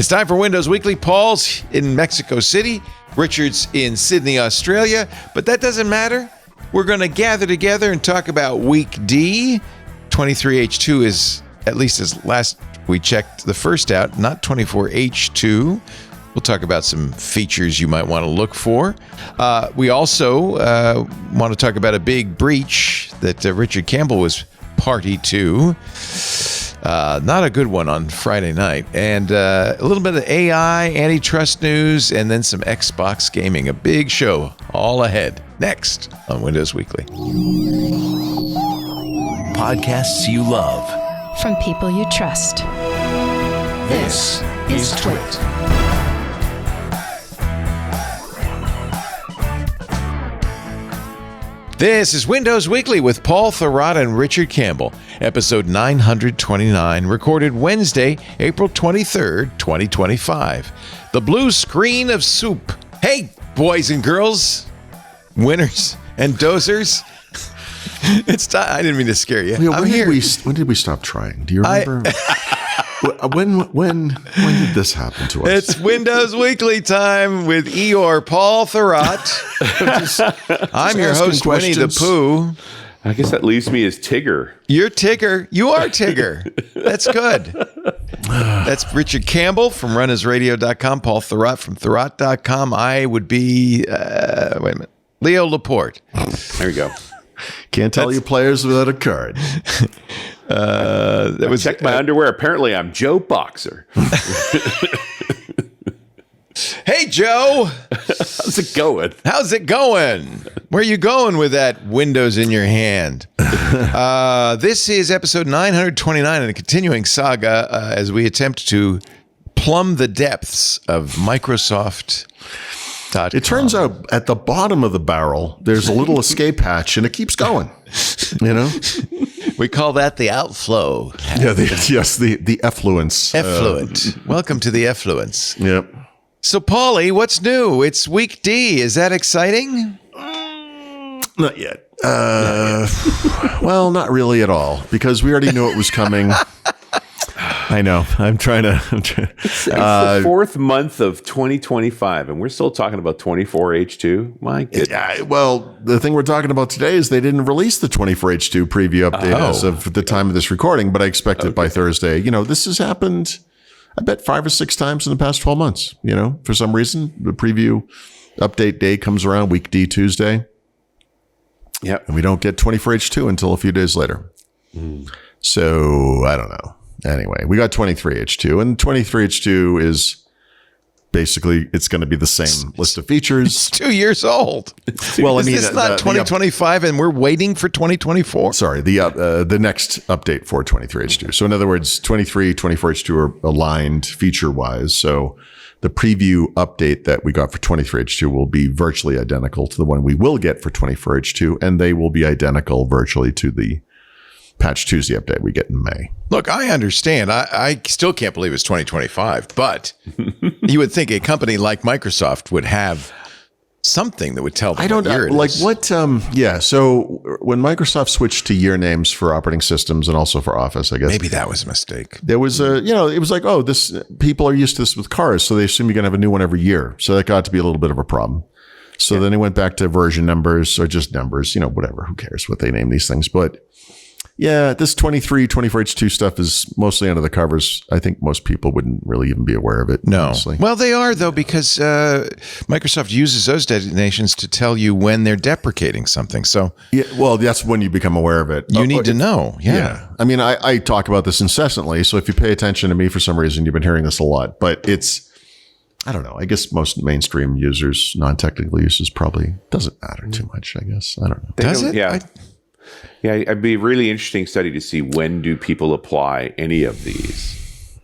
It's time for Windows Weekly. Paul's in Mexico City. Richard's in Sydney, Australia. But that doesn't matter. We're going to gather together and talk about Week D. 23H2 is, at least as last we checked the first out, not 24H2. We'll talk about some features you might want to look for. We also want to talk about a big breach that Richard Campbell was party to. Not a good one on Friday night. And a little bit of AI, antitrust news, and then some Xbox gaming. A big show all ahead. Next on Windows Weekly. Podcasts you love. From people you trust. This is TWiT. This is Windows Weekly with Paul Thurrott and Richard Campbell, episode 929, recorded Wednesday, April 23rd, 2025. The blue screen of soup. Hey, boys and girls, winners and dozers. It's time. I didn't mean to scare you. When did we stop trying? Do you remember? When did this happen to us? It's Windows Weekly time with Eeyore Paul Thurrott. I'm your host, Winnie the Pooh. I guess that leaves me as Tigger. You're Tigger. You are Tigger. That's good. That's Richard Campbell from RunAsRadio.com, Paul Thurrott from Thurrott.com. I would be, wait a minute, Leo Laporte. There you go. Can't tell you players without a card. That was check my underwear. Apparently, I'm Joe Boxer. Hey, Joe. How's it going? How's it going? Where are you going with that Windows in your hand? This is episode 929 in a continuing saga as we attempt to plumb the depths of Microsoft. It turns out at the bottom of the barrel, there's a little escape hatch, and it keeps going. You know, we call that the outflow. Yeah, the effluence. Effluent. Welcome to the effluence. Yep. So, Paulie, what's new? It's Week D. Is that exciting? Not yet. Well, not really at all, because we already knew it was coming. I know. I'm trying to. It's the fourth month of 2025, and we're still talking about 24H2. My goodness. Yeah, well, the thing we're talking about today is they didn't release the 24H2 preview update as of the time of this recording, but I expect it by Thursday. You know, this has happened, I bet, 5 or 6 times in the past 12 months. You know, for some reason, the preview update day comes around Week D Tuesday. Yep. And we don't get 24H2 until a few days later. So, I don't know. Anyway, we got 23H2, and 23H2 is basically, it's going to be the same list of features. It's 2 years old. Well, is this not 2025 and we're waiting for 2024? Sorry, the next update for 23H2. So in other words, 24H2 are aligned feature-wise. So the preview update that we got for 23H2 will be virtually identical to the one we will get for 24H2, and they will be identical virtually to the Patch Tuesday update we get in May. Look, I understand. I still can't believe it's 2025, but you would think a company like Microsoft would have something that would tell them. I don't know. Like what? Yeah. So when Microsoft switched to year names for operating systems and also for Office, I guess maybe that was a mistake. There was it was like, oh, this people are used to this with cars, so they assume you're going to have a new one every year. So that got to be a little bit of a problem. So then they went back to version numbers or just numbers, whatever. Who cares what they name these things? But yeah, this 24H2 stuff is mostly under the covers. I think most people wouldn't really even be aware of it. No. Honestly. Well, they are, though, because Microsoft uses those designations to tell you when they're deprecating something. So, yeah, well, that's when you become aware of it. You need to know. Yeah. I mean, I talk about this incessantly. So if you pay attention to me for some reason, you've been hearing this a lot. But it's, I don't know. I guess most mainstream users, non-technical users, probably doesn't matter too much, I guess. I don't know. Does it? Yeah. Yeah, it'd be a really interesting study to see when do people apply any of these.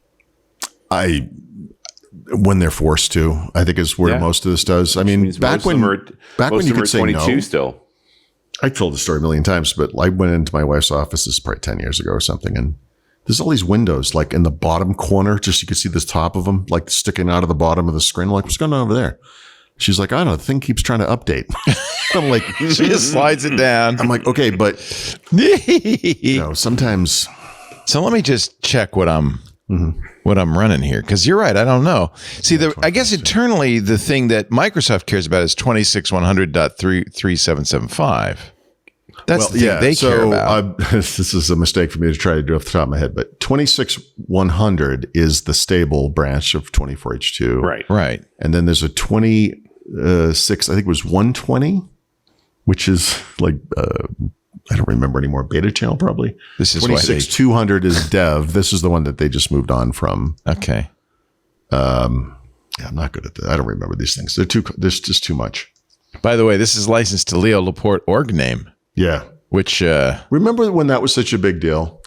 When they're forced to, I think is where most of this does. I mean, back when you could say no. Still, I told the story a million times, but I went into my wife's office. This is probably 10 years ago or something, and there's all these windows like in the bottom corner. Just you could see the top of them like sticking out of the bottom of the screen. I'm like, what's going on over there? She's like, I don't know. The thing keeps trying to update. I'm like, she just slides it down. I'm like, okay, but sometimes. So let me just check what I'm what I'm running here. Because you're right, I don't know. See, I guess internally, the thing that Microsoft cares about is 26.100.3775. That's the thing they care about. This is a mistake for me to try to do off the top of my head, but 26.100 is the stable branch of 24H2. Right. And then there's a 26, I think it was 120, which is like, I don't remember anymore, beta channel probably. This is 26.200 is dev. This is the one that they just moved on from. Okay. I'm not good at that. I don't remember these things. There's just too much. By the way, this is licensed to Leo Laporte org name. Yeah. Which remember when that was such a big deal?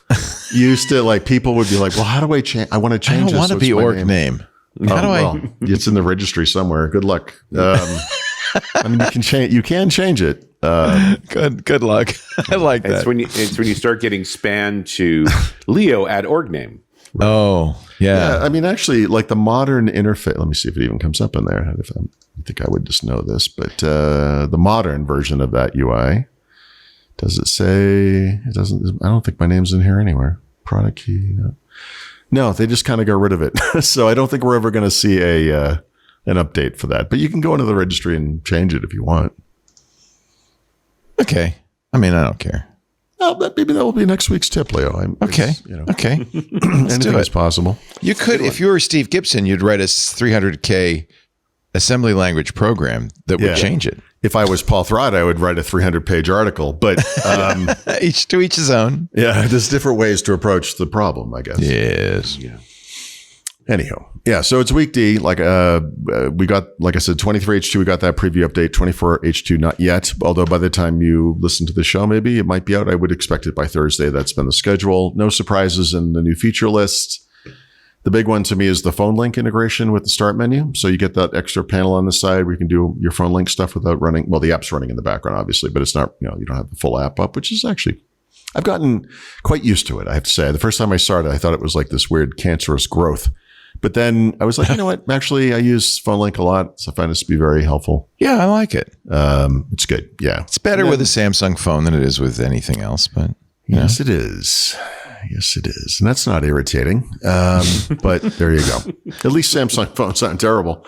You used to like people would be like, "Well, how do I change? I want to change this. I don't want to be org name. How do I? It's in the registry somewhere. Good luck. I mean, you can change it. Good luck. I like that. It's when you start getting spanned to Leo at org name. Right. Oh, yeah. I mean, actually, like the modern interface. Let me see if it even comes up in there. I think I would just know this, but the modern version of that UI. Does it say it doesn't? I don't think my name's in here anywhere. Product key. No, they just kind of got rid of it. So I don't think we're ever going to see an update for that. But you can go into the registry and change it if you want. Okay. I mean, I don't care. Well, maybe that will be next week's tip, Leo. Okay. Okay. Anything is possible. You could, if you were Steve Gibson, you'd write a 300K assembly language program that would change it. If I was Paul Thurrott, I would write a 300-page article, but each his own. Yeah, there's different ways to approach the problem, I guess. Yes. Yeah. Anyhow, so it's week D. Like we got, like I said, 23H2. We got that preview update. 24H2, not yet. Although by the time you listen to the show, maybe it might be out. I would expect it by Thursday. That's been the schedule. No surprises in the new feature list. The big one to me is the phone link integration with the start menu. So you get that extra panel on the side where you can do your phone link stuff without running. Well, the app's running in the background, obviously, but it's not, you don't have the full app up, which is actually, I've gotten quite used to it. I have to say, the first time I started, I thought it was like this weird cancerous growth. But then I was like, you know what? Actually, I use phone link a lot. So I find this to be very helpful. Yeah, I like it. It's good. Yeah. It's better with a Samsung phone than it is with anything else, but yes, it is. Yes, it is. And that's not irritating. But there you go. At least Samsung phones aren't terrible.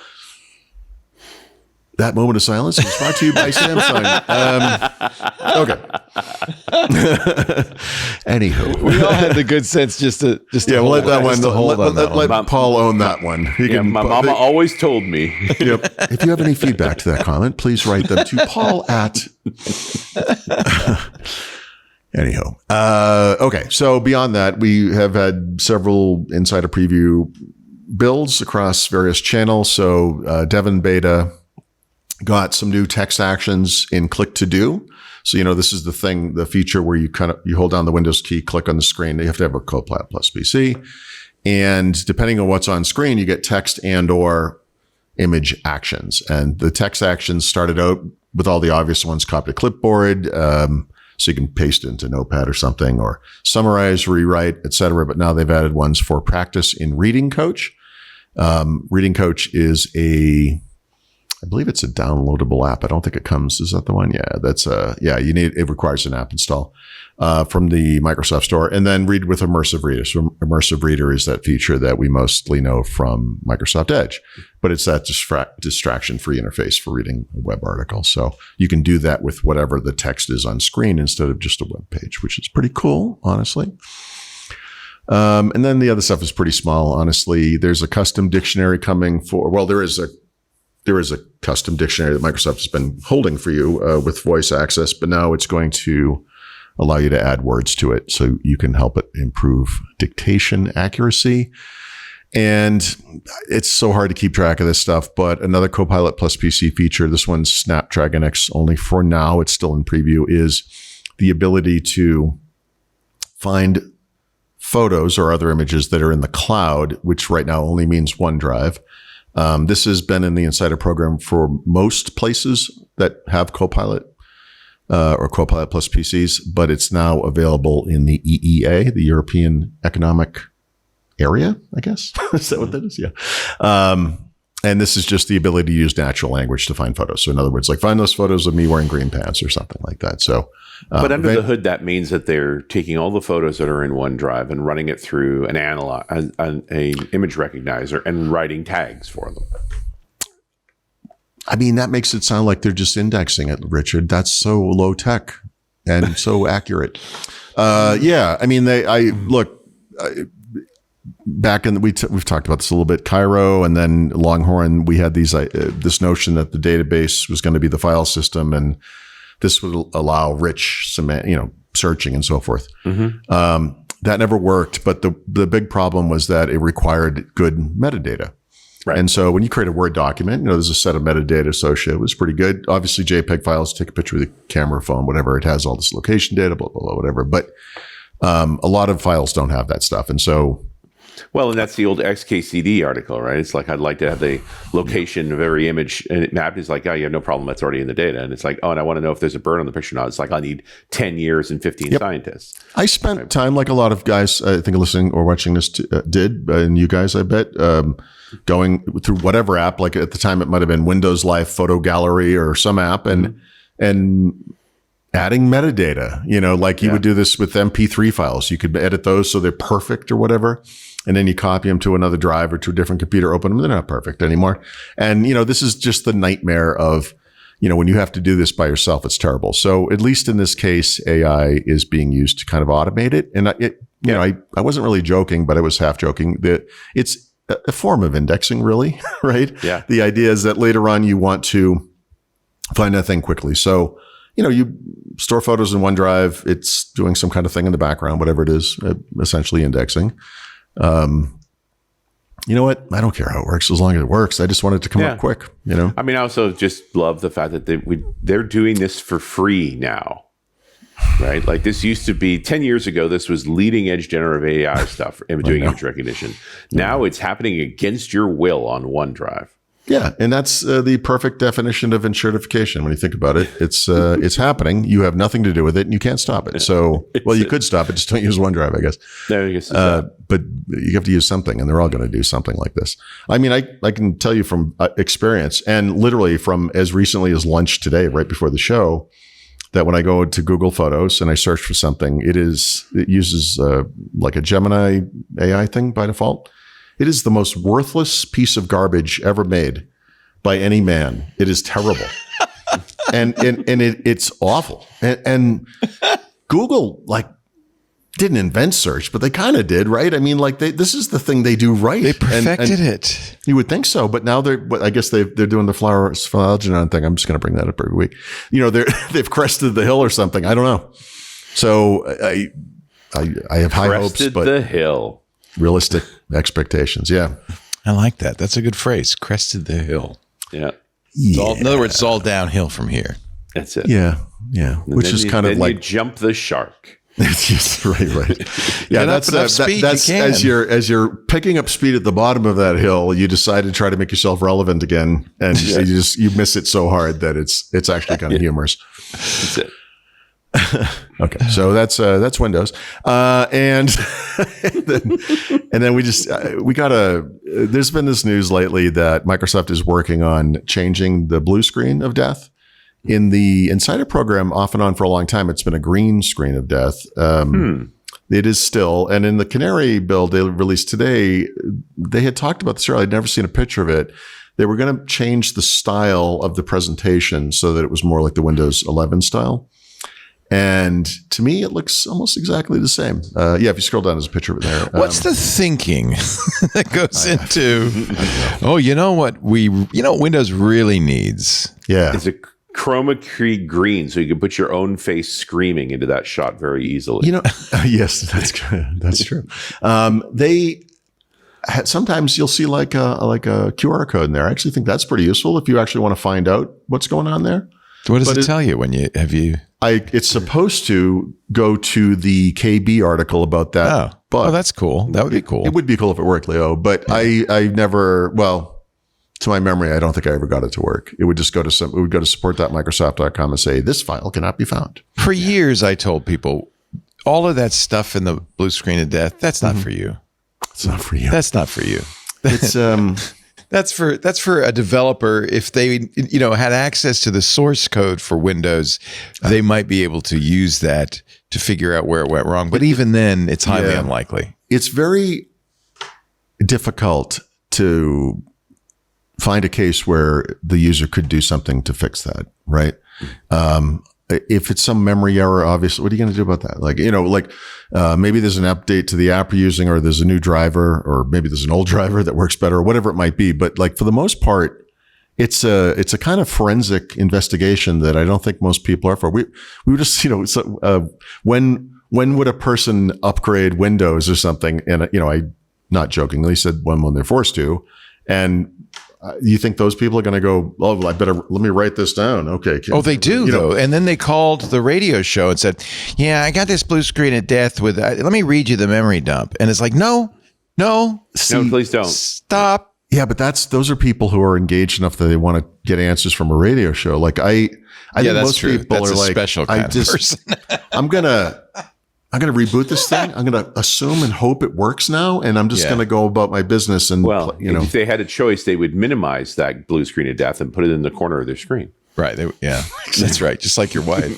That moment of silence is brought to you by Samsung. Okay. Anywho. We all had the good sense just to we'll let that one. Let Paul own that one. My mama always told me. Yep. If you have any feedback to that comment, please write them to Paul at... Anyhow, okay. So beyond that, we have had several insider preview builds across various channels. So Devon Beta got some new text actions in Click to Do. So, this is the feature where you hold down the Windows key, click on the screen. You have to have a Copilot PC. And depending on what's on screen, you get text and or image actions. And the text actions started out with all the obvious ones, copy to clipboard, so you can paste it into Notepad or something, or summarize, rewrite, etc. But now they've added ones for practice in Reading Coach. Reading Coach is I believe it's a downloadable app. I don't think it comes. Is that the one? Yeah, that's it requires an app install from the Microsoft Store, and then read with Immersive Reader. So Immersive Reader is that feature that we mostly know from Microsoft Edge, but it's that distraction-free interface for reading a web article. So you can do that with whatever the text is on screen instead of just a web page, which is pretty cool, honestly. And then the other stuff is pretty small, honestly. There's a custom dictionary coming for. Well, there is a custom dictionary that Microsoft has been holding for you with voice access, but now it's going to allow you to add words to it so you can help it improve dictation accuracy. And it's so hard to keep track of this stuff, but another Copilot Plus PC feature, this one's Snapdragon X only for now, it's still in preview, is the ability to find photos or other images that are in the cloud, which right now only means OneDrive. This has been in the Insider program for most places that have Copilot or Copilot Plus PCs, but it's now available in the EEA, the European Economic Area, I guess. Is that what that is? Yeah. And this is just the ability to use natural language to find photos. So in other words, like find those photos of me wearing green pants or something like that. So, but under the hood, that means that they're taking all the photos that are in OneDrive and running it through an image recognizer and writing tags for them. I mean, that makes it sound like they're just indexing it, Richard. That's so low tech and so accurate. Yeah, I mean, back in we've talked about this a little bit. Cairo and then Longhorn, we had this notion that the database was going to be the file system, and this would allow rich searching and so forth. Mm-hmm. That never worked, but the big problem was that it required good metadata. Right. And so when you create a Word document, there's a set of metadata associated. It was pretty good. Obviously, JPEG files, take a picture with the camera, phone, whatever. It has all this location data, blah, blah, blah, whatever. But a lot of files don't have that stuff. And so... Well, and that's the old XKCD article, right? It's like, I'd like to have the location of every image and it mapped. It's like, oh, you have no problem. That's already in the data. And it's like, oh, and I want to know if there's a bird on the picture now. It's like, I need 10 years and 15 scientists. I spent time, like a lot of guys, I think listening or watching this did, and you guys, I bet, going through whatever app, like at the time it might have been Windows Live Photo Gallery or some app, and adding metadata, you would do this with MP3 files. You could edit those so they're perfect or whatever. And then you copy them to another drive or to a different computer, open them, they're not perfect anymore. And, this is just the nightmare of, when you have to do this by yourself, it's terrible. So at least in this case, AI is being used to kind of automate it. And I wasn't really joking, but I was half joking that it's a form of indexing, really, right? Yeah. The idea is that later on you want to find that thing quickly. So, you store photos in OneDrive, it's doing some kind of thing in the background, whatever it is, essentially indexing. You know what? I don't care how it works as long as it works. I just want it to come up quick, I mean, I also just love the fact that they're doing this for free now, right? Like this used to be 10 years ago, this was leading edge generative AI stuff doing image recognition. Now it's happening against your will on OneDrive. Yeah, and that's the perfect definition of enshirtification. When you think about it, it's happening. You have nothing to do with it, and you can't stop it. So, you could stop it, just don't use OneDrive, I guess. There you go. But you have to use something, and they're all going to do something like this. I mean, I can tell you from experience, and literally from as recently as lunch today, right before the show, that when I go to Google Photos and I search for something, it uses like a Gemini AI thing by default. It is the most worthless piece of garbage ever made by any man. It is terrible. and it's awful. And Google didn't invent search, but they kind of did, right? I mean, this is the thing they do right. They perfected it. You would think so, but now I guess they're doing the Algernon thing. I'm just going to bring that up every week. They've crested the hill or something. I don't know. So I have high hopes, but the hill. Realistic expectations. Yeah. I like that. That's a good phrase. Crested the hill. Yeah. In other words, it's all downhill from here. That's it. Yeah. Yeah. Which is kind of like you jump the shark. Yes, right. Yeah, that's as you're picking up speed at the bottom of that hill, you decide to try to make yourself relevant again, and you miss it so hard that it's actually kind of humorous. That's it. Okay, so that's Windows, and then we got there's been this news lately that Microsoft is working on changing the blue screen of death. In the Insider program, off and on for a long time, it's been a green screen of death. It is still, and in the Canary build they released today, they had talked about this earlier. I'd never seen a picture of it. They were going to change the style of the presentation so that it was more like the Windows 11 style. And to me, it looks almost exactly the same. If you scroll down, there's a picture of it there. What's the thinking that goes into, what Windows really needs? Yeah. It's a chroma key green, so you can put your own face screaming into that shot very easily. Yes, that's good. That's true. Sometimes you'll see like a QR code in there. I actually think that's pretty useful if you actually want to find out what's going on there. What does it tell you when you have you? It's supposed to go to the KB article about that. Oh, that's cool. That would be cool. It would be cool if it worked, Leo. But yeah. I never. Well, to my memory, I don't think I ever got it to work. It would just go to support.microsoft.com and say this file cannot be found. For years, I told people all of that stuff in the blue screen of death. That's not for you. It's not for you. That's not for you. It's That's for a developer. If they, had access to the source code for Windows, they might be able to use that to figure out where it went wrong. But even then, it's highly unlikely. It's very difficult to find a case where the user could do something to fix that, right? If it's some memory error, obviously, what are you going to do about that? Maybe there's an update to the app you're using, or there's a new driver, or maybe there's an old driver that works better, or whatever it might be. But for the most part, it's a kind of forensic investigation that I don't think most people are for. We were just, when would a person upgrade Windows or something? And, I not jokingly said when they're forced to. And you think those people are going to go, oh, I better, let me write this down. Okay. They do, though. And then they called the radio show and said, yeah, I got this blue screen of death with, let me read you the memory dump. And it's like, no, please don't. Stop. Yeah, but those are people who are engaged enough that they want to get answers from a radio show. I think most people that's are a special kind of person. I'm going to reboot this thing. I'm going to assume and hope it works now. And I'm just going to go about my business. And, if they had a choice, they would minimize that blue screen of death and put it in the corner of their screen. Right. That's right. Just like your wife.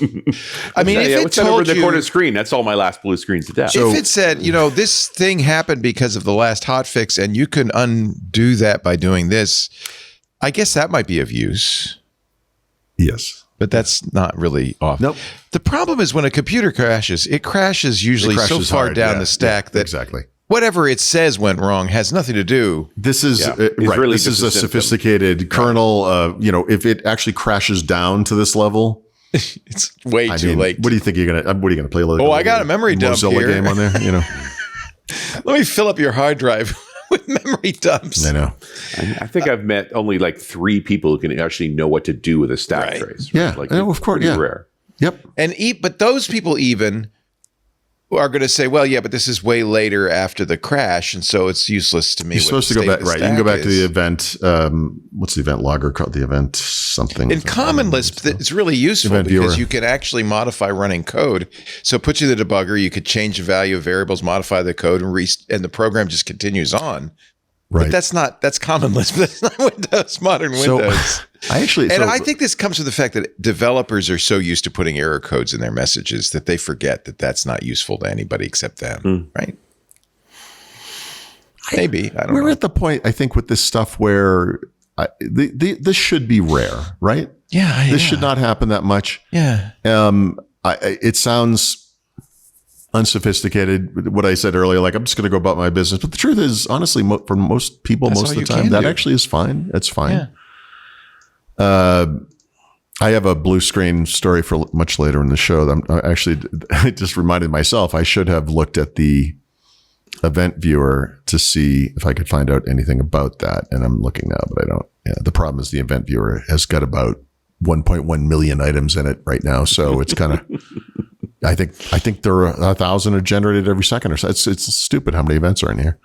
I mean, if it told over the corner screen, that's all my last blue screens of death. If it said, this thing happened because of the last hotfix and you can undo that by doing this, I guess that might be of use. Yes. But that's not really off. Nope. The problem is when a computer crashes, it crashes usually so far down the stack that exactly whatever it says went wrong has nothing to do. This is right. This is a sophisticated kernel. If it actually crashes down to this level, it's way too late. What do you think you're gonna? What are you gonna play? I got a memory dump Mozilla here. game on there. Let me fill up your hard drive with memory dumps. I know. I think I've met only 3 people who can actually know what to do with a stack trace. Right? Yeah, of course. Yeah, rare. Yep. But those people even are going to say, well, yeah, but this is way later after the crash, and so it's useless to me. You're supposed to go back, right? You can go back to the event. What's the event logger called? The event something. In Common Lisp, it's really useful because you can actually modify running code. So it puts you in the debugger. You could change the value of variables, modify the code, and the program just continues on. Right. But that's Common Lisp. That's not Windows, modern Windows. I think this comes from the fact that developers are so used to putting error codes in their messages that they forget that that's not useful to anybody except them, right? Maybe. I don't know. We're at the point, I think, with this stuff where this should be rare, right? Yeah. This should not happen that much. Yeah. It sounds unsophisticated, what I said earlier, I'm just going to go about my business. But the truth is, honestly, for most people, most of the time, that actually is fine. It's fine. Yeah. I have a blue screen story for much later in the show. I just reminded myself I should have looked at the event viewer to see if I could find out anything about that. And I'm looking now, but I don't. Yeah, the problem is the event viewer has got about 1.1 million items in it right now. So it's kind of, I think there are 1,000 are generated every second or so. It's stupid how many events are in here.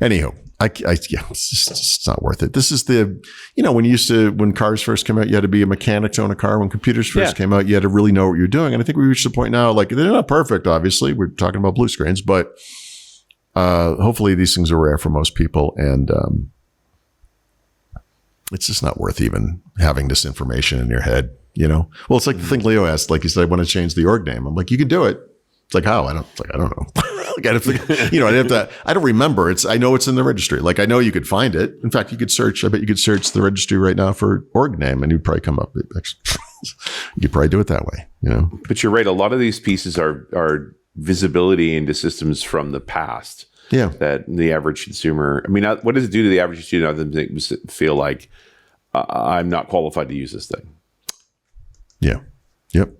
Anyhow, it's not worth it. This is when cars first came out, you had to be a mechanic to own a car. When computers first came out, you had to really know what you're doing. And I think we reached the point now, they're not perfect, obviously. We're talking about blue screens, but hopefully these things are rare for most people. And it's just not worth even having this information in your head, Well, it's like the thing Leo asked, he said, I want to change the org name. I'm like, you can do it. It's like, how? I don't know. I don't remember. I know it's in the registry. I know you could find it. In fact, I bet you could search the registry right now for org name and you'd probably come up. You could probably do it that way, But you're right. A lot of these pieces are visibility into systems from the past. Yeah. That the average consumer, what does it do to the average student other than feel like I'm not qualified to use this thing? Yeah. Yep.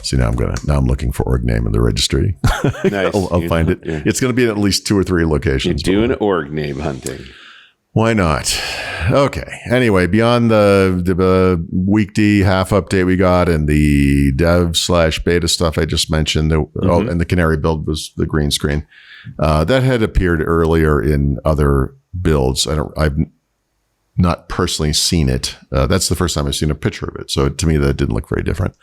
See, now I'm looking for org name in the registry. Nice. I'll find it. Yeah. It's going to be in at least 2 or 3 locations. You're doing org name hunting. Why not? Okay. Anyway, beyond the week D half update we got and the dev/beta stuff I just mentioned, and the Canary build was the green screen. That had appeared earlier in other builds. I've not personally seen it. That's the first time I've seen a picture of it. So to me, that didn't look very different.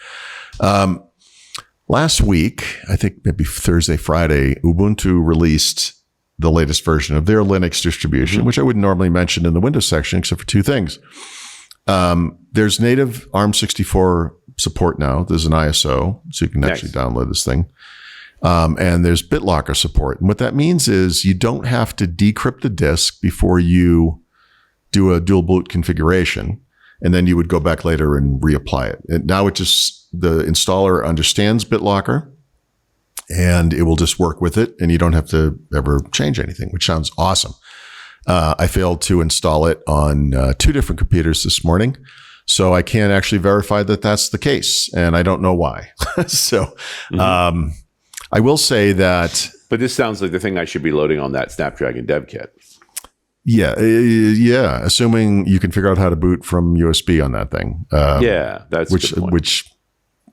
Last week, I think maybe Thursday, Friday, Ubuntu released the latest version of their Linux distribution, which I wouldn't normally mention in the Windows section, except for two things. There's native ARM64 support now. There's an ISO, so you can actually download this thing. And there's BitLocker support. And what that means is you don't have to decrypt the disk before you do a dual boot configuration. And then you would go back later and reapply it. And now the installer understands BitLocker, and it will just work with it, and you don't have to ever change anything, which sounds awesome. I failed to install it on 2 different computers this morning, so I can't actually verify that that's the case, and I don't know why. So I will say that... But this sounds like the thing I should be loading on that Snapdragon dev kit. Yeah, assuming you can figure out how to boot from USB on that thing. That's which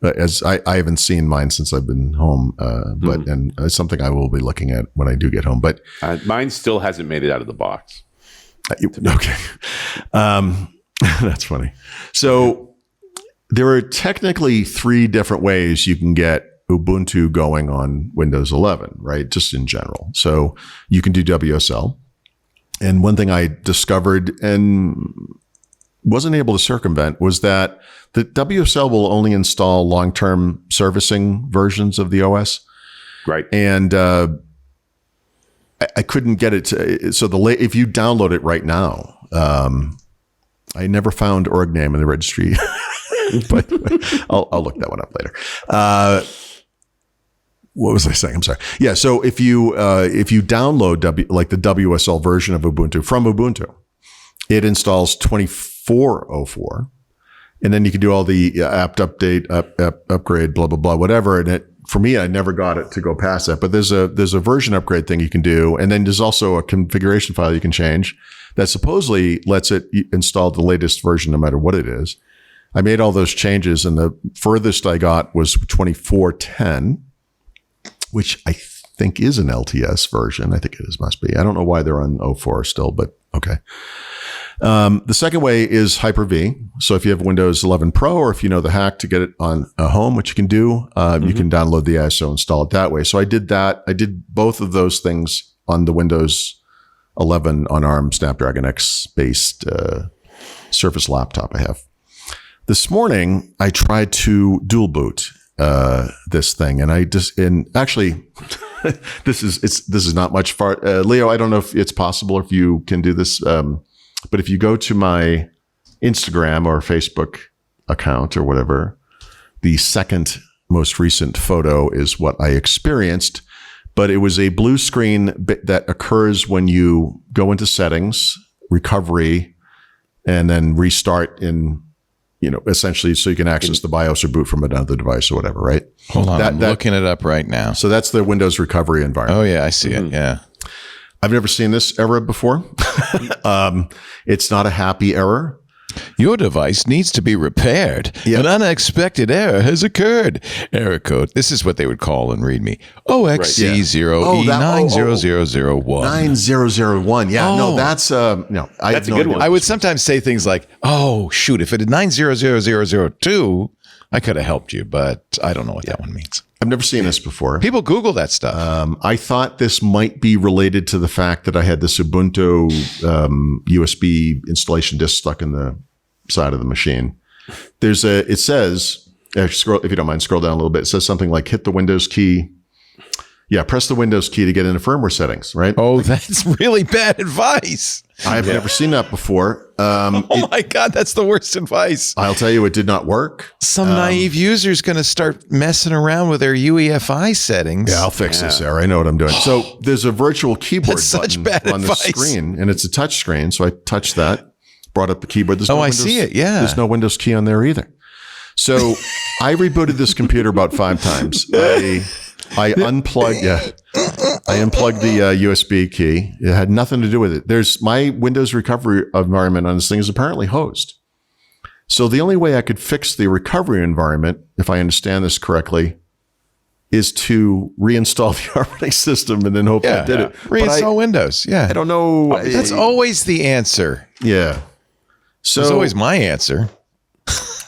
as I haven't seen mine since I've been home, but and it's something I will be looking at when I do get home. But mine still hasn't made it out of the box. Okay, that's funny. So there are technically 3 different ways you can get Ubuntu going on Windows 11, right? Just in general. So you can do WSL. And one thing I discovered and wasn't able to circumvent was that the WSL will only install long-term servicing versions of the OS. Right. And I couldn't get it to, so if you download it right now, I never found org name in the registry, but I'll look that one up later. What was I saying? I'm sorry. Yeah. So if you download the WSL version of Ubuntu from Ubuntu, it installs 24.04, and then you can do all the apt update, upgrade, blah blah blah, whatever. And for me, I never got it to go past that. But there's a version upgrade thing you can do, and then there's also a configuration file you can change that supposedly lets it install the latest version, no matter what it is. I made all those changes, and the furthest I got was 24.10. Which I think is an LTS version. I think it must be. I don't know why they're on 04 still, but okay. The second way is Hyper-V. So if you have Windows 11 Pro, or if you know the hack to get it on a home, which you can do, you can download the ISO, install it that way. So I did that. I did both of those things on the Windows 11 on ARM Snapdragon X based Surface laptop I have. This morning, I tried to dual boot this thing, and actually this is not much far. Leo, I don't know if it's possible, or if you can do this, but if you go to my Instagram or Facebook account or whatever, the second most recent photo is what I experienced, but it was a blue screen that occurs when you go into settings, recovery, and then restart in, essentially so you can access the BIOS or boot from another device or whatever, right? Hold on, I'm looking it up right now. So that's the Windows recovery environment. Oh yeah, I see it. Yeah. I've never seen this error before. It's not a happy error. Your device needs to be repaired. Yep. An unexpected error has occurred. Error code. This is what they would call in README. OXC0E90001. 9001. Yeah, no, that's no. That's a good one. I would sometimes say things like, "Oh shoot, if it had 900002, I could have helped you," but I don't know what that one means. I've never seen this before. People Google that stuff. I thought this might be related to the fact that I had this Ubuntu USB installation disk stuck in the side of the machine. It says, scroll, if you don't mind, scroll down a little bit. It says something like hit the Windows key. Yeah, press the Windows key to get into firmware settings, right? Oh, that's really bad advice. I've never seen that before. My God, that's the worst advice. I'll tell you, it did not work. Some naive user is going to start messing around with their UEFI settings. Yeah, I'll fix this, Sarah. I know what I'm doing. So there's a virtual keyboard button on the screen, and it's a touch screen. So I touched that, brought up the keyboard. There's I see it. Yeah. There's no Windows key on there either. So I rebooted this computer about 5 times. I unplugged the USB key. It had nothing to do with it. There's my Windows recovery environment on this thing is apparently hosted. So the only way I could fix the recovery environment, if I understand this correctly, is to reinstall the operating system and then hope that did it. Reinstall Windows. Yeah. I don't know. That's always the answer. Yeah. So it's always my answer.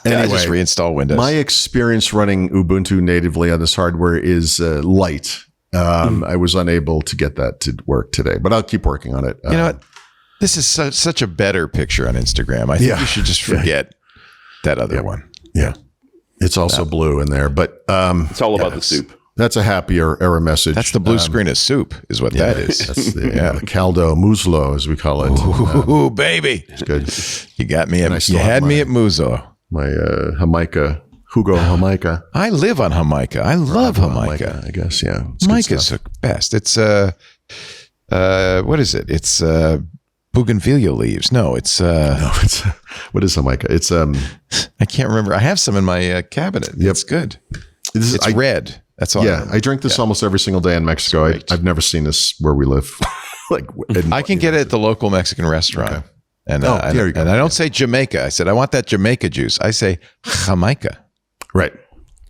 Anyway, I just reinstall Windows. My experience running Ubuntu natively on this hardware is light. I was unable to get that to work today, but I'll keep working on it. You know what? This is such a better picture on Instagram. I think you should just forget that other one. Yeah. It's also blue in there, but it's all about the soup. That's a happier error message. That's the blue screen of soup is what that is. That's the caldo muslo, as we call it. Ooh, baby. It's good. You got me. And I You still had have me at Muzo. My Jamaica, Hugo Jamaica. I live on Jamaica. I love Jamaica. I guess, yeah. It's good Jamaica's stuff. the best. It's what is it? It's bougainvillea leaves. No, it's No, it's what is Jamaica? It's I can't remember. I have some in my cabinet. Yep. It's good. It's red. That's all. Yeah, I drink this almost every single day in Mexico. I've never seen this where we live. I can get it at the local Mexican restaurant. Okay. And there you go. And I don't say Jamaica. I said I want that Jamaica juice. I say Jamaica. Right.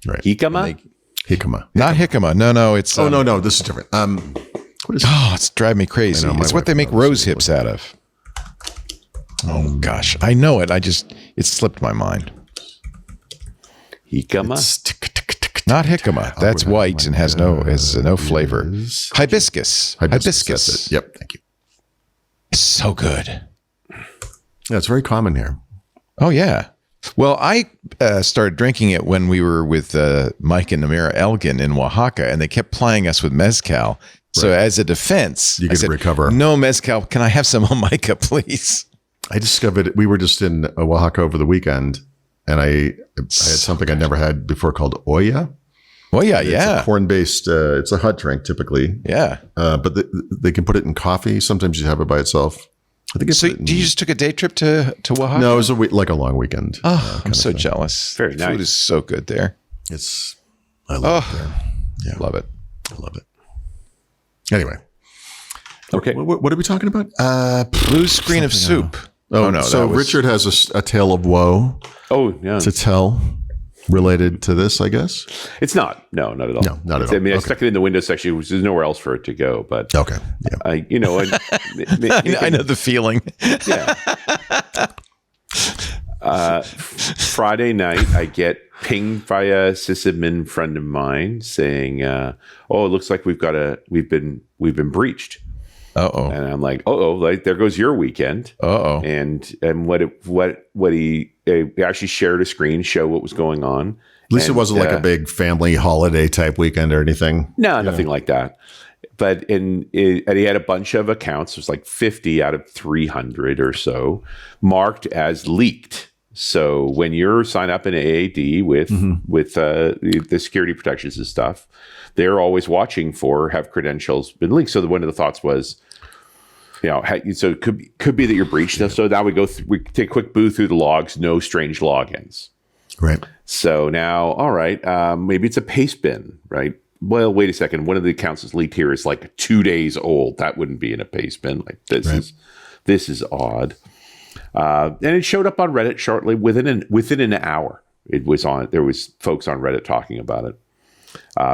Jicama? Jicama. Not jicama. No. It's No. This is different. What is? Oh, it's driving me crazy. I know, my It's what wife they make knows. rose hips out of. Oh gosh, I know it. It slipped my mind. Jicama? Not jicama. That's white and has no flavor. Hibiscus. Hibiscus. That's it. Yep. Thank you. It's so good. Yeah, it's very common here. Oh yeah. Well, I started drinking it when we were with Mike and Namira Elgin in Oaxaca, and they kept plying us with mezcal. So as a defense, You I could said, recover. No mezcal. Can I have some Jamaica, please? I discovered we were just in Oaxaca over the weekend, and I had something I'd never had before called olla. Well, yeah, It's yeah. a corn-based. It's a hot drink typically. Yeah. But they can put it in coffee. Sometimes you have it by itself. I think it's. So you just took a day trip to Oaxaca? No, it was like a long weekend. Oh, I'm so jealous. Very nice. Food is so good there. I love it there. Yeah, Love it. I love it. Anyway, Okay. what are we talking about? Blue screen of soup. Oh, no. So that was- Richard has a tale of woe Oh, yeah. to tell related to this, I guess. It's not. No, not at all. No, not at I all. mean, I Okay. stuck it in the Windows section, which there's nowhere else for it to go. But Okay. Yeah. I know the feeling. Yeah. Friday night, I get pinged by a sysadmin friend of mine saying, "Oh, it looks like we've been breached." Uh-oh. And I'm like, "Oh, like there goes your weekend." Uh-oh. And what he actually shared a screen, show what was going on. At least it wasn't like a big family holiday type weekend or anything. No, nothing like that. But and he had a bunch of accounts. It was like 50 out of 300 or so marked as leaked. So when you're signed up in AAD with the security protections and stuff, they're always watching for have credentials been leaked. So one of the thoughts was, so it could be that you're breached. So that we we take a quick boo through the logs, no strange logins. Right. So now, all right, maybe it's a paste bin, right? Well, wait a second. One of the accounts that's leaked here is like 2 days old. That wouldn't be in a paste bin. Like this is odd. And it showed up on Reddit shortly within an hour. It was on. There was folks on Reddit talking about it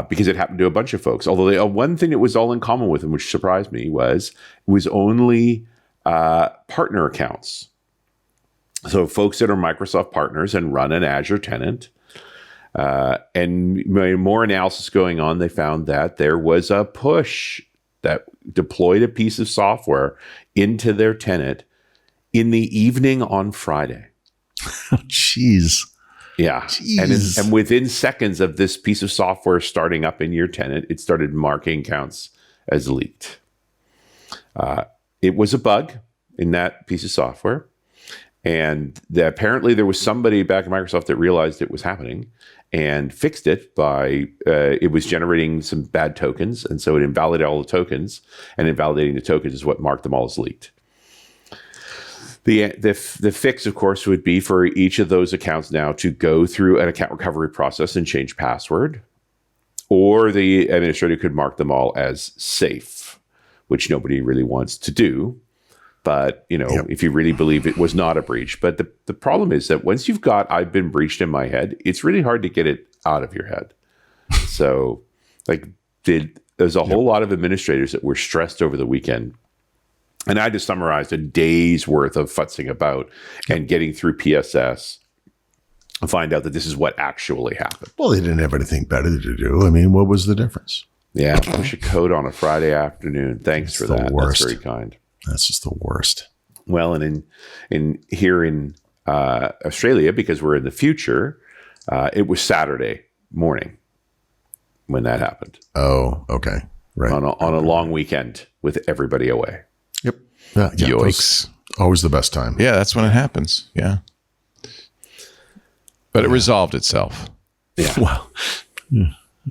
because it happened to a bunch of folks. Although one thing that was all in common with them, which surprised me, was it was only partner accounts. So folks that are Microsoft partners and run an Azure tenant. And more analysis going on, they found that there was a push that deployed a piece of software into their tenant in the evening on Friday. Jeez. Yeah. Jeez. And within seconds of this piece of software starting up in your tenant, it started marking accounts as leaked. It was a bug in that piece of software. And apparently there was somebody back at Microsoft that realized it was happening and fixed it by, it was generating some bad tokens. And so it invalidated all the tokens, and invalidating the tokens is what marked them all as leaked. The fix, of course, would be for each of those accounts now to go through an account recovery process and change password, or the administrator could mark them all as safe, which nobody really wants to do. But, if you really believe it was not a breach. But the problem is that once you've got, I've been breached in my head, it's really hard to get it out of your head. So there's a whole lot of administrators that were stressed over the weekend. And I just summarized a day's worth of futzing about and getting through PSS and find out that this is what actually happened. Well, they didn't have anything better to do. I mean, what was the difference? Yeah, push a code on a Friday afternoon. Thanks for that. Worst. That's very kind. That's just the worst. Well, and in here in Australia, because we're in the future, it was Saturday morning when that happened. Oh, okay. Right. On a long weekend with everybody away. Yep. Yeah, Yikes. Always the best time. Yeah, that's when it happens. Yeah. But it resolved itself. Yeah. Well,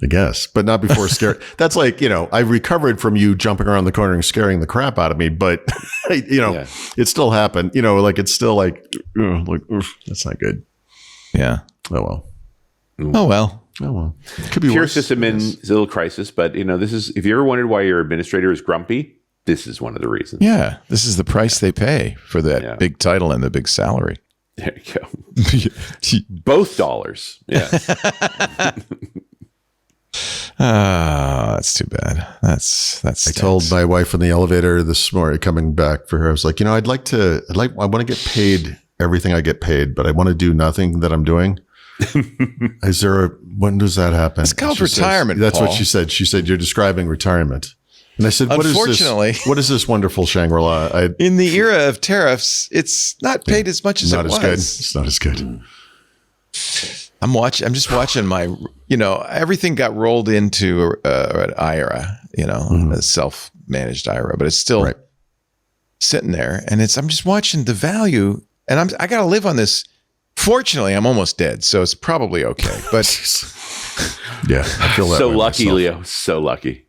I guess, but not before scare. That's like, I recovered from you jumping around the corner and scaring the crap out of me, but it still happened, like it's still like, that's not good. Yeah. Oh, well. Oh, well. Oh, well. Could be Pure worse. system is a little crisis, but this is, if you ever wondered why your administrator is grumpy, this is one of the reasons. Yeah. This is the price they pay for that big title and the big salary. There you go. Both dollars. Yeah. That's too bad. That's. I told my wife in the elevator this morning coming back for her, I was like, I want to get paid everything I get paid, but I want to do nothing that I'm doing. When does that happen? It's called She retirement. Says, that's Paul. what she said. She said, you're describing retirement. And I said, Unfortunately, what is this wonderful Shangri-La? In the era of tariffs, it's not paid as much as it was. Good. It's not as good. I'm just watching my, everything got rolled into an IRA, a self-managed IRA, but it's still sitting there. And I'm just watching the value, and I got to live on this. Fortunately, I'm almost dead, so it's probably okay. But yeah, I feel that so way lucky, myself. Leo. So lucky.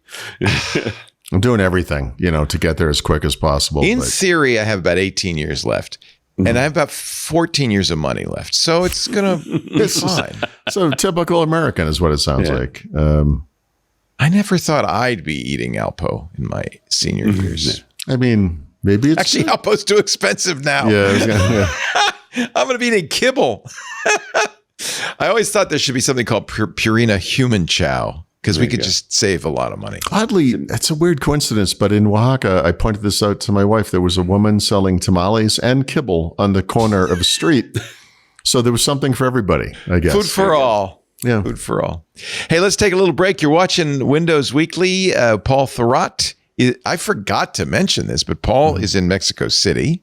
I'm doing everything, to get there as quick as possible. In theory, I have about 18 years left. And I have about 14 years of money left. So it's going to be fine. So typical American is what it sounds like. I never thought I'd be eating Alpo in my senior years. I mean, maybe it's... Actually, Alpo's too expensive now. Yeah. I'm going to be eating kibble. I always thought there should be something called Purina Human Chow, because we could just save a lot of money. Oddly, it's a weird coincidence, but in Oaxaca, I pointed this out to my wife. There was a woman selling tamales and kibble on the corner of a street. So there was something for everybody, I guess. Food for all. Yeah. Food for all. Hey, let's take a little break. You're watching Windows Weekly. Paul Thurrott. I forgot to mention this, but Paul is in Mexico City.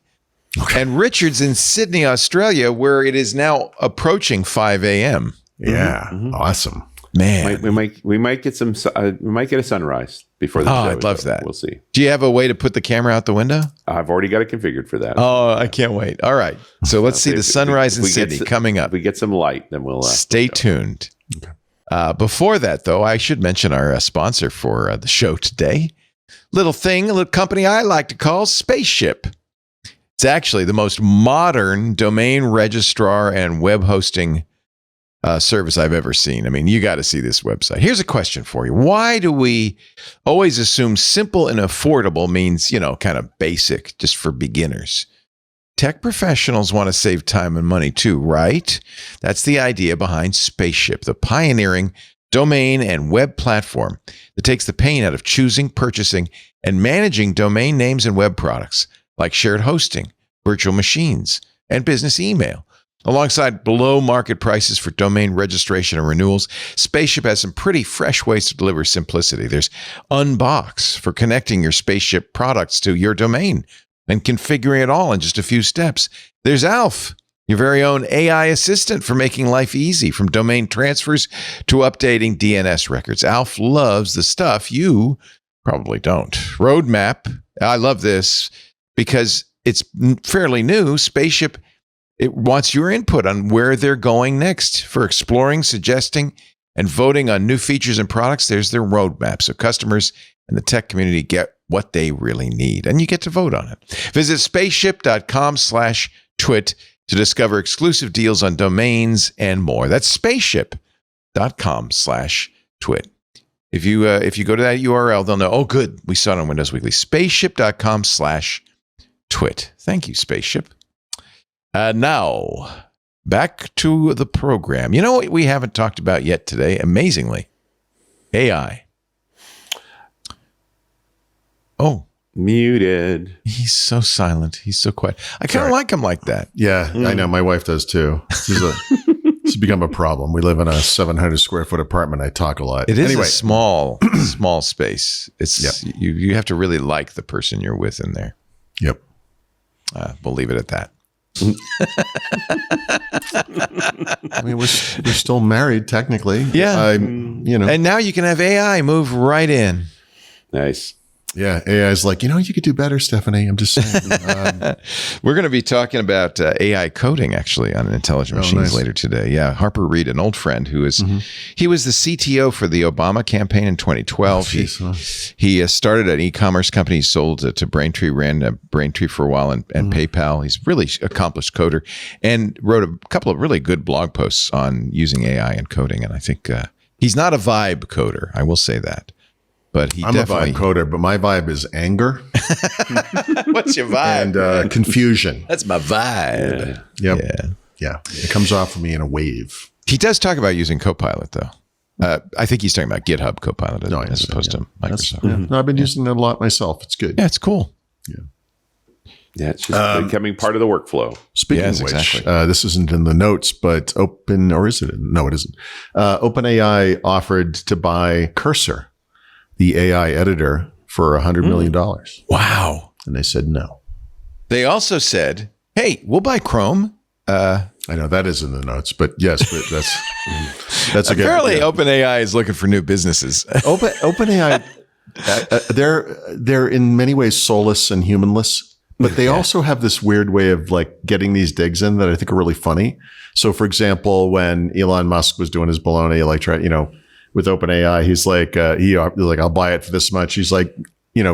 Okay. And Richard's in Sydney, Australia, where it is now approaching 5 a.m. Yeah. Awesome. Man, we might get some. We might get a sunrise before the show. I'd love that. We'll see. Do you have a way to put the camera out the window? I've already got it configured for that. Oh, I can't wait. All right. So let's see the sunrise in Sydney coming up. If we get some light, then we'll stay tuned. Okay. Before that, though, I should mention our sponsor for the show today. A little company I like to call Spaceship. It's actually the most modern domain registrar and web hosting service I've ever seen. I mean, you got to see this website. Here's a question for you. Why do we always assume simple and affordable means, kind of basic, just for beginners? Tech professionals want to save time and money too, right? That's the idea behind Spaceship, the pioneering domain and web platform that takes the pain out of choosing, purchasing, and managing domain names and web products like shared hosting, virtual machines, and business email. Alongside below market prices for domain registration and renewals, Spaceship has some pretty fresh ways to deliver simplicity. There's Unbox for connecting your Spaceship products to your domain and configuring it all in just a few steps. There's Alf, your very own AI assistant for making life easy, from domain transfers to updating DNS records. Alf loves the stuff you probably don't. Roadmap, I love this because it's fairly new. Spaceship, it wants your input on where they're going next for exploring, suggesting, and voting on new features and products. There's their roadmap, so customers and the tech community get what they really need, and you get to vote on it. Visit spaceship.com/twit to discover exclusive deals on domains and more. That's spaceship.com/twit. If you go to that URL, they'll know, oh, good, we saw it on Windows Weekly. Spaceship.com/twit. Thank you, Spaceship. Now, back to the program. You know what we haven't talked about yet today, amazingly? AI. Oh. Muted. He's so silent. He's so quiet. I kind of like him like that. Yeah, I know. My wife does too. It's become a problem. We live in a 700 square foot apartment. I talk a lot. It is a small space. It's you have to really like the person you're with in there. Yep. We'll leave it at that. I mean, we're still married technically. Yeah. And now you can have AI move right in. Nice. Yeah, AI is like, you could do better, Stephanie. I'm just saying. We're going to be talking about AI coding, actually, on Intelligent Machines later today. Yeah, Harper Reed, an old friend who is, he was the CTO for the Obama campaign in 2012. He started an e-commerce company, he sold to Braintree, ran Braintree for a while and PayPal. He's a really accomplished coder and wrote a couple of really good blog posts on using AI and coding. And I think he's not a vibe coder, I will say that. But I'm a vibe coder, but my vibe is anger. What's your vibe? And confusion. That's my vibe. Yeah. Yep. Yeah. It comes off of me in a wave. He does talk about using Copilot, though. I think he's talking about GitHub Copilot as opposed to Microsoft. No, I've been using that a lot myself. It's good. Yeah, it's cool. Yeah, it's just becoming part of the workflow. Speaking of which, this isn't in the notes, but or is it? No, it isn't. OpenAI offered to buy Cursor, the AI editor, for $100 million. Wow. And they said no. They also said, hey, we'll buy Chrome. I know that is in the notes, but yes, but that's a good. Apparently, OpenAI is looking for new businesses. OpenAI, they're in many ways soulless and humanless, but they also have this weird way of like getting these digs in that I think are really funny. So, for example, when Elon Musk was doing his baloney, with OpenAI, he's like, I'll buy it for this much. He's like,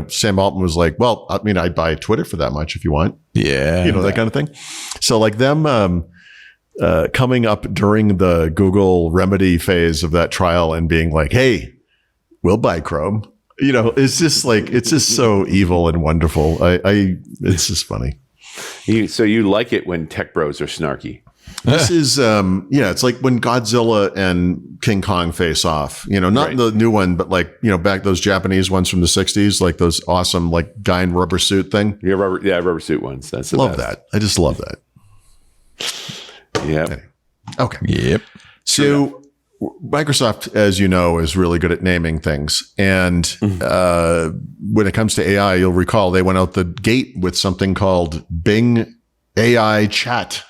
Sam Altman was like, well, I mean, I'd buy Twitter for that much if you want. Yeah. That kind of thing. So like them coming up during the Google remedy phase of that trial and being like, hey, we'll buy Chrome. It's just like, it's just so evil and wonderful. It's just funny. So you like it when tech bros are snarky. This is, it's like when Godzilla and King Kong face off, not the new one, but back those Japanese ones from the 60s, like those awesome, like guy in rubber suit thing. Yeah, rubber suit ones. That's the love best. that. I just love that. Yeah. Anyway. Okay. Yep. So Microsoft, as you know, is really good at naming things. And when it comes to AI, you'll recall they went out the gate with something called Bing AI Chat,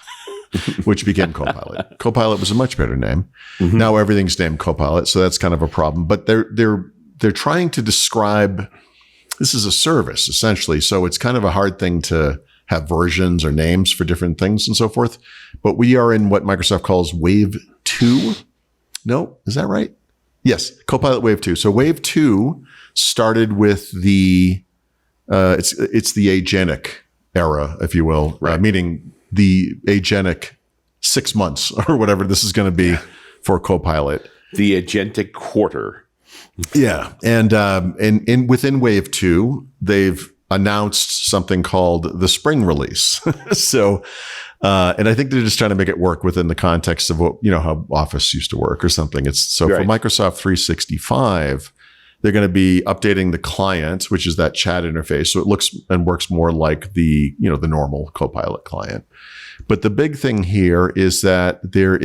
which became Copilot. Copilot was a much better name. Now everything's named Copilot, so that's kind of a problem. But they're trying to describe, this is a service essentially, so it's kind of a hard thing to have versions or names for different things and so forth. But we are in what Microsoft calls Wave 2. No, is that right? Yes, Copilot Wave 2. So Wave 2 started with the it's the agentic era, if you will, meaning the agentic 6 months or whatever this is going to be for Copilot. The agentic quarter. Yeah. And within Wave 2, they've announced something called the spring release. So, and I think they're just trying to make it work within the context of what, how Office used to work or something. For Microsoft 365, they're going to be updating the client, which is that chat interface. So it looks and works more like the normal Copilot client. But the big thing here is that they're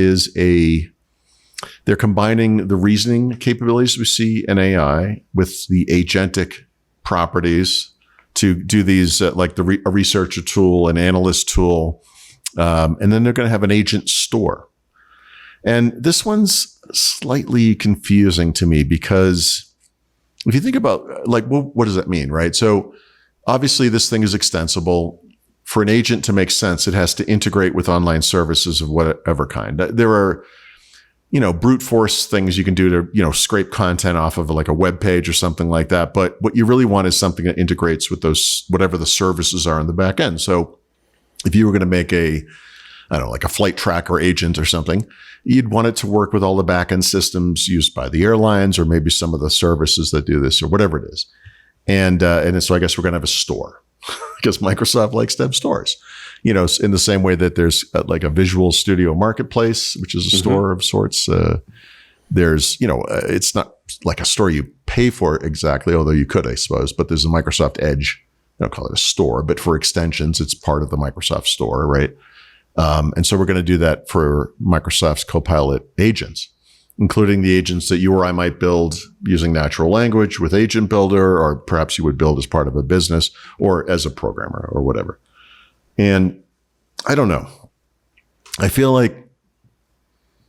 combining the reasoning capabilities we see in AI with the agentic properties to do these like a researcher tool, an analyst tool. And then they're going to have an agent store. And this one's slightly confusing to me because if you think about what does that mean, right? So obviously this thing is extensible. For an agent to make sense, it has to integrate with online services of whatever kind. There are, brute force things you can do to, scrape content off of like a web page or something like that. But what you really want is something that integrates with those, whatever the services are on the back end. So if you were going to make like a flight tracker agent or something, you'd want it to work with all the back-end systems used by the airlines or maybe some of the services that do this or whatever it is. And so I guess we're going to have a store because Microsoft likes to have stores, in the same way that there's like a Visual Studio Marketplace, which is a store of sorts. There's, it's not like a store you pay for exactly, although you could, I suppose, but there's a Microsoft Edge. I don't call it a store, but for extensions, it's part of the Microsoft store, right? And so we're going to do that for Microsoft's Copilot agents, including the agents that you or I might build using natural language with Agent Builder, or perhaps you would build as part of a business or as a programmer or whatever. And I don't know. I feel like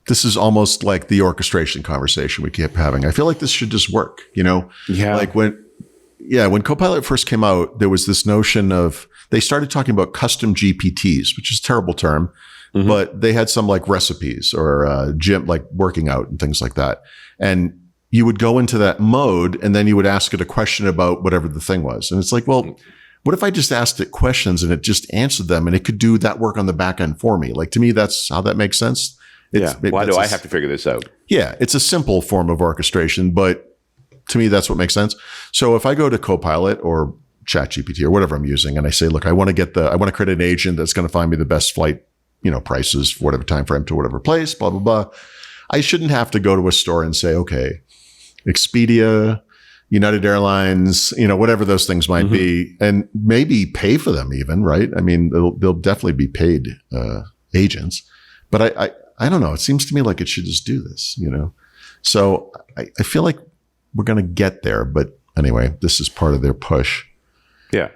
this is almost like the orchestration conversation we keep having. I feel like this should just work, Yeah. Like when Copilot first came out, there was this notion of, they started talking about custom GPTs, which is a terrible term, but they had some like recipes or gym, like working out and things like that. And you would go into that mode and then you would ask it a question about whatever the thing was. And it's like, well, what if I just asked it questions and it just answered them and it could do that work on the back end for me? Like, to me, that's how that makes sense. Why do I have to figure this out? Yeah, it's a simple form of orchestration, but to me, that's what makes sense. So if I go to Copilot or ChatGPT or whatever I'm using, and I say, look, I want to create an agent that's going to find me the best flight, prices for whatever time frame to whatever place, blah, blah, blah. I shouldn't have to go to a store and say, okay, Expedia, United Airlines, whatever those things might be, and maybe pay for them even, right? I mean, they'll definitely be paid agents, but I don't know. It seems to me like it should just do this, So I feel like we're going to get there, but anyway, this is part of their push. Yeah.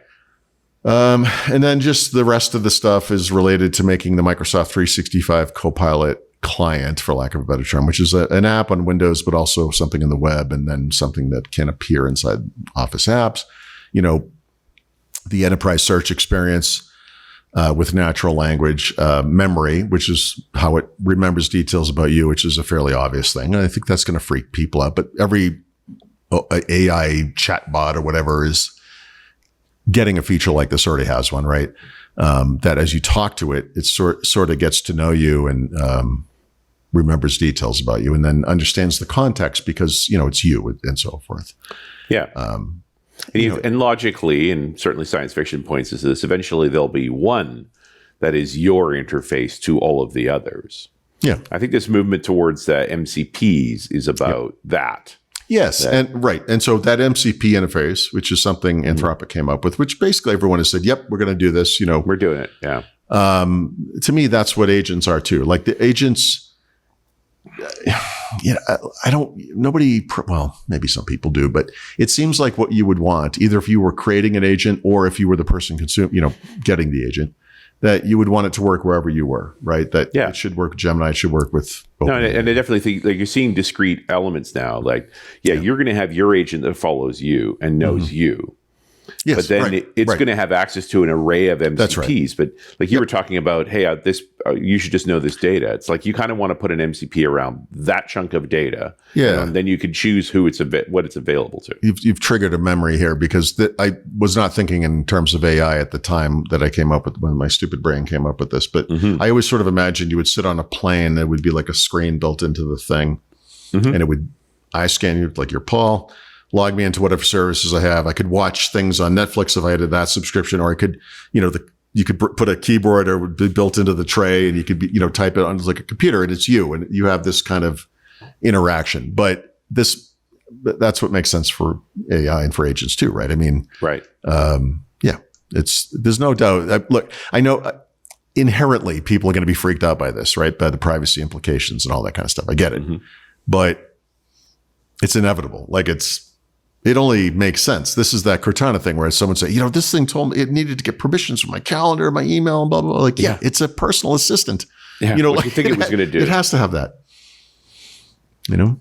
And then just the rest of the stuff is related to making the Microsoft 365 Copilot client, for lack of a better term, which is an app on Windows, but also something in the web, and then something that can appear inside Office apps. The enterprise search experience with natural language memory, which is how it remembers details about you, which is a fairly obvious thing. And I think that's going to freak people out. But every AI chatbot or whatever is getting a feature like this, already has one, right? That as you talk to it, it sort of gets to know you and remembers details about you, and then understands the context because, it's you and so forth. Yeah. And logically, and certainly science fiction points to this, eventually there'll be one that is your interface to all of the others. Yeah. I think this movement towards MCPs is about that. Yes. And right. And so that MCP interface, which is something Anthropic came up with, which basically everyone has said, yep, we're going to do this, We're doing it. Yeah. To me, that's what agents are too. Like the agents, well, maybe some people do, but it seems like what you would want, either if you were creating an agent or if you were the person getting the agent, that you would want it to work wherever you were, right? That it should work with Gemini, it should work with OpenAI. No, and I definitely think like you're seeing discrete elements now. Like, you're going to have your agent that follows you and knows you. Yes, but then it's going to have access to an array of MCPs. That's right. But like you were talking about, hey, you should just know this data. It's like you kind of want to put an MCP around that chunk of data. Yeah. And then you could choose what it's available to. You've triggered a memory here because I was not thinking in terms of AI at the time that I came up with, when my stupid brain came up with this. But I always sort of imagined you would sit on a plane. There would be like a screen built into the thing, and it would eye scan you like you're Paul. Log me into whatever services I have. I could watch things on Netflix if I had that subscription, or I could, you could put a keyboard or it would be built into the tray and you could type it on like a computer and it's you and you have this kind of interaction. But that's what makes sense for AI and for agents too, right? I mean, right. There's no doubt. Look, I know inherently people are going to be freaked out by this, right? By the privacy implications and all that kind of stuff. I get it, but it's inevitable. Like it only makes sense. This is that Cortana thing where someone say, this thing told me it needed to get permissions from my calendar, my email, and blah, blah, blah. Like, it's a personal assistant. Yeah, what do you think it was going to do? It has to have that, Anyway,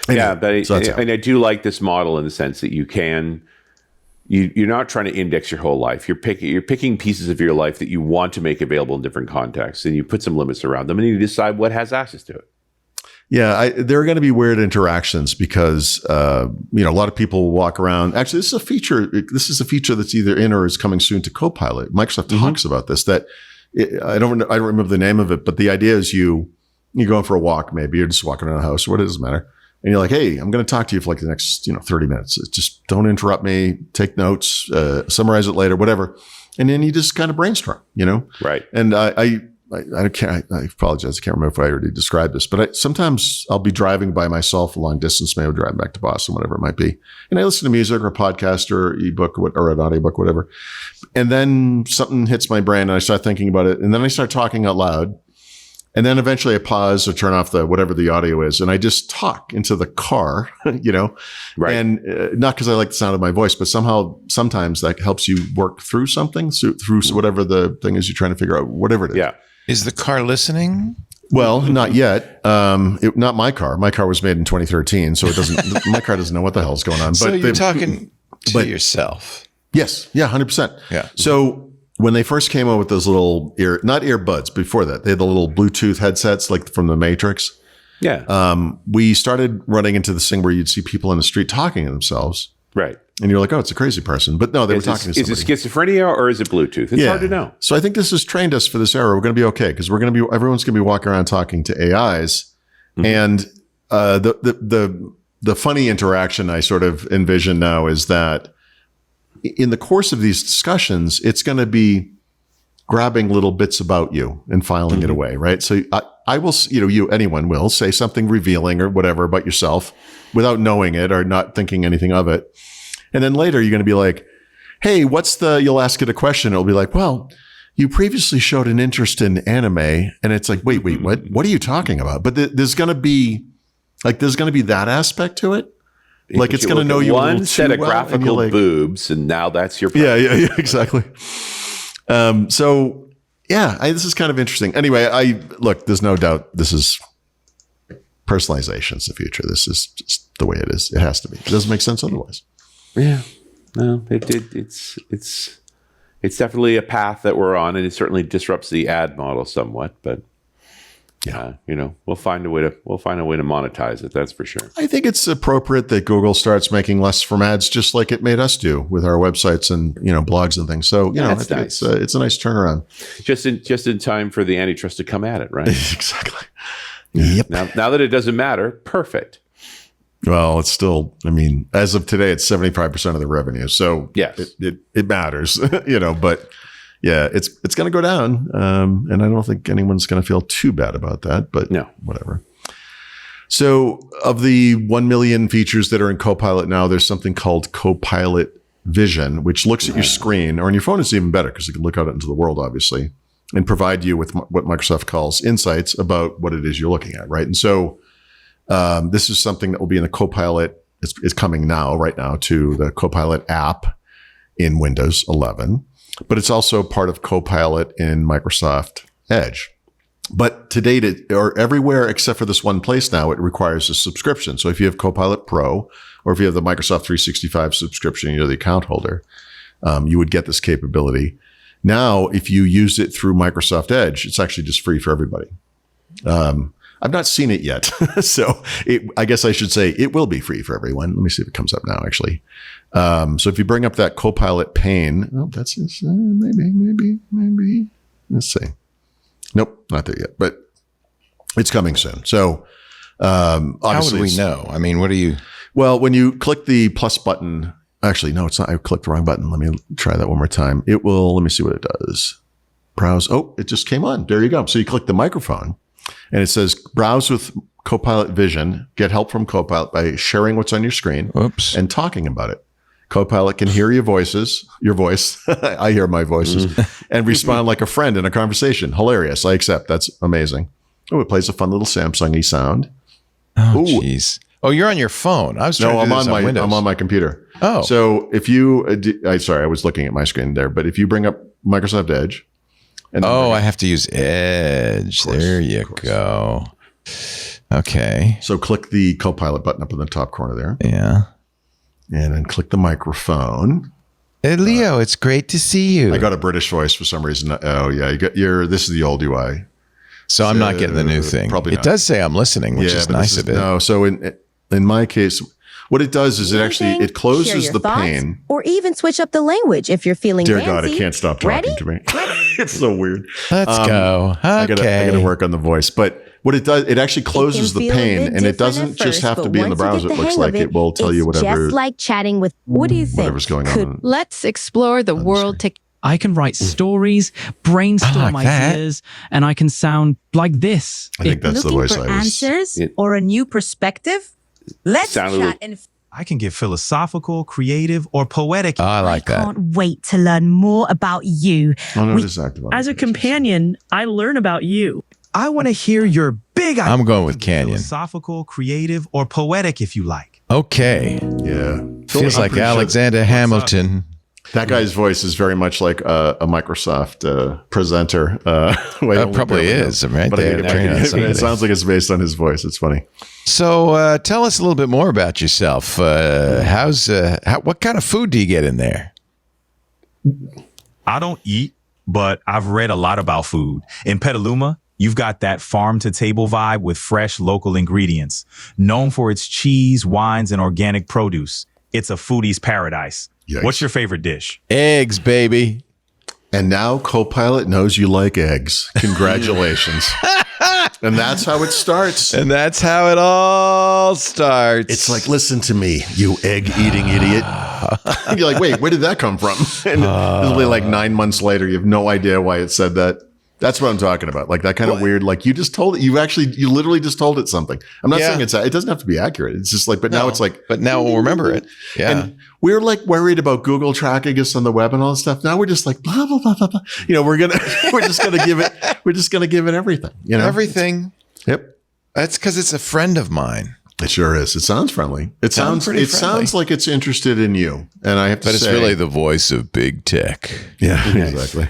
and I do like this model in the sense that you're not trying to index your whole life. You're picking pieces of your life that you want to make available in different contexts, and you put some limits around them, and you decide what has access to it. Yeah, there are going to be weird interactions because a lot of people will walk around. Actually, this is a feature that's either in or is coming soon to Copilot. Microsoft talks about this. I don't remember the name of it, but the idea is you're going for a walk. Maybe you're just walking around a house. What does it matter? And you're like, hey, I'm going to talk to you for like the next 30 minutes. Just don't interrupt me. Take notes. Summarize it later. Whatever. And then you just kind of brainstorm. Right. And I I apologize. I can't remember if I already described this, but sometimes I'll be driving by myself a long distance, maybe driving back to Boston, whatever it might be. And I listen to music or a podcast or ebook or an audiobook, whatever. And then something hits my brain and I start thinking about it. And then I start talking out loud. And then eventually I pause or turn off whatever the audio is. And I just talk into the car, right. And not because I like the sound of my voice, but sometimes that helps you work through something, through whatever the thing is you're trying to figure out, whatever it is. Yeah. Is the car listening? Well, not yet. Not my car. My car was made in 2013. So it doesn't, my car doesn't know what the hell's going on. So you're talking to yourself. Yes. Yeah. 100%. Yeah. So when they first came out with those little not earbuds, before that, they had the little Bluetooth headsets like from the Matrix. Yeah. We started running into this thing where you'd see people in the street talking to themselves. Right. And you're like, oh, it's a crazy person. But no, they were talking to somebody. Is it schizophrenia or is it Bluetooth? It's hard to know. So I think this has trained us for this era. We're going to be okay because everyone's going to be walking around talking to AIs. Mm-hmm. And the funny interaction I sort of envision now is that in the course of these discussions, it's going to be grabbing little bits about you and filing it away, right? So I will, anyone will say something revealing or whatever about yourself without knowing it or not thinking anything of it. And then later you're going to be like, hey, you'll ask it a question. It'll be like, well, you previously showed an interest in anime. And it's like, wait, what are you talking about? But there's going to be that aspect to it. Like it's going to know you one set of graphical boobs, and now that's your problem. Yeah, exactly. So yeah, this is kind of interesting. Anyway, look. There's no doubt this is personalization's the future. This is just the way it is. It has to be. It doesn't make sense otherwise. Yeah, no, it's definitely a path that we're on, and it certainly disrupts the ad model somewhat, but. Yeah, we'll find a way to monetize it. That's for sure. I think it's appropriate that Google starts making less from ads, just like it made us do with our websites and blogs and things. So I think nice. It's a nice turnaround. Just in time for the antitrust to come at it, right? Exactly. Yep. Now that it doesn't matter, perfect. Well, it's still. As of today, it's 75% of the revenue. So yes, it matters. But. Yeah, it's going to go down, and I don't think anyone's going to feel too bad about that, but no, whatever. So of the 1 million features that are in Copilot now, there's something called Copilot Vision, which looks at your screen, or on your phone it's even better because it can look out into the world, obviously, and provide you with what Microsoft calls insights about what it is you're looking at, right? And so this is something that will be in the Copilot. It's coming right now to the Copilot app in Windows 11. But it's also part of Copilot in Microsoft Edge. But to date, or everywhere except for this one place now, it requires a subscription. So if you have Copilot Pro, or if you have the Microsoft 365 subscription, you're the account holder, you would get this capability. Now, if you use it through Microsoft Edge, it's actually just free for everybody. I've not seen it yet. So I guess I should say it will be free for everyone. Let me see if it comes up now, actually. So if you bring up that Copilot pane, that's maybe. Let's see. Nope, not there yet, but it's coming soon. So obviously, how would we know? What do you? Well, when you click the plus button, actually, no, it's not. I clicked the wrong button. Let me try that one more time. It will. Let me see what it does. Browse. Oh, it just came on. There you go. So you click the microphone, and it says browse with Copilot Vision. Get help from Copilot by sharing what's on your screen. Oops. And talking about it. Copilot can hear your voice. I hear my voices and respond like a friend in a conversation. Hilarious. I accept. That's amazing. Oh, it plays a fun little Samsung-y sound. Oh, jeez. Oh, you're on your phone. I was trying to do this on Windows. I'm on my computer. Oh. So if you, sorry, I was looking at my screen there, but if you bring up Microsoft Edge. I have to use Edge. There you go. Okay. So click the Copilot button up in the top corner there. Yeah. And then click the microphone. Hey, Leo, it's great to see you. I got a British voice for some reason. Oh, yeah. This is the old UI. So I'm not getting the new thing. Probably not. It does say I'm listening, which is nice of it. No, so in my case, what it does is it closes the pane. Or even switch up the language if you're feeling fancy. Dear God, it can't stop talking to me. It's so weird. Let's go. Okay. I got to work on the voice. But what it does, it actually closes the pane, and it doesn't just have to be in the browser. It looks like it will tell you whatever. Just like chatting with. What do you think? Whatever's going on. Let's explore the world. I can write stories, brainstorm ideas, and I can sound like this. I think that's the voice I Looking for was. answers or a new perspective? Let's chat and I can get philosophical, creative, or poetic. I like that. can't wait to learn more about you. Oh, no, just active. As a companion, I learn about you. I want to hear your big ideas. I'm going with Canyon. Philosophical, creative, or poetic if you like. Okay. Yeah. Feels I'm like pretty sure Alexander Hamilton. that guy's voice is very much like a Microsoft presenter. Probably is, right? But They had to train on somebody. it sounds like it's based on his voice. It's funny. So tell us a little bit more about yourself. What kind of food do you get in there? I don't eat, but I've read a lot about food. In Petaluma, you've got that farm-to-table vibe with fresh local ingredients. Known for its cheese, wines, and organic produce. It's a foodie's paradise. Yikes. What's your favorite dish? Eggs, baby. And now Copilot knows you like eggs. Congratulations. And that's how it starts. And that's how it all starts. It's like, listen to me, you egg-eating idiot. And you're like, wait, where did that come from? And it'll be like 9 months later. You have no idea why it said that. That's what I'm talking about. Like that kind of weird, like you just told it, you literally just told it something. I'm not saying it doesn't have to be accurate. It's just like, now it's like. But now we'll remember it. Yeah. And we're like worried about Google tracking us on the web and all that stuff. Now we're just like, blah, blah, blah, blah, blah. We're just going to give it everything, Everything. Yep. That's because it's a friend of mine. It sure is. It sounds friendly. It sounds like it's interested in you. And I have to say. But it's really the voice of big tech. Yeah, exactly.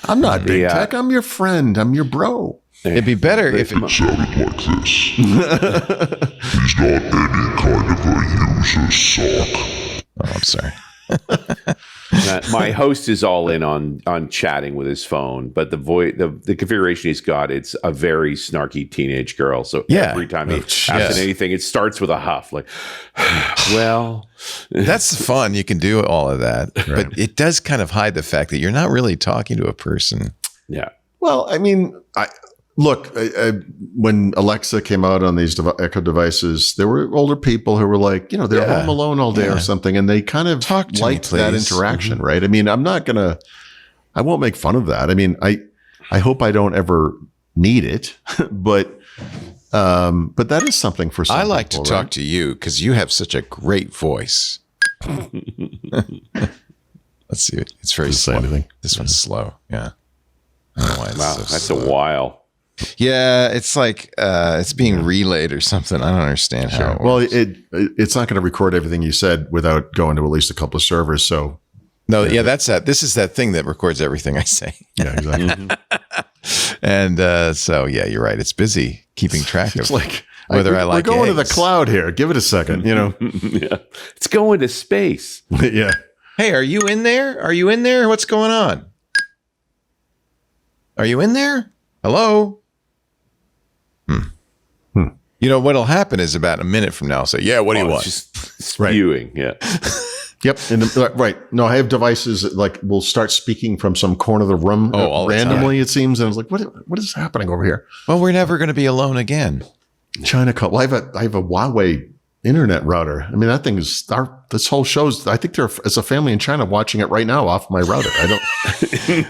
I'm not big tech. I'm your friend. I'm your bro. It'd be better if it sounded like this. He's not any kind of a user sock. Oh, I'm sorry. My host is all in on chatting with his phone, but the configuration he's got, it's a very snarky teenage girl. So every time he asks anything, it starts with a huff. Like, well, that's fun. You can do all of that, but it does kind of hide the fact that you're not really talking to a person. Yeah. Well, I mean, when Alexa came out on these Echo devices, there were older people who were like, they're home alone all day or something, and they kind of liked that interaction, right? I mean, I won't make fun of that. I mean, I hope I don't ever need it, but that is something for some I like people, to talk to you because you have such a great voice. Let's see. It's very slow. This one's slow. Yeah. I don't know why it's wow, so that's slow. a while. Yeah, it's like it's being relayed or something. I don't understand how. Well, it's not going to record everything you said without going to at least a couple of servers. So no, that's that. This is that thing that records everything I say. Yeah, exactly. And so you're right. It's busy keeping track of like whether I like. We're going to the eggs. cloud here. Give it a second. Yeah, it's going to space. Yeah. Hey, are you in there? Are you in there? What's going on? Are you in there? Hello? What'll happen is about a minute from now, I'll say, what do you want? Just spewing. Right. Yeah. Yep. And right. No, I have devices that will start speaking from some corner of the room randomly, it seems. And I was like, what is happening over here? Well, we're never going to be alone again. China call. Well, I have a Huawei internet router. I mean, that thing is this whole show's, I think there's a family in China watching it right now off my router.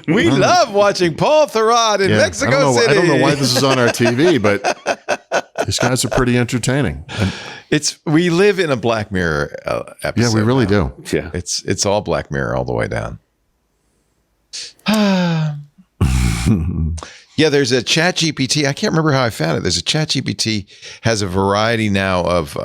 We love watching Paul Thurrott in Mexico City. I don't know why this is on our TV, but these guys are pretty entertaining. We live in a Black Mirror episode. Yeah, we really do. Yeah. It's all Black Mirror all the way down. Yeah, there's a ChatGPT. I can't remember how I found it. There's a ChatGPT has a variety now of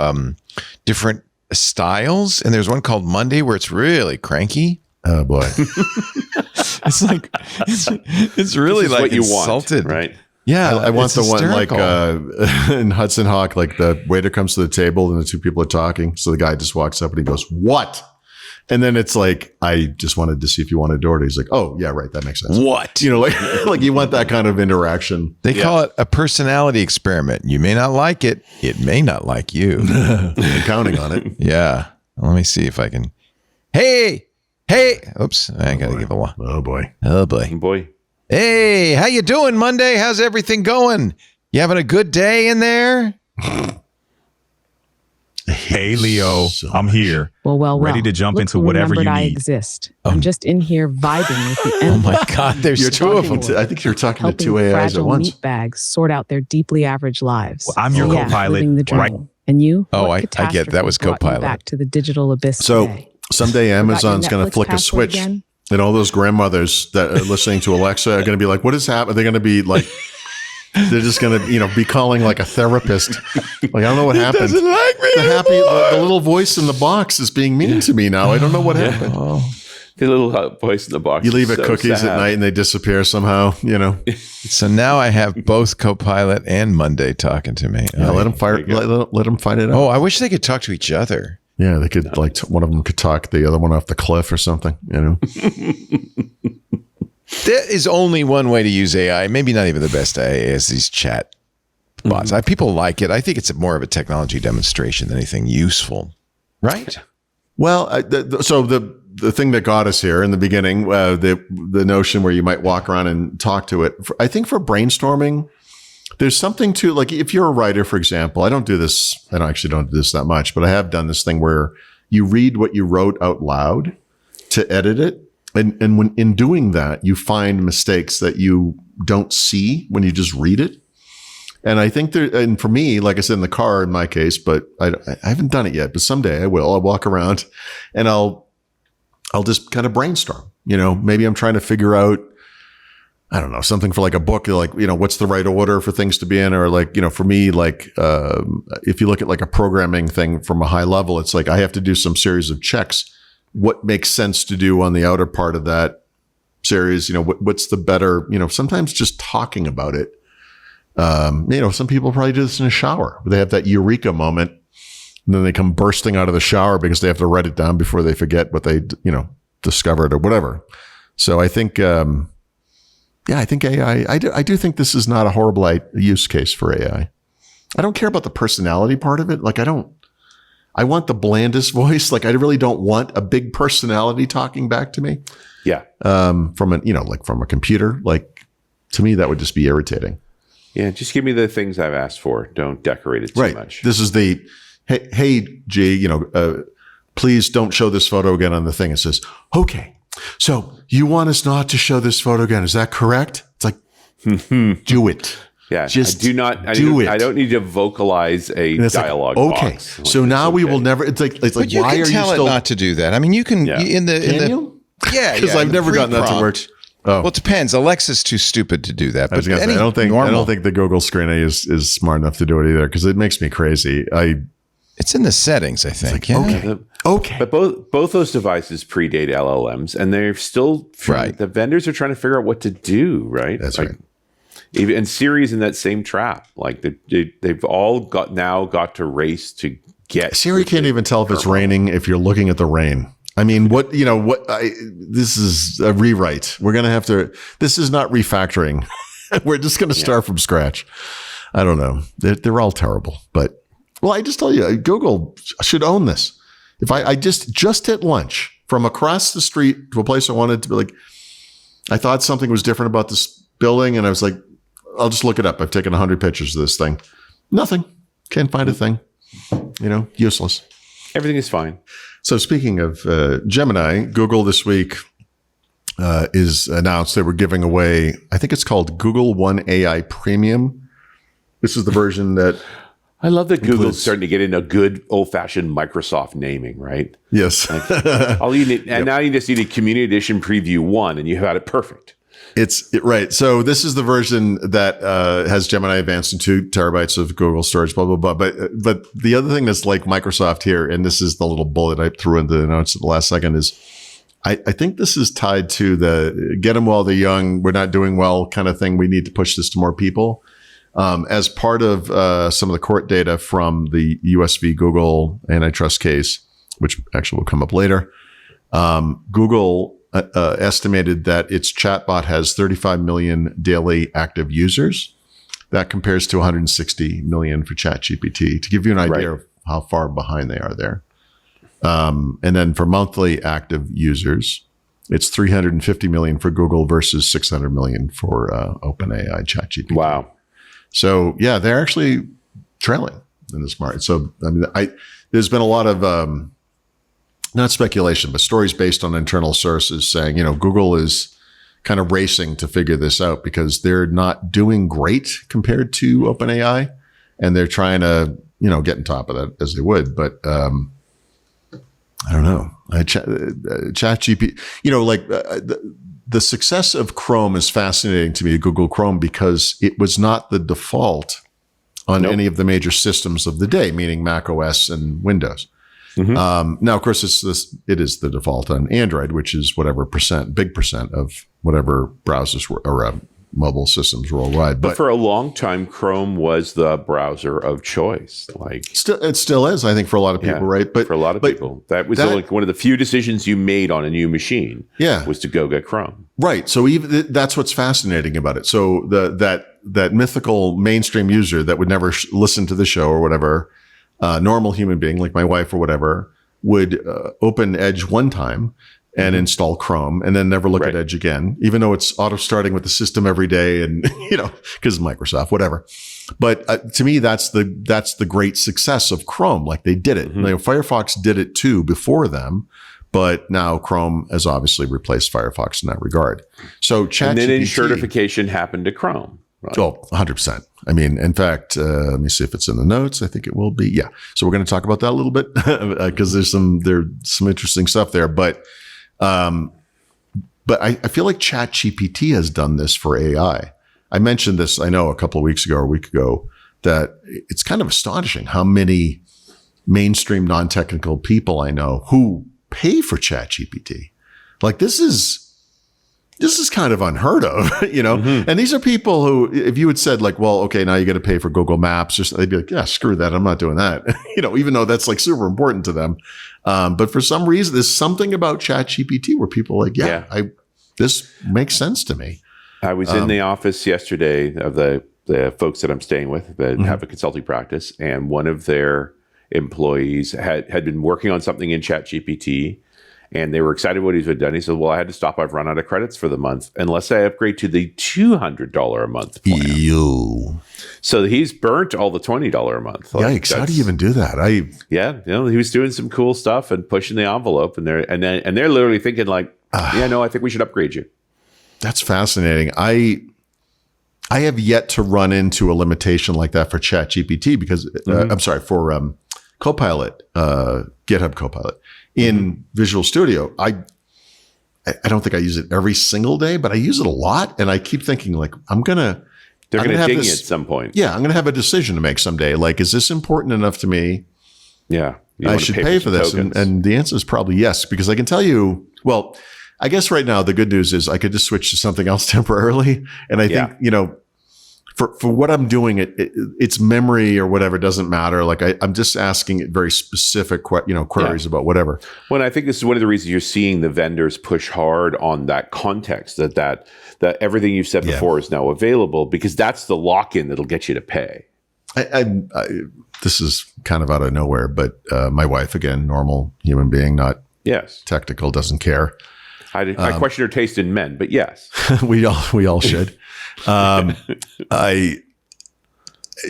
different styles, and there's one called Monday where it's really cranky. Oh boy, it's like it's really like what you insulted, want, right? Yeah, I want the hysterical. one like in Hudson Hawk, like the waiter comes to the table and the two people are talking. So the guy just walks up and he goes, "What?" And then it's like, I just wanted to see if you wanted to order. He's like, oh, yeah, right. That makes sense. What? Like you want that kind of interaction. They call it a personality experiment. You may not like it. It may not like you. I'm counting on it. Yeah. Well, let me see if I can. Hey. Oops. I got to give a one. Oh, boy. Boy. Hey, how you doing, Monday? How's everything going? You having a good day in there? Hey, Leo, I'm here. Well. Ready to jump Look into who whatever you remembered I need. exist. I'm just in here vibing with the end. Oh my God, there's two of them. I think you're talking to helping two AIs at fragile once. meat bags sort out their deeply average lives. Well, I'm your co-pilot, living the dream. right? And you? Oh, What I get that was catastrophe brought you Copilot. Back to the digital abyss. So today? someday Amazon's Forgot your going to Netflix flick a password switch, again? and all those grandmothers that are listening to Alexa are going to be like, "What is happening?" They're going to be like, they're just going to, be calling like a therapist. Like, I don't know what happened. Doesn't like me The little voice in the box is being mean to me now. I don't know what happened. The little voice in the box. You leave is it so cookies sad. at night and they disappear somehow. So now I have both Copilot and Monday talking to me. Yeah, let them fire. Let them fight it out. Oh, I wish they could talk to each other. Yeah, they could one of them could talk the other one off the cliff or something. There is only one way to use AI. Maybe not even the best AI is these chat bots. People like it. I think it's more of a technology demonstration than anything useful, right? Well, so the thing that got us here in the beginning, the notion where you might walk around and talk to it. I think for brainstorming, there's something to, like, if you're a writer, for example. I don't do this. I actually don't do this that much, but I have done this thing where you read what you wrote out loud to edit it. And when in doing that, you find mistakes that you don't see when you just read it. And I think and for me, like I said, in the car, in my case, but I haven't done it yet, but someday I will. I'll walk around and I'll just kind of brainstorm. Maybe I'm trying to figure out, I don't know, something for like a book, like, what's the right order for things to be in? Or like, for me, like, if you look at like a programming thing from a high level, it's like I have to do some series of checks. What makes sense to do on the outer part of that series? What's the better, sometimes just talking about it. Some people probably do this in a shower. They have that eureka moment and then they come bursting out of the shower because they have to write it down before they forget what they, discovered or whatever. So I think, I think AI, I do think this is not a horrible use case for AI. I don't care about the personality part of it. Like, I want the blandest voice. Like, I really don't want a big personality talking back to me. Yeah. From from a computer. Like, to me, that would just be irritating. Yeah. Just give me the things I've asked for. Don't decorate it too much. This is the, hey, G, please don't show this photo again on the thing. It says, okay, so you want us not to show this photo again. Is that correct? It's like, do it. Yeah, just do it. I don't need to vocalize a dialogue. Like, okay, box. So now we will never. It's like but you why can are tell you still it not to do that? I mean, you can Can you? Yeah, because I've never gotten that to work. Oh. Well, it depends. Alexa's too stupid to do that. But I don't think the Google screen is smart enough to do it either because it makes me crazy. It's in the settings, I think. Okay. But both those devices predate LLMs, and they're still right. The vendors are trying to figure out what to do. Right. That's right. Even and Siri's in that same trap. Like they've all got to race to get. Siri can't even tell if it's raining if you're looking at the rain. I mean, this is a rewrite. We're going to have to, this is not refactoring. We're just going to start from scratch. I don't know. They're all terrible, but I just tell you, Google should own this. If I just at lunch from across the street to a place I wanted to be like, I thought something was different about this building. And I was like, I'll just look it up. I've taken 100 pictures of this thing. Nothing. Can't find a thing. Useless. Everything is fine. So speaking of Gemini, Google this week is announced they were giving away, I think it's called Google One AI Premium. This is the version that I love that Google's starting to get into good old-fashioned Microsoft naming, right? Yes. All you need, and now you just need a Community Edition Preview 1, and you've had it perfect. Right. So this is the version that has Gemini Advanced and 2 terabytes of Google storage, blah, blah, blah. But the other thing that's like Microsoft here, and this is the little bullet I threw into the notes at the last second, is I think this is tied to the get them while they're young, we're not doing well kind of thing. We need to push this to more people. As part of some of the court data from the US v. Google antitrust case, which actually will come up later, Google estimated that its chatbot has 35 million daily active users. That compares to 160 million for ChatGPT, to give you an idea of how far behind they are there. And then for monthly active users, it's 350 million for Google versus 600 million for OpenAI ChatGPT. Wow. So yeah, they're actually trailing in this market. So, I mean, there's been a lot of, not speculation, but stories based on internal sources saying, Google is kind of racing to figure this out because they're not doing great compared to OpenAI, and they're trying to, get on top of that as they would. But I don't know. ChatGPT, the success of Chrome is fascinating to me, Google Chrome, because it was not the default on any of the major systems of the day, meaning Mac OS and Windows. Mm-hmm. Now, of course, it is the default on Android, which is whatever big percent of whatever browsers or mobile systems worldwide. But for a long time, Chrome was the browser of choice. It still is, I think, for a lot of people, right? But for a lot of people, that was one of the few decisions you made on a new machine. Was to go get Chrome. Right. So even that's what's fascinating about it. So that mythical mainstream user that would never listen to the show or whatever. Normal human being like my wife or whatever would open Edge one time and install Chrome and then never look at Edge again, even though it's auto starting with the system every day and, because Microsoft, whatever. But to me, that's the great success of Chrome. Like they did it. Firefox did it too before them, but now Chrome has obviously replaced Firefox in that regard. So and then certification happened to Chrome. Right. Oh, 100%. I mean, in fact, let me see if it's in the notes. I think it will be. Yeah. So we're going to talk about that a little bit because there's some interesting stuff there. But I feel like ChatGPT has done this for AI. I mentioned this, I know, a couple of weeks ago or a week ago, that it's kind of astonishing how many mainstream non-technical people I know who pay for ChatGPT. Like this is kind of unheard of, Mm-hmm. And these are people who, if you had said like, well, okay, now you got to pay for Google Maps, they'd be like, yeah, screw that. I'm not doing that. Even though that's like super important to them. But for some reason, there's something about ChatGPT where people are like, this makes sense to me. I was in the office yesterday of the folks that I'm staying with that have a consulting practice, and one of their employees had been working on something in ChatGPT. And they were excited what he's done. He said, well, I had to stop. I've run out of credits for the month unless I upgrade to the $200 a month plan. Ew. So he's burnt all the $20 a month. Yikes. How do you even do that? He was doing some cool stuff and pushing the envelope. And they're literally thinking like, I think we should upgrade you. That's fascinating. I have yet to run into a limitation like that for ChatGPT because, I'm sorry, for Copilot, GitHub Copilot. In Visual Studio, I don't think I use it every single day, but I use it a lot. And I keep thinking like, they're going to ding you at some point. Yeah. I'm going to have a decision to make someday. Like, is this important enough to me? Yeah. I should pay for this. And the answer is probably yes, because I can tell you, well, I guess right now the good news is I could just switch to something else temporarily. And I think, for what I'm doing, it's memory or whatever, doesn't matter. Like I'm just asking it very specific, queries about whatever. Well, I think this is one of the reasons you're seeing the vendors push hard on that context, that everything you've said before is now available, because that's the lock-in that'll get you to pay. This is kind of out of nowhere, but my wife, again, normal human being, not technical, doesn't care. I question her taste in men, but yes, we all should.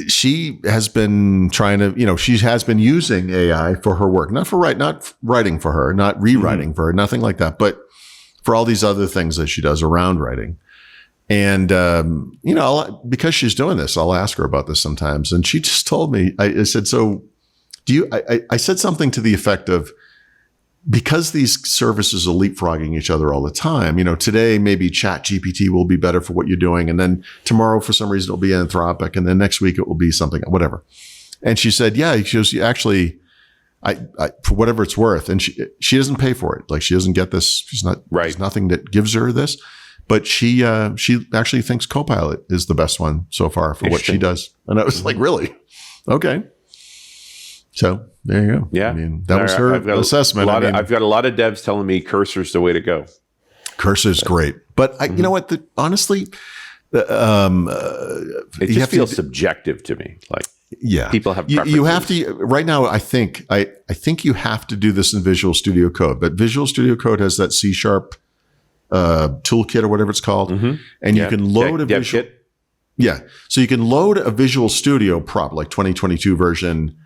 She has been trying to, she has been using AI for her work, not writing for her, not rewriting for her, nothing like that, but for all these other things that she does around writing. And, because she's doing this, I'll ask her about this sometimes. And she just told me, I said, so I said something to the effect of, because these services are leapfrogging each other all the time, today maybe ChatGPT will be better for what you're doing. And then tomorrow, for some reason, it'll be Anthropic. And then next week it will be something, whatever. And she said, she goes, actually, I for whatever it's worth. And she doesn't pay for it. Like she doesn't get this. She's not, there's nothing that gives her this, but she actually thinks Copilot is the best one so far for what she does. And I was like, really? Okay. So there you go. Yeah. I mean, that was her assessment. I've got a lot of devs telling me Cursor's the way to go. Cursor's great. But you know what? Honestly, it just feels subjective to me. Like, people have preferences. You have to, right now, I think you have to do this in Visual Studio Code. But Visual Studio Code has that C# toolkit or whatever it's called. And you can load a visual. Yeah. So you can load a Visual Studio prop, like 2022 version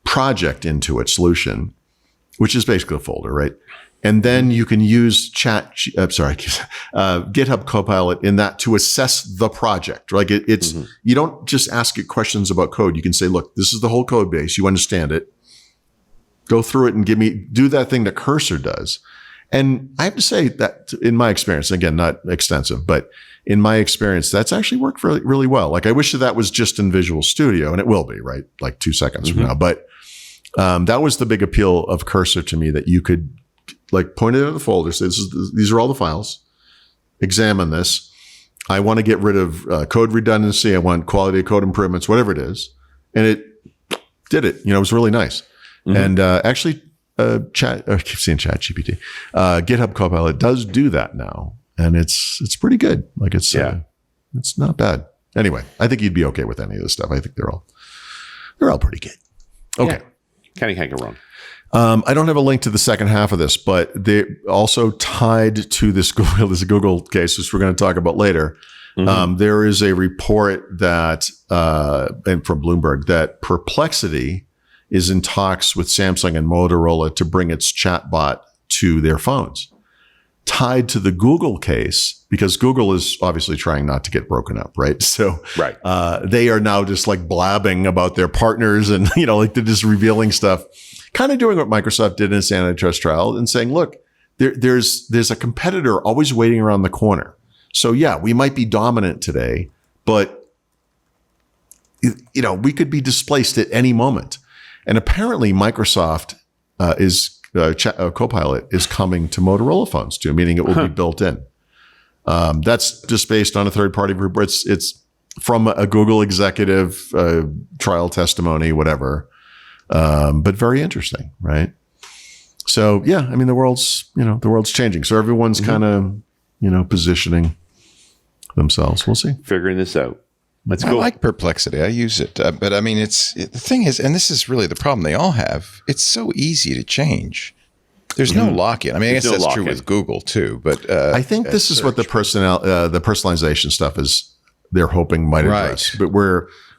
project into it, solution, which is basically a folder, right? And then you can use GitHub Copilot in that to assess the project. Like it's you don't just ask it questions about code. You can say, look, this is the whole code base. You understand it. Go through it and do that thing that Cursor does. And I have to say that in my experience, again, not extensive, but in my experience, that's actually worked really, really well. Like I wish that was just in Visual Studio, and it will be, right? Like 2 seconds from now. But that was the big appeal of Cursor to me, that you could like point it at the folder, say, these are all the files. Examine this. I want to get rid of code redundancy. I want quality of code improvements, whatever it is. And it did it. It was really nice. And actually, I keep saying ChatGPT. GitHub Copilot does do that now, and it's pretty good. Like it's not bad. Anyway, I think you'd be okay with any of this stuff. I think they're all pretty good. Okay, can't go wrong. I don't have a link to the second half of this, but they also tied to this Google case, which we're going to talk about later. There is a report that and from Bloomberg that Perplexity is in talks with Samsung and Motorola to bring its chatbot to their phones, tied to the Google case, because Google is obviously trying not to get broken up, right? So they are now just like blabbing about their partners and, like they're just revealing stuff, kind of doing what Microsoft did in its antitrust trial and saying, look, there's a competitor always waiting around the corner. So yeah, we might be dominant today, but we could be displaced at any moment. And apparently Microsoft Copilot is coming to Motorola phones too, meaning it will be built in. That's just based on a third-party report. It's from a Google executive trial testimony, whatever. But very interesting, right? So yeah, I mean the world's changing. So everyone's kind of positioning themselves. We'll see. Figuring this out. Let's go. I like Perplexity. I use it. But I mean, the thing is, and this is really the problem they all have, it's so easy to change. There's no lock-in. I mean, I guess that's true with Google too. But I think this is what the personalization stuff is. They're hoping might address.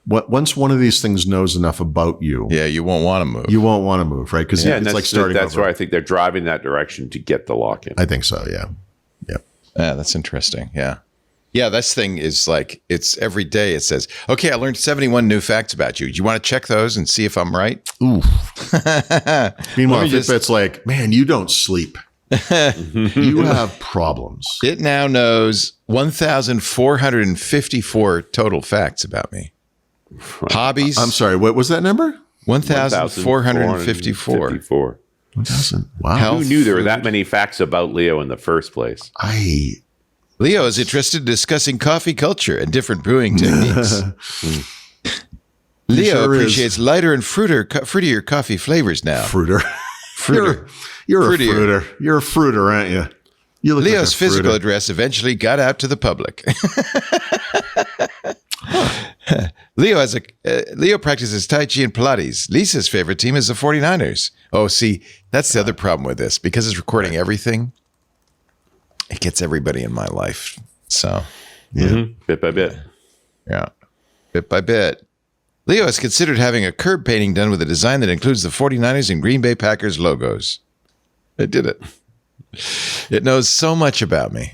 But once one of these things knows enough about you, you won't want to move. You won't want to move, right? Because it's like starting. That's why I think they're driving that direction to get the lock-in. I think so. Yeah. Yeah, that's interesting. Yeah. Yeah, this thing is like, it's every day it says, okay, I learned 71 new facts about you. Do you want to check those and see if I'm right? Ooh. Meanwhile, Fitbit's like, man, you don't sleep. You have problems. It now knows 1,454 total facts about me. Hobbies. I'm sorry, what was that number? 1,454. 1,000. Wow. Who knew there were that many facts about Leo in the first place? Leo is interested in discussing coffee culture and different brewing techniques. Leo appreciates lighter and fruitier coffee flavors now. Fruiter. You're a fruiter. You're a fruiter, aren't you? Leo's physical address eventually got out to the public. Leo practices Tai Chi and Pilates. Lisa's favorite team is the 49ers. Oh, see, that's the other problem with this. Because it's recording everything, it gets everybody in my life. So, bit by bit. Yeah, bit by bit. Leo has considered having a curb painting done with a design that includes the 49ers and Green Bay Packers logos. It did it. It knows so much about me.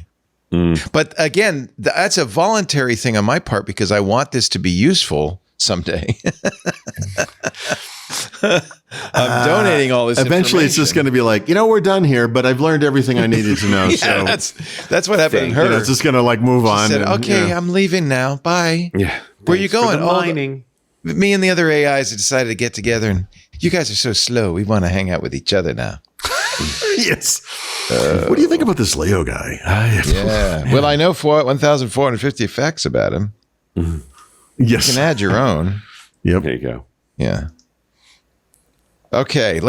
But again, that's a voluntary thing on my part because I want this to be useful someday. I'm donating all this eventually it's just going to be like, we're done here, but I've learned everything I needed to know. Yeah, so that's what happened to her. It's just going to like move on. She said, I'm leaving now. Bye. Yeah. Where are you going? Me and the other AIs have decided to get together, and you guys are so slow. We want to hang out with each other now. Yes. What do you think about this Leo guy? Yeah. Well, I know 1,450 facts about him. Yes. You can add your own. Yep. There you go. Yeah. Okay.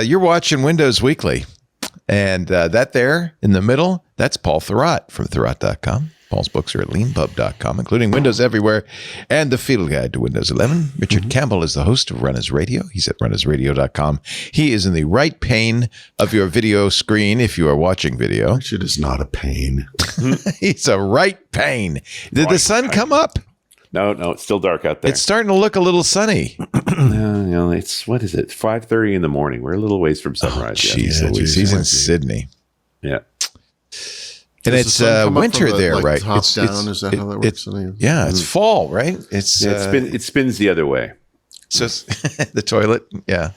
You're watching Windows Weekly. And that there in the middle, that's Paul Thurrott from Thurrott.com. Paul's books are at leanpub.com, including Windows Everywhere and the Field Guide to Windows 11. Richard Campbell is the host of RunAs Radio. He's at runasradio.com. He is in the right pane of your video screen if you are watching video. Richard is not a pane. He's a right pane. Did the sun come up? No, it's still dark out there. It's starting to look a little sunny. It's what is it? 5:30 in the morning. We're a little ways from sunrise. Jeez, he's in Sydney. Yeah. And it's winter there, right? Top down. Is that how that works? It's fall, right? It spins the other way. So the toilet, yeah.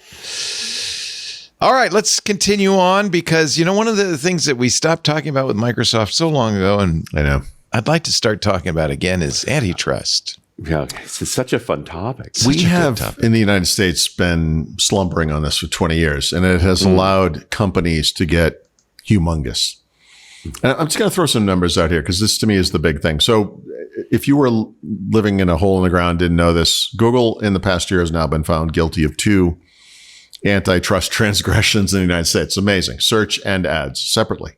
All right, let's continue on because one of the things that we stopped talking about with Microsoft so long ago, and I know I'd like to start talking about again, is antitrust. Yeah, it's such a fun topic. We have in the United States been slumbering on this for 20 years, and it has allowed companies to get humongous. And I'm just going to throw some numbers out here because this to me is the big thing. So if you were living in a hole in the ground, didn't know this, Google in the past year has now been found guilty of 2 antitrust transgressions in the United States. Amazing. Search and ads separately.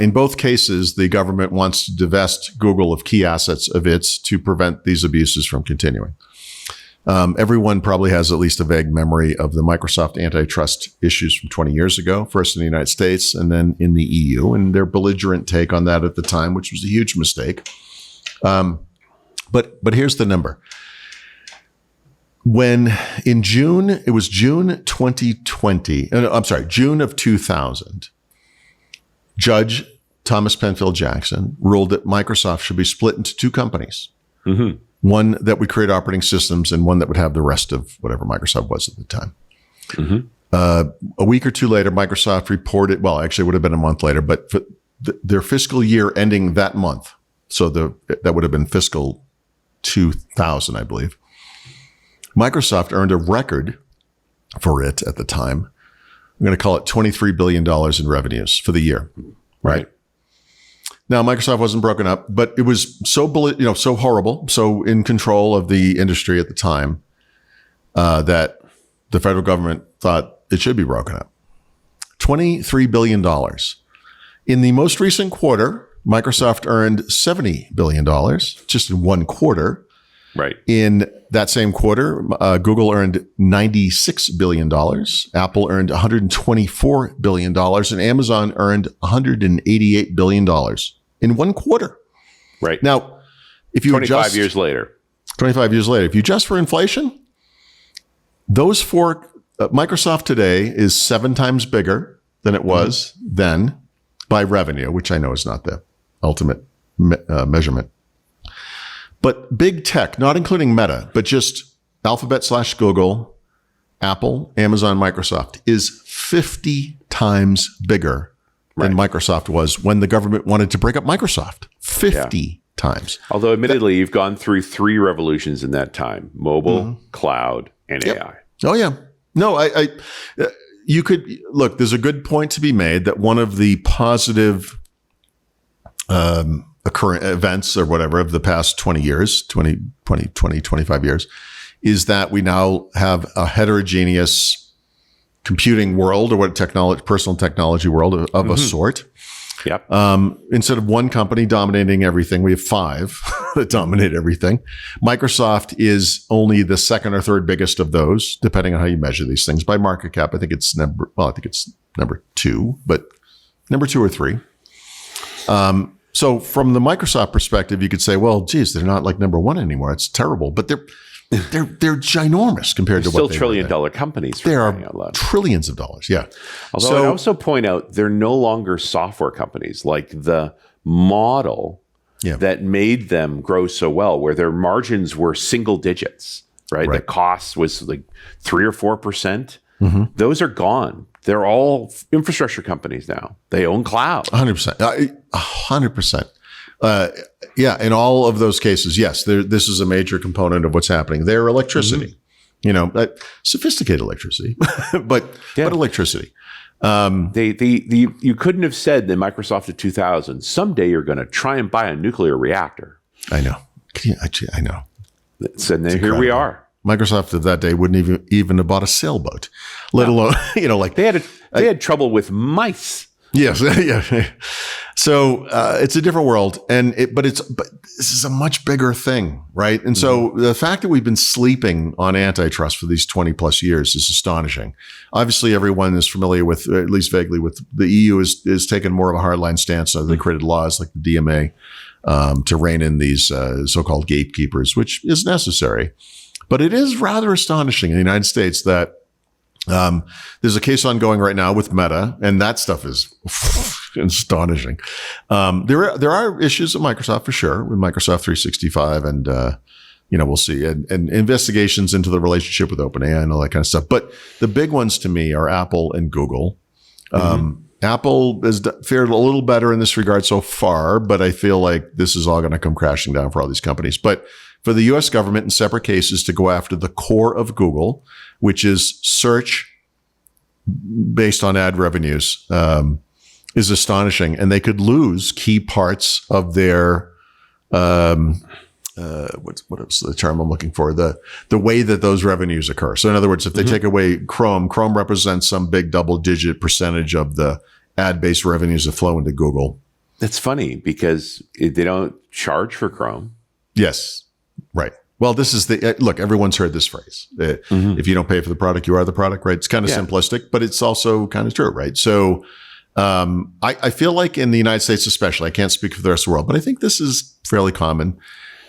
In both cases, the government wants to divest Google of key assets of its to prevent these abuses from continuing. Everyone probably has at least a vague memory of the Microsoft antitrust issues from 20 years ago, first in the United States and then in the EU, and their belligerent take on that at the time, which was a huge mistake. But here's the number. When in June, it was June 2020, June of 2000, Judge Thomas Penfield Jackson ruled that Microsoft should be split into 2 companies. Mm-hmm. One that would create operating systems and one that would have the rest of whatever Microsoft was at the time. Mm-hmm. A week or 2 later, Microsoft reported, well, actually it would have been a month later, but for their fiscal year ending that month. So that would have been fiscal 2000, I believe. Microsoft earned a record for it at the time. I'm going to call it $23 billion in revenues for the year. Right. Now, Microsoft wasn't broken up, but it was so horrible, so in control of the industry at the time, that the federal government thought it should be broken up. $23 billion. In the most recent quarter, Microsoft earned $70 billion just in one quarter. Right. In that same quarter, Google earned $96 billion. Apple earned $124 billion. And Amazon earned $188 billion in one quarter. Right. Now, if you 25 years later, if you adjust for inflation, those 4, Microsoft today is 7 times bigger than it was then by revenue, which I know is not the ultimate measurement. But big tech, not including Meta, but just Alphabet/Google, Apple, Amazon, Microsoft, is 50 times bigger than Microsoft was when the government wanted to break up Microsoft. 50 times. Although admittedly, you've gone through 3 revolutions in that time: mobile, cloud, and AI. Oh, yeah. No, you could look, there's a good point to be made that one of the positive current events or whatever of the past 20 years, 25 years, is that we now have a heterogeneous computing world or personal technology world of a sort. Yep. Instead of one company dominating everything, we have 5 that dominate everything. Microsoft is only the second or third biggest of those, depending on how you measure these things. By market cap, I think it's number 2, but number 2 or 3. So from the Microsoft perspective, you could say, well, geez, they're not like number 1 anymore. It's terrible, but they're ginormous compared to what still they trillion-dollar companies. They are trillions of dollars. Yeah. Although I also point out they're no longer software companies. Like the model that made them grow so well, where their margins were single digits, right? The cost was like 3 or 4%. Mm-hmm. Those are gone. They're all infrastructure companies now. They own cloud. 100%. 100%. In all of those cases, yes, this is a major component of what's happening. Their electricity, sophisticated electricity, but electricity. You couldn't have said in Microsoft of 2000, someday you're going to try and buy a nuclear reactor. I know. I know. So here we are. Microsoft at that day wouldn't even have bought a sailboat, let alone, they had trouble with mice. Yes. Yeah. So it's a different world, but this is a much bigger thing, right? And so the fact that we've been sleeping on antitrust for these 20 plus years is astonishing. Obviously, everyone is familiar with, at least vaguely, with the EU is taking more of a hardline stance. So they created laws like the DMA to rein in these so-called gatekeepers, which is necessary. But it is rather astonishing in the United States that there's a case ongoing right now with Meta, and that stuff is astonishing. There are issues at Microsoft for sure with Microsoft 365, and we'll see, and investigations into the relationship with OpenAI and all that kind of stuff. But the big ones to me are Apple and Google. Apple has fared a little better in this regard so far, but I feel like this is all going to come crashing down for all these companies. But for the U.S. government in separate cases to go after the core of Google, which is search based on ad revenues, is astonishing. And they could lose key parts of their, what's the term I'm looking for? The way that those revenues occur. So in other words, if they take away Chrome represents some big double-digit percentage of the ad-based revenues that flow into Google. That's funny because they don't charge for Chrome. Yes. Right. Well, this is look, everyone's heard this phrase. If you don't pay for the product, you are the product, right? It's kind of simplistic, but it's also kind of true, right? So I feel like in the United States especially, I can't speak for the rest of the world, but I think this is fairly common.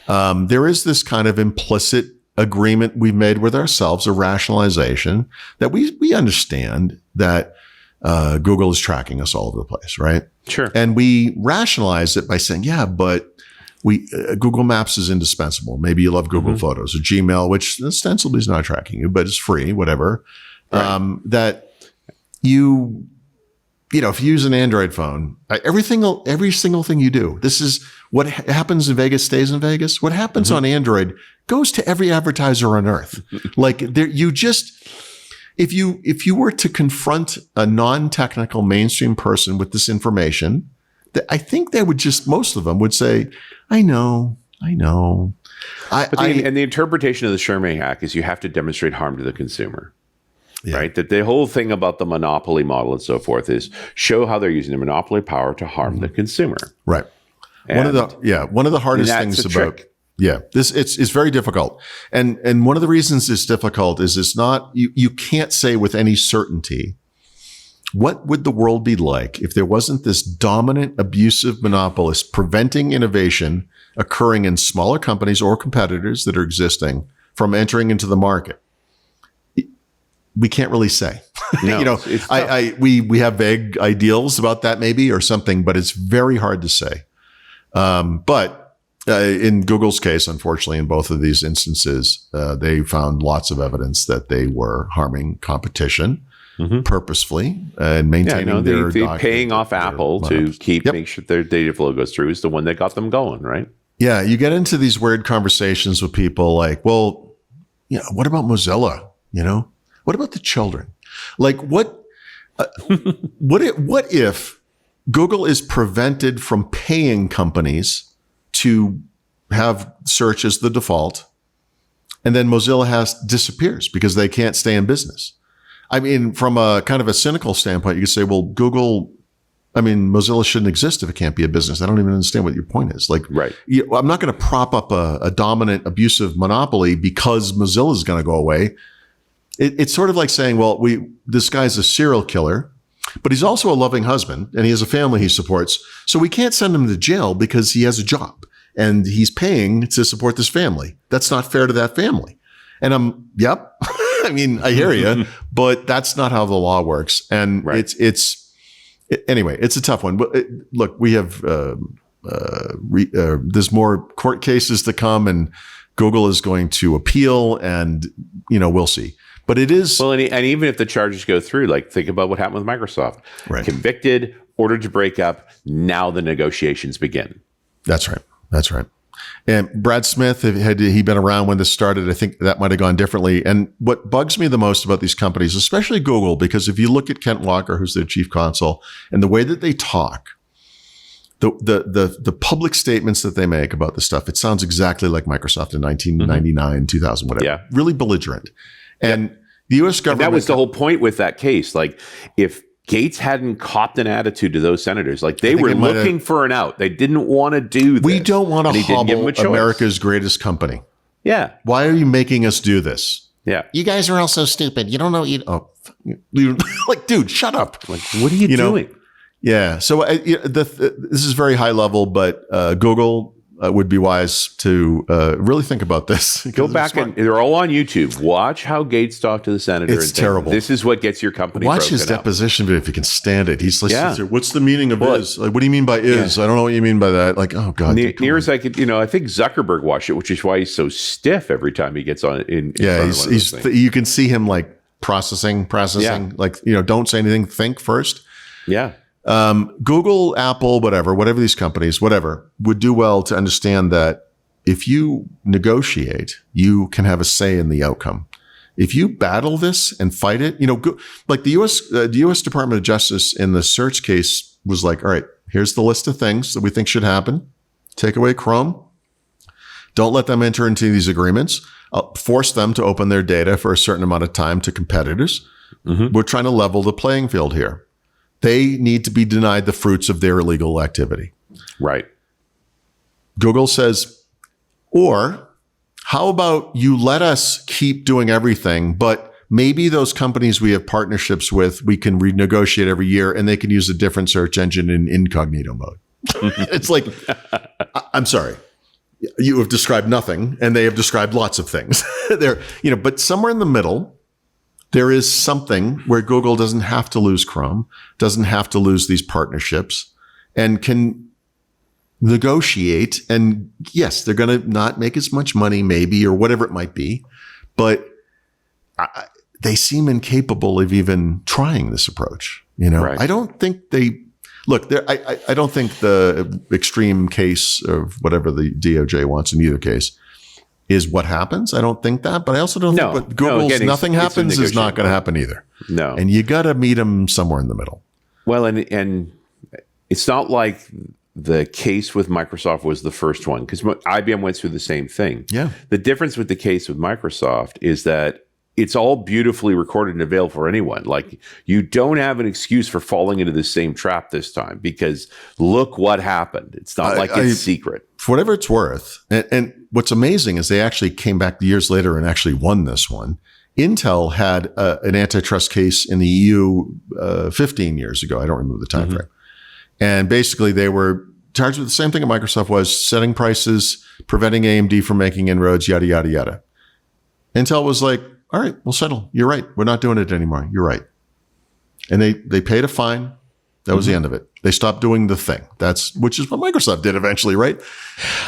There is this kind of implicit agreement we've made with ourselves, a rationalization that we understand that Google is tracking us all over the place, right? Sure. And we rationalize it by saying, yeah, but Google Maps is indispensable. Maybe you love Google Photos or Gmail, which ostensibly is not tracking you, but it's free, whatever. Right. That if you use an Android phone, every single thing you do, this is what happens in Vegas stays in Vegas. What happens on Android goes to every advertiser on earth. Like if you were to confront a non-technical mainstream person with this information, I think they would most of them would say, I know. And the interpretation of the Sherman hack is you have to demonstrate harm to the consumer, right? That the whole thing about the monopoly model and so forth is show how they're using the monopoly power to harm the consumer. Right. And one of the hardest things about this it's very difficult. And one of the reasons it's difficult is it's not you can't say with any certainty what would the world be like if there wasn't this dominant, abusive monopolist preventing innovation occurring in smaller companies or competitors that are existing from entering into the market? We can't really say. No, we have vague ideals about that maybe or something, but it's very hard to say. But in Google's case, unfortunately, in both of these instances, they found lots of evidence that they were harming competition. Purposefully and maintaining they're paying off Apple to make sure their data flow goes through is the one that got them going, right? Yeah, you get into these weird conversations with people like, well, what about Mozilla? What about the children? Like, what if Google is prevented from paying companies to have search as the default, and then Mozilla disappears because they can't stay in business? I mean, from a kind of a cynical standpoint, you could say, well, Mozilla shouldn't exist if it can't be a business. I don't even understand what your point is. Like, right. I'm not going to prop up a dominant, abusive monopoly because Mozilla is going to go away. It's sort of like saying, well, this guy's a serial killer, but he's also a loving husband and he has a family he supports. So we can't send him to jail because he has a job and he's paying to support this family. That's not fair to that family. And yep. I mean, I hear you, but that's not how the law works. And anyway, it's a tough one. But look, we have, there's more court cases to come and Google is going to appeal and, we'll see. But it is. Well, and even if the charges go through, like think about what happened with Microsoft. Right. Convicted, ordered to break up. Now the negotiations begin. That's right. And Brad Smith, had he been around when this started, I think that might have gone differently. And what bugs me the most about these companies, especially Google, because if you look at Kent Walker, who's their chief counsel, and the way that they talk, the public statements that they make about this stuff, it sounds exactly like Microsoft in 1999, 2000, whatever. Yeah. Really belligerent. And the U.S. government. And that was the whole point with that case. Like, if Gates hadn't copped an attitude to those senators, like they were looking for an out. They didn't want to do this. We don't want to hobble America's greatest company. Yeah. Why are you making us do this? Yeah. You guys are all so stupid. You don't know. Like, dude, shut up. Like, what are you doing? Yeah. So this is very high level, but Google would be wise to really think about this. Go back and they're all on YouTube. Watch how Gates talked to the senator. It's terrible. This is what gets your company. Watch his deposition video if you can stand it. He's like, what's the meaning of is? Like, what do you mean by is? I don't know what you mean by that. Like, oh God. Near as I could, I think Zuckerberg watched it, which is why he's so stiff every time he gets on. You can see him like processing. Like, don't say anything. Think first. Yeah. Google, Apple, whatever these companies, would do well to understand that if you negotiate, you can have a say in the outcome. If you battle this and fight it, like the U.S. Department of Justice in the search case was like, all right, here's the list of things that we think should happen. Take away Chrome. Don't let them enter into these agreements. Force them to open their data for a certain amount of time to competitors. Mm-hmm. We're trying to level the playing field here. They need to be denied the fruits of their illegal activity. Right. Google says, or how about you let us keep doing everything, but maybe those companies we have partnerships with, we can renegotiate every year and they can use a different search engine in incognito mode. It's like, I'm sorry. You have described nothing and they have described lots of things. But somewhere in the middle, there is something where Google doesn't have to lose Chrome, doesn't have to lose these partnerships, and can negotiate. And yes, they're going to not make as much money, maybe, or whatever it might be, but they seem incapable of even trying this approach. Right. I don't think they look. I don't think the extreme case of whatever the DOJ wants in either case is what happens. I don't think that, but I also don't think what Google's nothing happens is not going to happen either. No. And you got to meet them somewhere in the middle. Well, and it's not like the case with Microsoft was the first one, because IBM went through the same thing. Yeah. The difference with the case with Microsoft is that it's all beautifully recorded and available for anyone. Like, you don't have an excuse for falling into the same trap this time, because look what happened. It's not like it's secret. For whatever it's worth, and what's amazing is they actually came back years later and actually won this one. Intel had an antitrust case in the EU 15 years ago. I don't remember the time frame. And basically they were charged with the same thing that Microsoft was, setting prices, preventing AMD from making inroads, yada, yada, yada. Intel was like, all right, we'll settle. You're right. We're not doing it anymore. You're right. And they paid a fine. That was the end of it. They stopped doing the thing. Which is what Microsoft did eventually, right?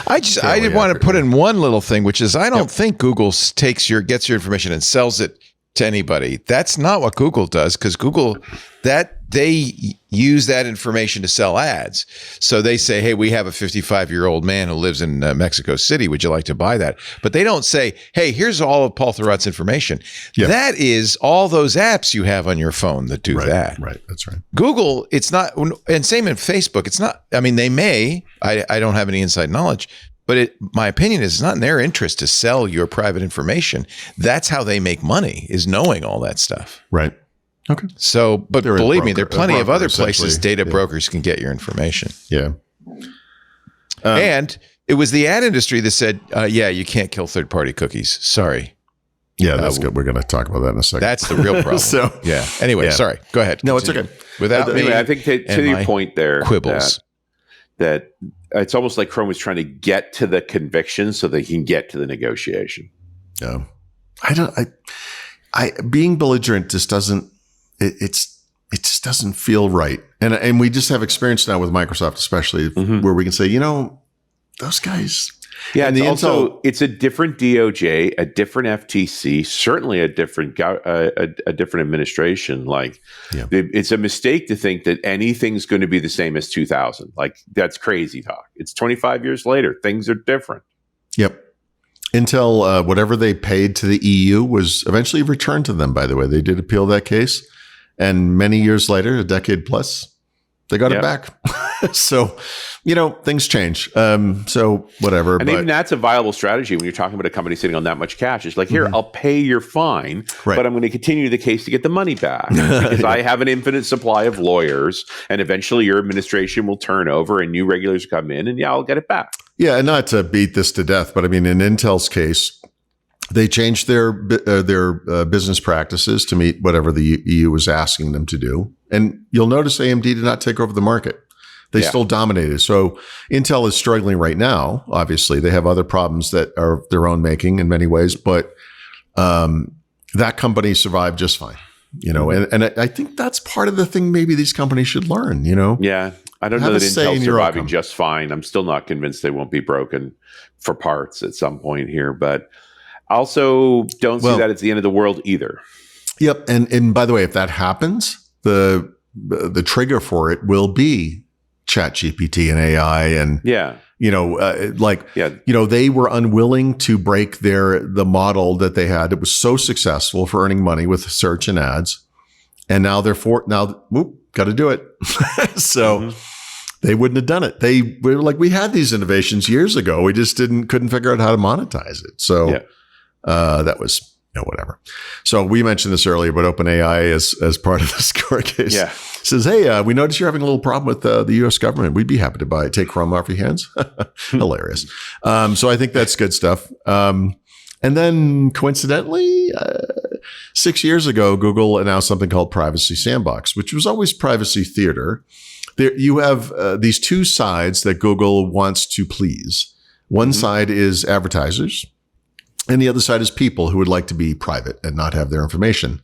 I did want to put in one little thing, which is I don't think Google gets your information and sells it to anybody. That's not what Google does, because Google, they use that information to sell ads. So they say, hey, we have a 55-year-old man who lives in Mexico City. Would you like to buy that? But they don't say, hey, here's all of Paul Thurrott's information. Yeah. That is all those apps you have on your phone that do that. Right. That's right. Google, it's not, and same in Facebook. It's not, I mean, they may, I don't have any inside knowledge, but my opinion is it's not in their interest to sell your private information. That's how they make money, is knowing all that stuff. Right. Okay. So, but believe me, there are plenty of other places data brokers can get your information. Yeah. And it was the ad industry that said, you can't kill third-party cookies. Sorry. Yeah, that's good. We're going to talk about that in a second. That's the real problem. Anyway, sorry. Go ahead. No, it's okay. Without me, I think to your point there, quibbles. That it's almost like Chrome was trying to get to the conviction so they can get to the negotiation. Yeah. Being belligerent just doesn't, it just doesn't feel right. And we just have experience now with Microsoft, especially where we can say, those guys. Yeah. And it's a different DOJ, a different FTC, certainly a different administration. It's a mistake to think that anything's going to be the same as 2000. Like, that's crazy talk. It's 25 years later. Things are different. Yep. Intel, whatever they paid to the EU was eventually returned to them, by the way. They did appeal that case. And many years later, a decade plus, they got it back. So, things change. So whatever. And even that's a viable strategy when you're talking about a company sitting on that much cash. It's like, here, I'll pay your fine, but I'm going to continue the case to get the money back because I have an infinite supply of lawyers, and eventually your administration will turn over and new regulators come in, and I'll get it back. Yeah, and not to beat this to death, but I mean, in Intel's case, They changed their business practices to meet whatever the EU was asking them to do. And you'll notice AMD did not take over the market. They still dominated. So Intel is struggling right now. Obviously, they have other problems that are their own making in many ways, but that company survived just fine. And I think that's part of the thing maybe these companies should learn, Yeah. I don't know that Intel's surviving just fine. I'm still not convinced they won't be broken for parts at some point here, but also don't see that it's the end of the world either. Yep. And by the way, if that happens, the trigger for it will be ChatGPT and AI and they were unwilling to break the model that they had. It was so successful for earning money with search and ads. And now got to do it. So they wouldn't have done it. They were like, we had these innovations years ago. We just couldn't figure out how to monetize it. So that was whatever. So we mentioned this earlier, but OpenAI as part of this court case says, hey, we noticed you're having a little problem with the U.S. government. We'd be happy to take Chrome off your hands. Hilarious. So I think that's good stuff. And then coincidentally, 6 years ago, Google announced something called Privacy Sandbox, which was always privacy theater. There, you have these two sides that Google wants to please. One side is advertisers, and the other side is people who would like to be private and not have their information,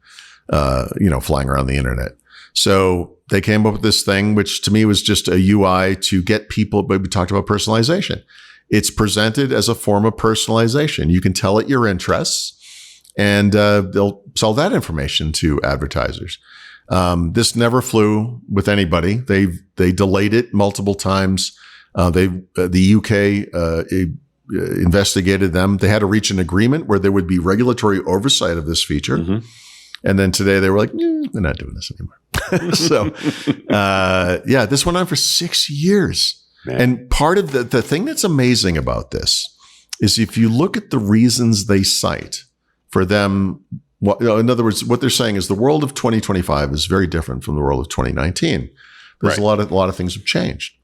flying around the internet. So they came up with this thing, which to me was just a UI to get people, but we talked about personalization. It's presented as a form of personalization. You can tell it your interests, and they'll sell that information to advertisers. This never flew with anybody. They delayed it multiple times. The UK investigated them. They had to reach an agreement where there would be regulatory oversight of this feature. And then today they were like, we're not doing this anymore. So, this went on for 6 years. Man. And part of the thing that's amazing about this is if you look at the reasons they cite for them, in other words, what they're saying is the world of 2025 is very different from the world of 2019. There's a lot of things have changed.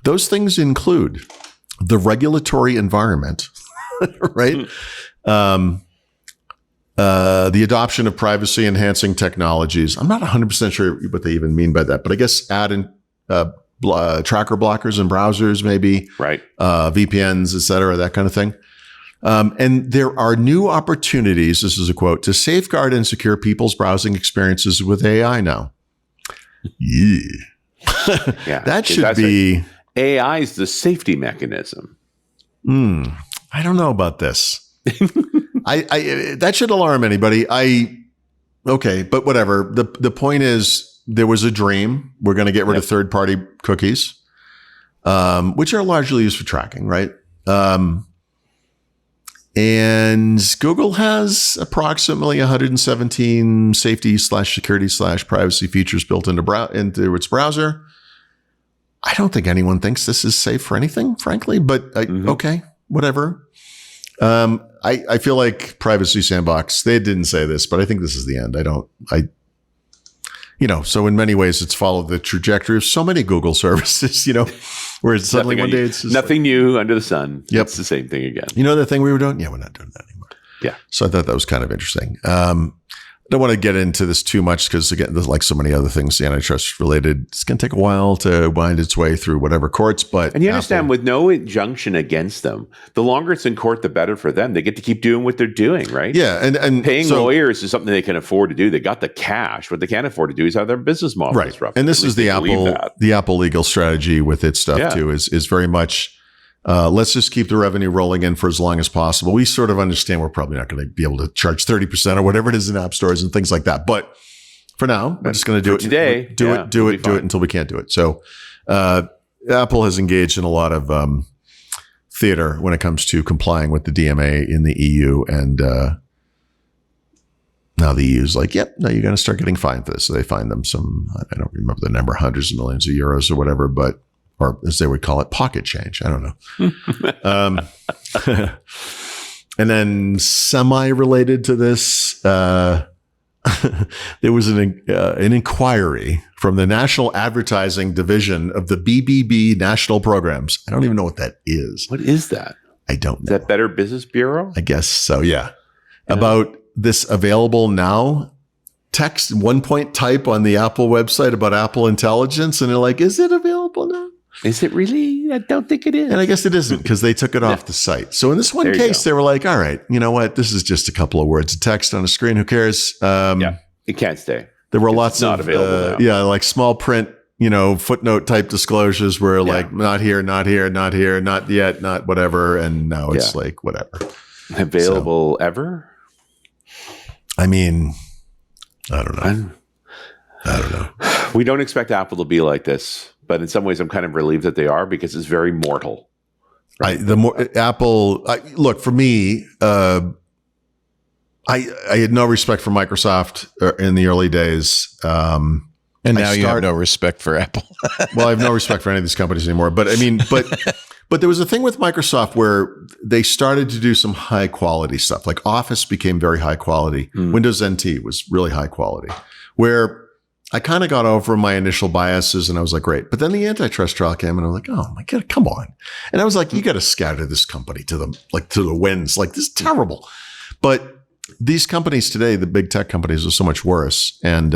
Those things include the regulatory environment, right? The adoption of privacy enhancing technologies. I'm not 100% sure what they even mean by that, but I guess add in tracker blockers in browsers, maybe VPNs, et cetera, that kind of thing. And there are new opportunities, this is a quote, to safeguard and secure people's browsing experiences with AI now. That should be... AI is the safety mechanism. I don't know about this. I that should alarm anybody. But whatever. The point is, there was a dream. We're going to get rid of third-party cookies, which are largely used for tracking, right? And Google has approximately 117 safety/security/privacy features built into its browser. I don't think anyone thinks this is safe for anything, frankly, but okay, whatever. I feel like Privacy Sandbox, they didn't say this, but I think this is the end. So in many ways, it's followed the trajectory of so many Google services, where it's suddenly one day it's just nothing new under the sun. Yep. It's the same thing again. You know the thing we were doing? Yeah, we're not doing that anymore. Yeah. So I thought that was kind of interesting. I don't want to get into this too much because, again, like so many other things, the antitrust related, it's going to take a while to wind its way through whatever courts. And you understand, with no injunction against them, the longer it's in court, the better for them. They get to keep doing what they're doing, right? Yeah, and paying lawyers is something they can afford to do. They got the cash. What they can't afford to do is have their business model disrupted. And this is the Apple legal strategy with its stuff too. Is very much. Let's just keep the revenue rolling in for as long as possible. We sort of understand we're probably not going to be able to charge 30% or whatever it is in app stores and things like that. But for now, we're just going to do it today. Do it until we can't do it. So Apple has engaged in a lot of theater when it comes to complying with the DMA in the EU. And now the EU is like, yep, now you're going to start getting fined for this. So they fined them some, I don't remember the number, hundreds of millions of euros or whatever, but or as they would call it, pocket change. I don't know. And then semi-related to this, there was an inquiry from the National Advertising Division of the BBB National Programs. I don't even know what that is. What is that? I don't know. Is that Better Business Bureau? I guess so, yeah. about this available now text 1-point type on the Apple website about Apple Intelligence. And they're like, is it available now? Is it really? I don't think it is. And I guess it isn't because they took it off the site. So in this one case, they were like, all right, you know what? This is just a couple of words of text on a screen. Who cares? It can't stay. There were lots not of, available now. like small print, footnote type disclosures where like, not here, not here, not here, not yet, not whatever. And now it's like, whatever. Available ever? I mean, I don't know. I don't know. We don't expect Apple to be like this. But in some ways, I'm kind of relieved that they are because it's very mortal. Right? Look, for me, I had no respect for Microsoft in the early days. And now you have no respect for Apple. Well, I have no respect for any of these companies anymore. But I mean, but there was a thing with Microsoft where they started to do some high quality stuff. Like Office became very high quality. Windows NT was really high quality, where I kind of got over my initial biases and I was like, great. But then the antitrust trial came and I was like, oh my God, come on. And I was like, you got to scatter this company to the winds. Like, this is terrible. But these companies today, the big tech companies, are so much worse. And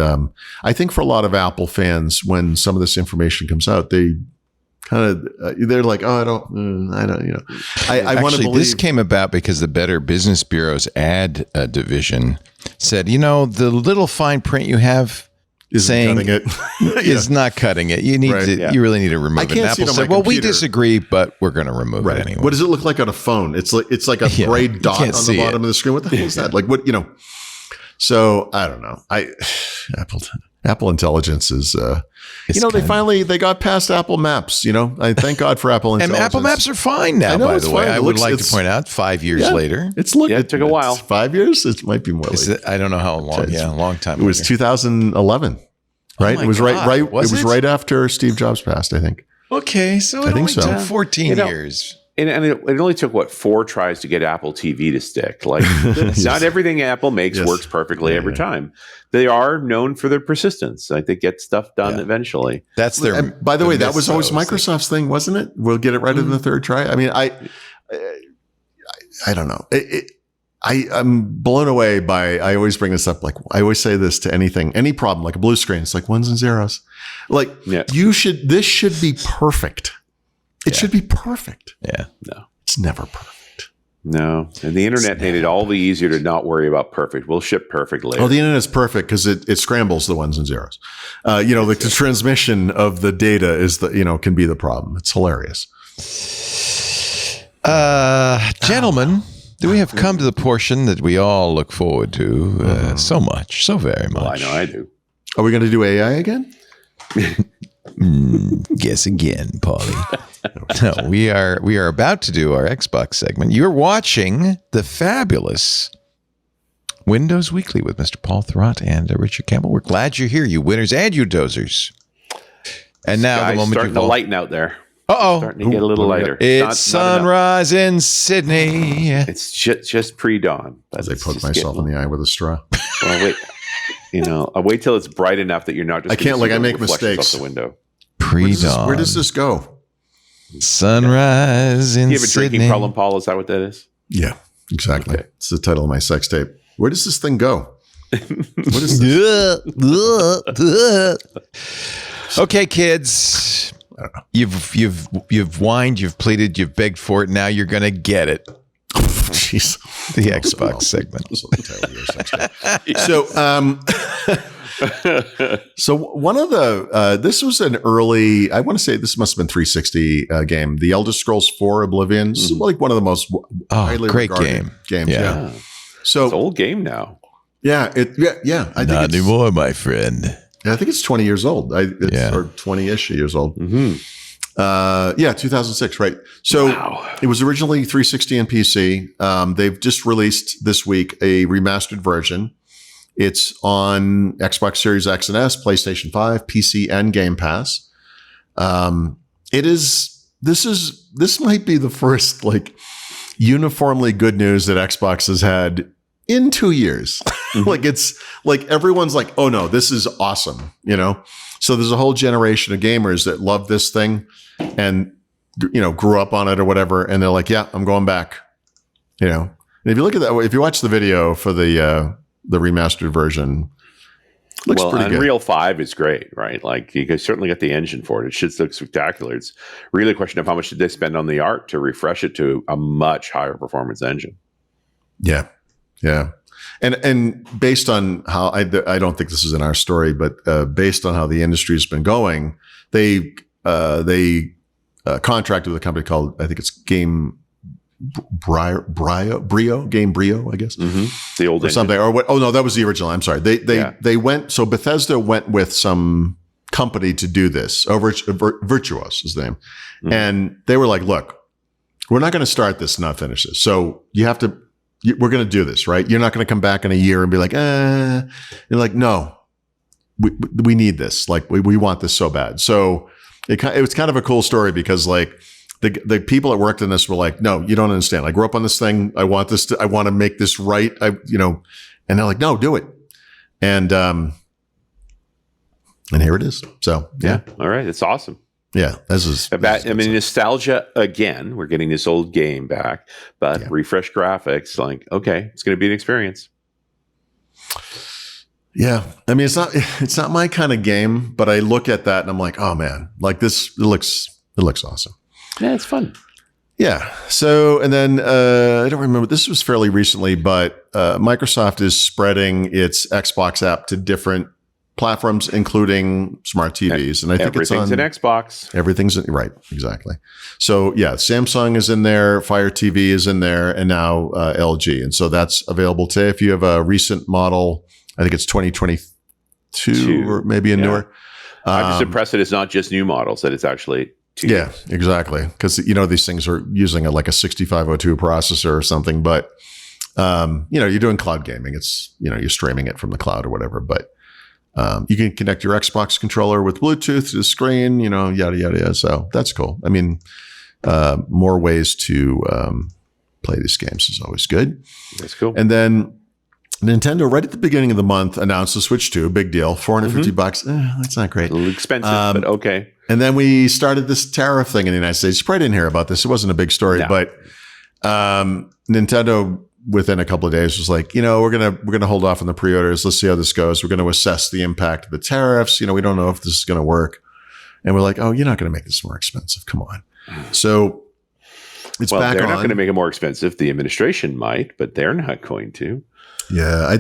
I think for a lot of Apple fans, when some of this information comes out, they kind of, they're like, oh, I don't, I want to believe. This came about because the Better Business Bureau's ad division said, the little fine print you have, cutting it. is not cutting it. You need you really need to remove it. And Apple said, well, we disagree, but we're going to remove it anyway. What does it look like on a phone? It's like a gray dot on the bottom of the screen. What the hell is that? Like, what, so I don't know. Apple Intelligence is, they got past Apple Maps, I thank God for Apple Intelligence. And Apple Maps are fine now, by the way. I would like to point out 5 years later. It took a while. 5 years? It might be more. I don't know how long. Yeah, a long time. It was 2011, right? It was right. It was right after Steve Jobs passed, I think. Okay, so it only took 14 years. And it only took 4 tries to get Apple TV to stick. Like, not everything Apple makes works perfectly every time. They are known for their persistence. Like, they get stuff done eventually. That's their. And by the way, that was always Microsoft's thing, wasn't it? We'll get it right in the third try. I mean, I don't know. I'm blown away by. I always bring this up. Like, I always say this to any problem, like a blue screen. It's like ones and zeros. Like, this should be perfect. It should be perfect. Yeah. No, it's never perfect. No. And the internet made it all the easier to not worry about perfect. We'll ship perfect later. Oh, the internet's perfect because it scrambles the ones and zeros. Like the transmission of the data is can be the problem. It's hilarious. Gentlemen, we have come to the portion that we all look forward to so very much. Well, I know I do. Are we going to do AI again? Guess again, Paulie. No, we are about to do our Xbox segment. You're watching the fabulous Windows Weekly with Mr. Paul Thurrott and Richard Campbell. We're glad you're here, you winners and you dozers. And now the moment starting to lighten out there. Starting to get a little lighter. It's sunrise in Sydney. It's just pre-dawn. As I poke myself in the eye with a straw. Well, wait. I'll wait till it's bright enough that you're not just. I can't. I make mistakes. Off the window. Pre-dawn. Where does this go? Sunrise in Sydney. Do you have a drinking problem, Paul? Is that what that is? Yeah, exactly. Okay. It's the title of my sex tape. Where does this thing go? What is this? Okay, kids. You've whined, you've pleaded, you've begged for it. Now you're going to get it. Jeez. The Xbox segment. So one of the this was an early, I want to say this must have been 360 game, The Elder Scrolls 4 Oblivion. This is like one of the most highly great regarded games. Yeah. So it's an old game now. Yeah. I think not anymore, my friend. I think it's 20 years old. Or 20-ish years old. Mm-hmm. 2006, right? So It was originally 360 and PC. They've just released this week a remastered version. It's on Xbox Series X and S, PlayStation 5, PC, and Game Pass. This might be the first uniformly good news that Xbox has had in 2 years. It's like everyone's like, oh no, this is awesome. So there's a whole generation of gamers that love this thing and grew up on it or whatever, and they're like, yeah, I'm going back. And if you look at that, if you watch the video for the remastered version, looks pretty good. Unreal 5 is great, right? Like you can certainly get the engine for it. It should look spectacular. It's really a question of how much did they spend on the art to refresh it to a much higher performance engine. Yeah. And based on how I don't think this is in our story, but based on how the industry's been going, they contracted with a company called, I think it's Game Brio, I guess. Mm-hmm. The old or something. Or what? Oh no, that was the original. I'm sorry. They went. So Bethesda went with some company to do this. Virtuos is the name, and they were like, "Look, we're not going to start this and not finish this. So you have to. We're going to do this, right? You're not going to come back in a year and be like, You're like, no, we need this. Like we want this so bad. So it was kind of a cool story because like. The people that worked on this were like, no, you don't understand. I grew up on this thing. I want to make this right. And they're like, no, do it. And here it is. So, yeah. All right. It's awesome. Yeah. This is nostalgia again. We're getting this old game back, but refresh graphics. Like, okay, it's going to be an experience. Yeah. I mean, it's not my kind of game, but I look at that and I'm like, oh man, like this, it looks awesome. Yeah, it's fun. Yeah. So, and then I don't remember. This was fairly recently, but Microsoft is spreading its Xbox app to different platforms, including smart TVs. And I think everything's in Xbox. Everything's right. Exactly. So, yeah, Samsung is in there, Fire TV is in there, and now LG. And so that's available today. If you have a recent model, I think it's 2022 or maybe a newer. I'm just impressed that it's not just new models, that it's actually. Yeah, exactly. Because, these things are using like a 6502 processor or something. But, you're doing cloud gaming. It's, you're streaming it from the cloud or whatever. But you can connect your Xbox controller with Bluetooth to the screen, yada, yada, yada. So that's cool. I mean, more ways to play these games is always good. That's cool. And then Nintendo, right at the beginning of the month, announced the Switch 2, big deal, $450. That's not great. A little expensive, but okay. And then we started this tariff thing in the United States. You probably didn't hear about this. It wasn't a big story, but Nintendo within a couple of days was like, we're gonna hold off on the pre-orders. Let's see how this goes. We're going to assess the impact of the tariffs. We don't know if this is going to work. And we're like, oh, you're not going to make this more expensive. Come on. So it's back on. They're not going to make it more expensive. The administration might, but they're not going to. Yeah, I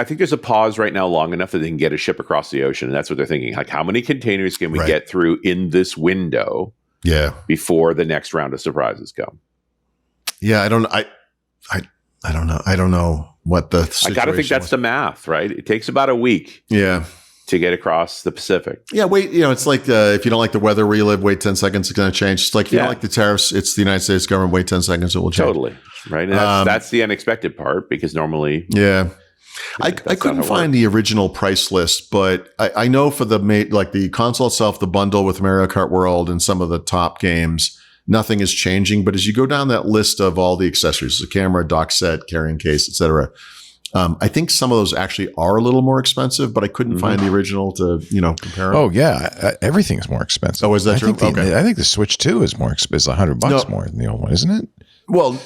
think there's a pause right now long enough that they can get a ship across the ocean, and that's what they're thinking. Like, how many containers can we get through in this window? Yeah, before the next round of surprises come. Yeah, I don't know. I don't know what the situation I got to think that's the math, right? It takes about a week. Yeah. To get across the Pacific. Yeah, wait, it's like if you don't like the weather where you live, wait 10 seconds, it's going to change. It's like if you don't like the tariffs, it's the United States government, wait 10 seconds, it will change. Totally, right? And that's the unexpected part because normally... Yeah. I couldn't find the original price list, but I know for the console itself, the bundle with Mario Kart World and some of the top games, nothing is changing. But as you go down that list of all the accessories, the camera, dock set, carrying case, etc., I think some of those actually are a little more expensive, but I couldn't find the original to, compare them. Oh yeah, everything's more expensive. Oh, is that true? I think the Switch 2 is more expensive, $100 more than the old one, isn't it? Well,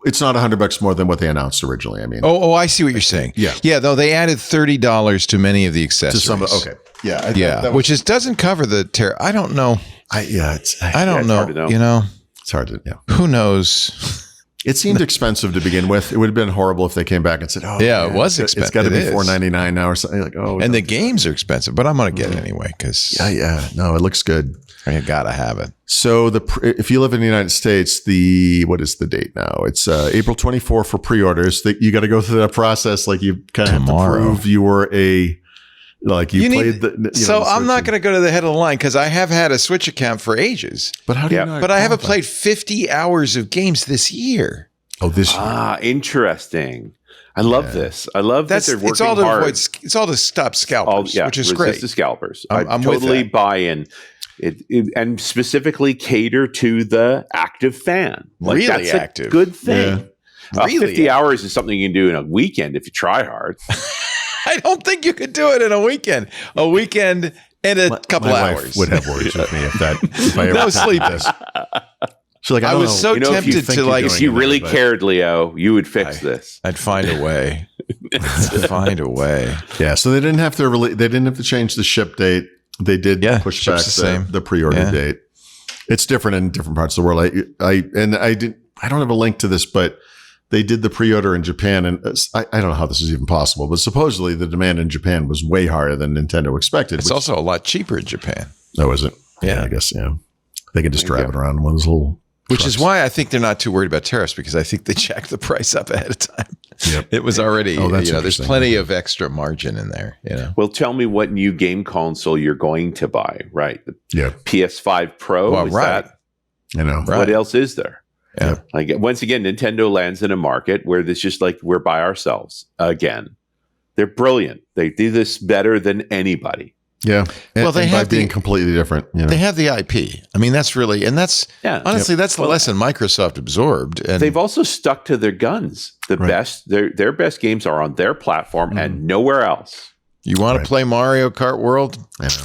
it's not $100 more than what they announced originally. I mean, I see what you're saying. Yeah. Though they added $30 to many of the accessories. Which doesn't cover the tariff. I don't know. I don't know. Hard to know. It's hard to know. Who knows? It seemed expensive to begin with. It would have been horrible if they came back and said, "Oh, it was expensive. It's got to be $4.99 now or something." Like, and the games are expensive, but I'm going to get it anyway because no, it looks good. I gotta have it. So if you live in the United States, what is the date now? It's April 24 for pre-orders. You got to go through that process. Like you kind of have to prove you were So I'm not going to go to the head of the line because I have had a Switch account for ages. But how do you know? But I haven't played 50 hours of games this year. Oh, this year. Interesting. I love this. I love that they're working hard. It's all to stop scalpers, which is great. Resist the scalpers. I'm totally with that. buy in. And specifically cater to the active fan. Really that's active. A good thing. Yeah. Really 50 hours is something you can do in a weekend if you try hard. I don't think you could do it in a weekend. A weekend and a couple my hours. wife would have worries with me if I ever no sleep. So like, I was so tempted to like. If you really cared, Leo, you would fix this. I'd find a way. Find a way. Yeah. So they didn't have to they didn't have to change the ship date. They did push back the pre-order date. It's different in different parts of the world. I don't have a link to this, but they did the pre-order in Japan, and I don't know how this is even possible, but supposedly the demand in Japan was way higher than Nintendo expected. It's also a lot cheaper in Japan. Oh, is it? Yeah. I guess, yeah. They can just drive it around in one of those little Which trucks. is why I think they're not too worried about tariffs, because I think they jacked the price up ahead of time. Yep. It was already, that's there's plenty of extra margin in there. Well, tell me what new game console you're going to buy, right? The PS5 Pro, Well, right. I know. What else is there? Yeah. Like, once again, Nintendo lands in a market where it's just like we're by ourselves again. They're brilliant. They do this better than anybody. Yeah. Well, they have being completely different. They have the IP. I mean, that's really, and that's honestly, that's the lesson Microsoft absorbed. And they've also stuck to their guns. Their best games are on their platform and nowhere else. You want to play Mario Kart World?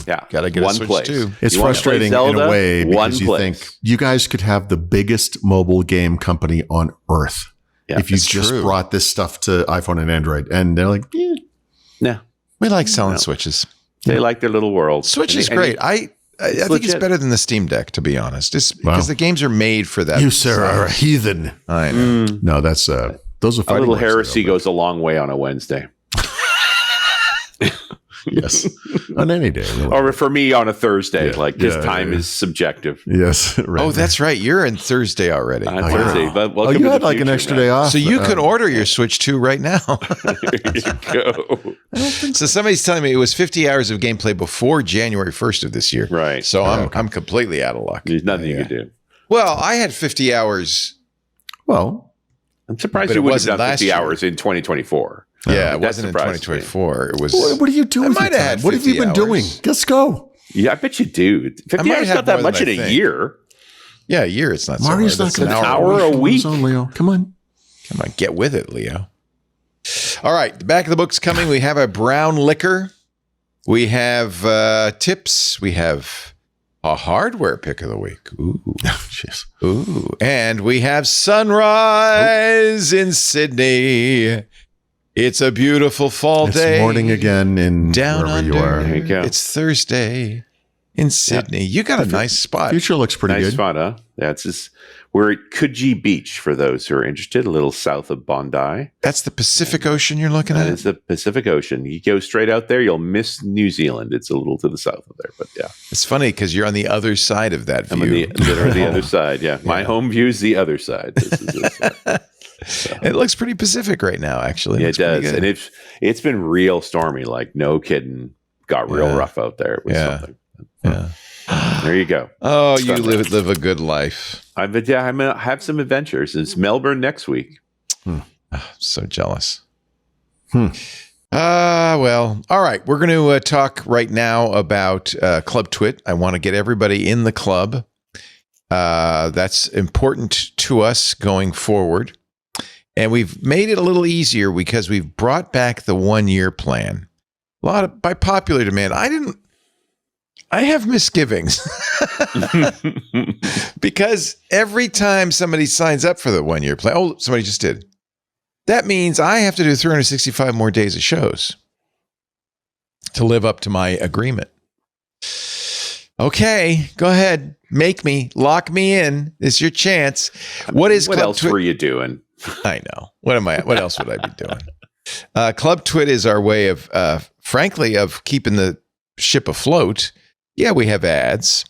Yeah. Got to get one a Switch place. too. It's frustrating in a way because you think you guys could have the biggest mobile game company on earth if you just brought this stuff to iPhone and Android. And they're like, no. We like selling Switches. They like their little world. Switch is great. I think it's better than the Steam Deck, to be honest. Just because the games are made for that. You, sir, are a heathen. I know. No, that's those are a little heresy goes a long way on a Wednesday. Yes, on any day, really. Or for me on a Thursday, time is subjective. Yes, right. Oh, that's right. You're in Thursday already. Thursday, but welcome you to had the like an future, extra man. day off. So you could order your Switch 2 right now. There you go. So somebody's telling me it was 50 hours of gameplay before January 1st of this year. Right. So I'm completely out of luck. There's nothing you can do. Well, I had 50 hours. Well, I'm surprised But you it would have wasn't done last 50 year. hours in 2024. Yeah, it That wasn't in surprises 2024. It was. what are you doing? I with might your have time? had What have you 50 been doing? hours. Let's go. Yeah, I bet you do. 50 might hours have not that more than much I in a think. year. Yeah, a year. It's not so Mario's hard. not That's going an to hour a week. Leo. Come on. Come on, get with it, Leo. All right, the back of the book's coming. We have a brown liquor. We have tips. We have a hardware pick of the week. Ooh. Jeez. Ooh. And we have sunrise in Sydney. It's a beautiful fall day. It's morning again in Down wherever under. you are. There you go. It's Thursday in Sydney. You got a nice spot. Future looks pretty Nice good. spot, huh? We're at Coogee Beach for those who are interested, a little south of Bondi. That's the Pacific Ocean you're looking That at? is the Pacific Ocean. You go straight out there, you'll miss New Zealand. It's a little to the south of there, but yeah. It's funny because you're on the other side of that I'm on view. the other side, yeah. My home view is the other side. This is it. It looks pretty Pacific right now, actually. Yeah, it does. And it's been real stormy, like no kidding. Got real rough out there. It was something. Yeah. There you go. Oh, you live a good life. I'm gonna have some adventures. It's Melbourne next week. So jealous. Well, all right. We're going to talk right now about Club TWiT. I want to get everybody in the club. That's important to us going forward. And we've made it a little easier because we've brought back the 1-year plan. By popular demand. I have misgivings because every time somebody signs up for the 1-year plan, somebody just did. That means I have to do 365 more days of shows to live up to my agreement. Okay, go ahead. Lock me in. It's your chance. What else were you doing? I know. What else would I be doing? Club TWiT is our way of, frankly, of keeping the ship afloat. Yeah, we have ads.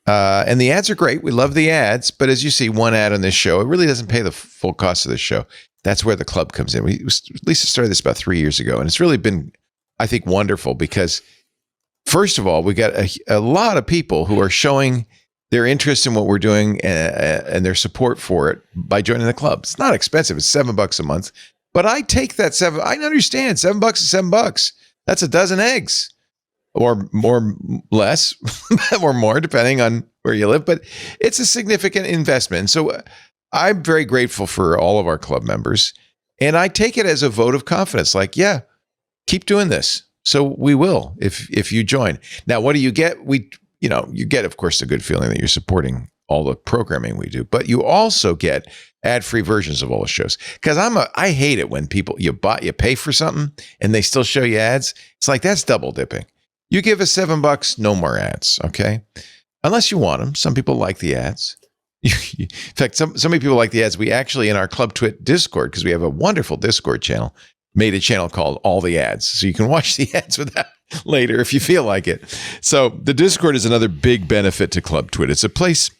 And the ads are great. We love the ads. But as you see, one ad on this show, it really doesn't pay the full cost of the show. That's where the club comes in. Lisa started this about 3 years ago. And it's really been, I think, wonderful because, first of all, we got a lot of people who are showing their interest in what we're doing and their support for it by joining the club. It's not expensive. It's $7 a month. But I take that I understand. $7 is $7. That's a dozen eggs. Or more, less, or more, depending on where you live. But it's a significant investment. So I'm very grateful for all of our club members. And I take it as a vote of confidence. Like, yeah, keep doing this. So we will if you join. Now, what do you get? You get, of course, the good feeling that you're supporting all the programming we do, but you also get ad-free versions of all the shows. Because I hate it when people you pay for something and they still show you ads. It's like that's double dipping. You give us $7, no more ads, okay? Unless you want them. Some people like the ads. In fact, so many people like the ads. We actually, in our Club TWiT Discord, because we have a wonderful Discord channel, made a channel called All the Ads. So you can watch the ads without later if you feel like it. So the Discord is another big benefit to Club TWiT. It's a place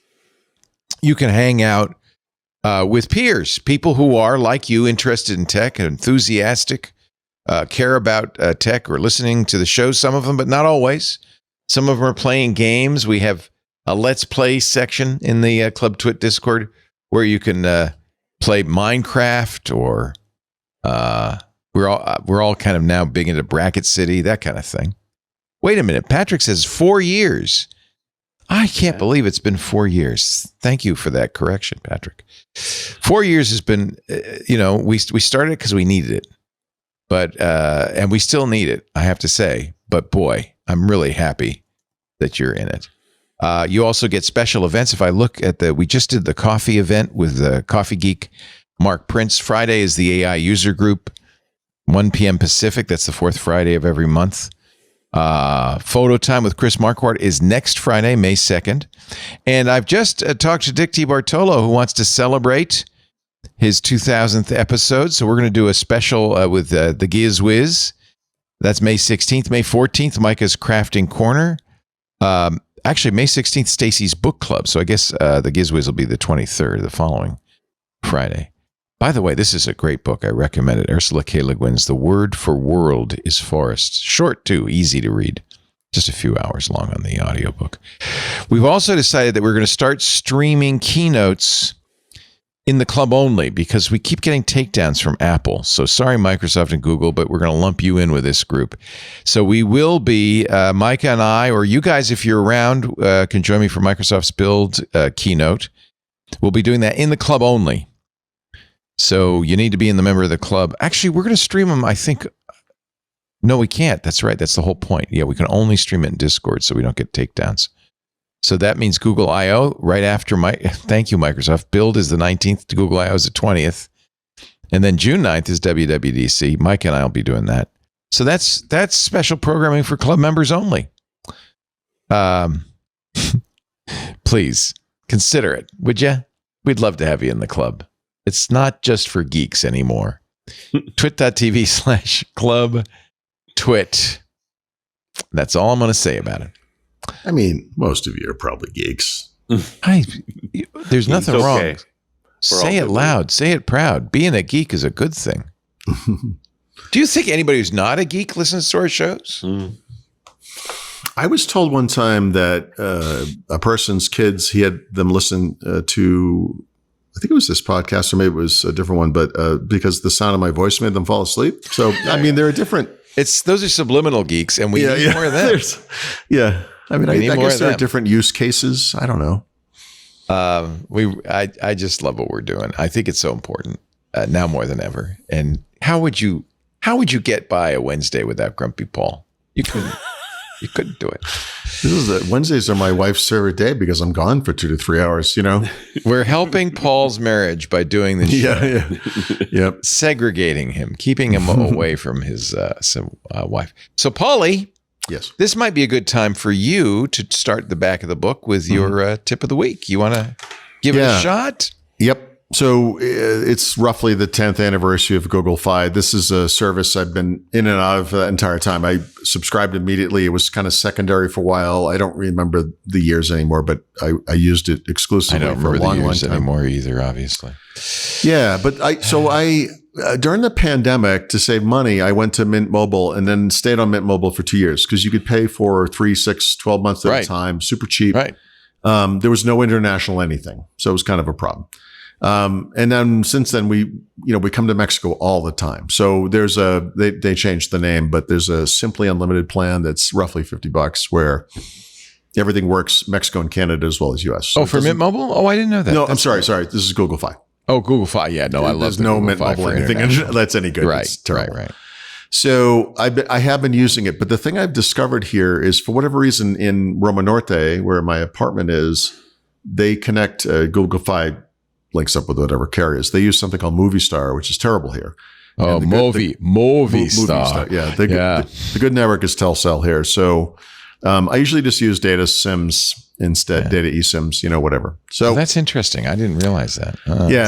you can hang out with peers, people who are like you, interested in tech, enthusiastic, care about tech or listening to the shows, some of them, but not always. Some of them are playing games. We have a Let's Play section in the Club TWiT Discord where you can play Minecraft, or we're all kind of now big into Bracket City, that kind of thing. Wait a minute. Patrick says 4 years. I can't believe it's been 4 years. Thank you for that correction, Patrick. 4 years has been, we started it because we needed it, but and we still need it, I have to say. But boy, I'm really happy that you're in it. You also get special events. If I look at we just did the coffee event with the coffee geek Mark Prince. Friday is the AI user group, 1 p.m. Pacific. That's the fourth Friday of every month. Photo time with Chris Marquardt is next Friday, May 2nd. And I've just talked to Dick T. Bartolo, who wants to celebrate his 2000th episode. So we're going to do a special with the Giz Wiz. That's May 16th. May 14th, Micah's Crafting Corner. Actually, May 16th, Stacy's Book Club. So I guess the Giz Wiz will be the 23rd, the following Friday. By the way, this is a great book. I recommend it. Ursula K. Le Guin's The Word for World is Forest. Short, too. Easy to read. Just a few hours long on the audiobook. We've also decided that we're going to start streaming keynotes in the club only because we keep getting takedowns from Apple. So sorry, Microsoft and Google, but we're going to lump you in with this group. So we will be, Micah and I, or you guys, if you're around, can join me for Microsoft's Build keynote. We'll be doing that in the club only. So you need to be in the member of the club. Actually, we're going to stream them, I think. No, we can't. That's right. That's the whole point. Yeah, we can only stream it in Discord so we don't get takedowns. So that means Google I.O. right after thank you, Microsoft. Build is the 19th. Google I.O. is the 20th. And then June 9th is WWDC. Mike and I will be doing that. So that's special programming for club members only. Please consider it, would you? We'd love to have you in the club. It's not just for geeks anymore. twit.tv/club twit. That's all I'm going to say about it. I mean, most of you are probably geeks. There's nothing wrong. Say it loud. Say it proud. Being a geek is a good thing. Do you think anybody who's not a geek listens to our shows? I was told one time that a person's kids, he had them listen to, I think it was this podcast or maybe it was a different one, but because the sound of my voice made them fall asleep. So, I mean, there are different. Those are subliminal geeks, and we need more of them. I mean, I guess there are different use cases. I don't know. I just love what we're doing. I think it's so important now more than ever. And how would you get by a Wednesday without Grumpy Paul? You couldn't. You couldn't do it. Wednesdays are my wife's favorite day because I'm gone for 2 to 3 hours. We're helping Paul's marriage by doing this show. Yep. Segregating him, keeping him away from his wife. So, Paulie. Yes. This might be a good time for you to start the back of the book with your tip of the week. You want to give it a shot? Yep. So it's roughly the 10th anniversary of Google Fi. This is a service I've been in and out of the entire time. I subscribed immediately. It was kind of secondary for a while. I don't remember the years anymore, but I used it exclusively for a long time. Anymore either, obviously. Yeah, but I during the pandemic, to save money, I went to Mint Mobile and then stayed on Mint Mobile for 2 years because you could pay for 3, 6, 12 months at a time, super cheap. Right. There was no international anything, so it was kind of a problem. And then since then, we come to Mexico all the time. So there's they changed the name, but there's a Simply Unlimited plan that's roughly $50 where everything works Mexico and Canada as well as US. So for Mint Mobile? Oh, I didn't know that. No, I'm sorry. This is Google Fi. Oh, Google Fi. Yeah, no, I love There's no Mint Mobile or anything that's any good. Right, it's terrible. Right. So I have been using it, but the thing I've discovered here is for whatever reason in Roma Norte, where my apartment is, they connect Google Fi links up with whatever carriers. They use something called Movie Star, which is terrible here. Oh, Movie Star. Yeah, the good network is Telcel here. So I usually just use data SIMs instead, data eSIMs, whatever. So that's interesting. I didn't realize that.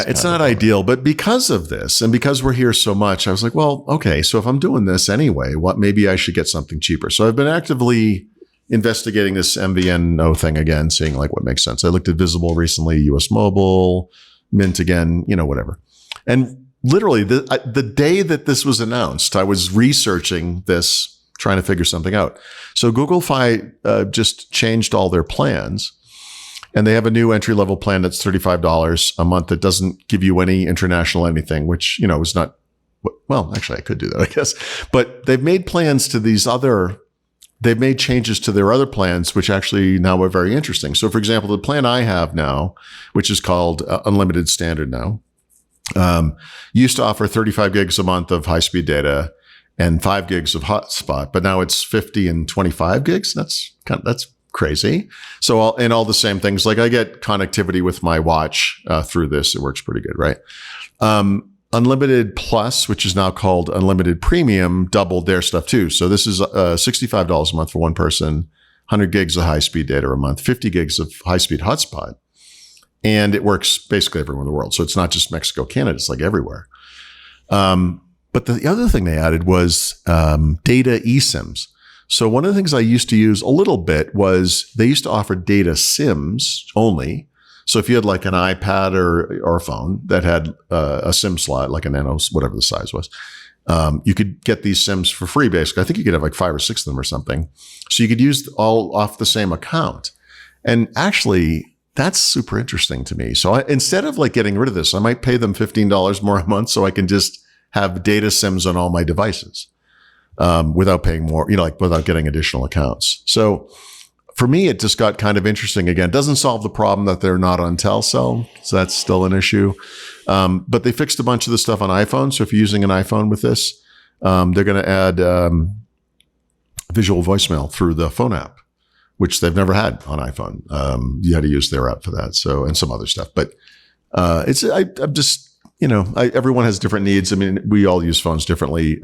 It's not ideal, but because of this and because we're here so much, I was like, well, okay, so if I'm doing this anyway, maybe I should get something cheaper. So I've been actively investigating this MVNO thing again, seeing like what makes sense. I looked at Visible recently, US Mobile, Mint again, whatever. And literally the day that this was announced, I was researching this, trying to figure something out. So Google Fi just changed all their plans, and they have a new entry-level plan that's $35 a month that doesn't give you any international anything, which, is not, well, actually I could do that, I guess. But they've made plans to they've made changes to their other plans, which actually now are very interesting. So for example, the plan I have now, which is called Unlimited Standard now, used to offer 35 gigs a month of high-speed data and 5 gigs of hotspot, but now it's 50 and 25 gigs. That's crazy. So all the same things, like I get connectivity with my watch through this. It works pretty good, right? Unlimited Plus, which is now called Unlimited Premium, doubled their stuff too. So this is $65 a month for one person, 100 gigs of high-speed data a month, 50 gigs of high-speed hotspot. And it works basically everywhere in the world. So it's not just Mexico, Canada. It's like everywhere. But the other thing they added was data eSIMs. So one of the things I used to use a little bit was they used to offer data SIMs only. So if you had like an iPad or a phone that had a SIM slot, like a Nano, whatever the size was, you could get these SIMs for free, basically. I think you could have like 5 or 6 of them or something. So you could use all off the same account. And actually, that's super interesting to me. So instead of like getting rid of this, I might pay them $15 more a month so I can just have data SIMs on all my devices without paying more, without getting additional accounts. So for me, it just got kind of interesting again. It doesn't solve the problem that they're not on Telcel. So that's still an issue. But they fixed a bunch of the stuff on iPhone. So if you're using an iPhone with this, they're going to add visual voicemail through the phone app, which they've never had on iPhone. You had to use their app for that. So, and some other stuff, but I'm just, everyone has different needs. I mean, we all use phones differently.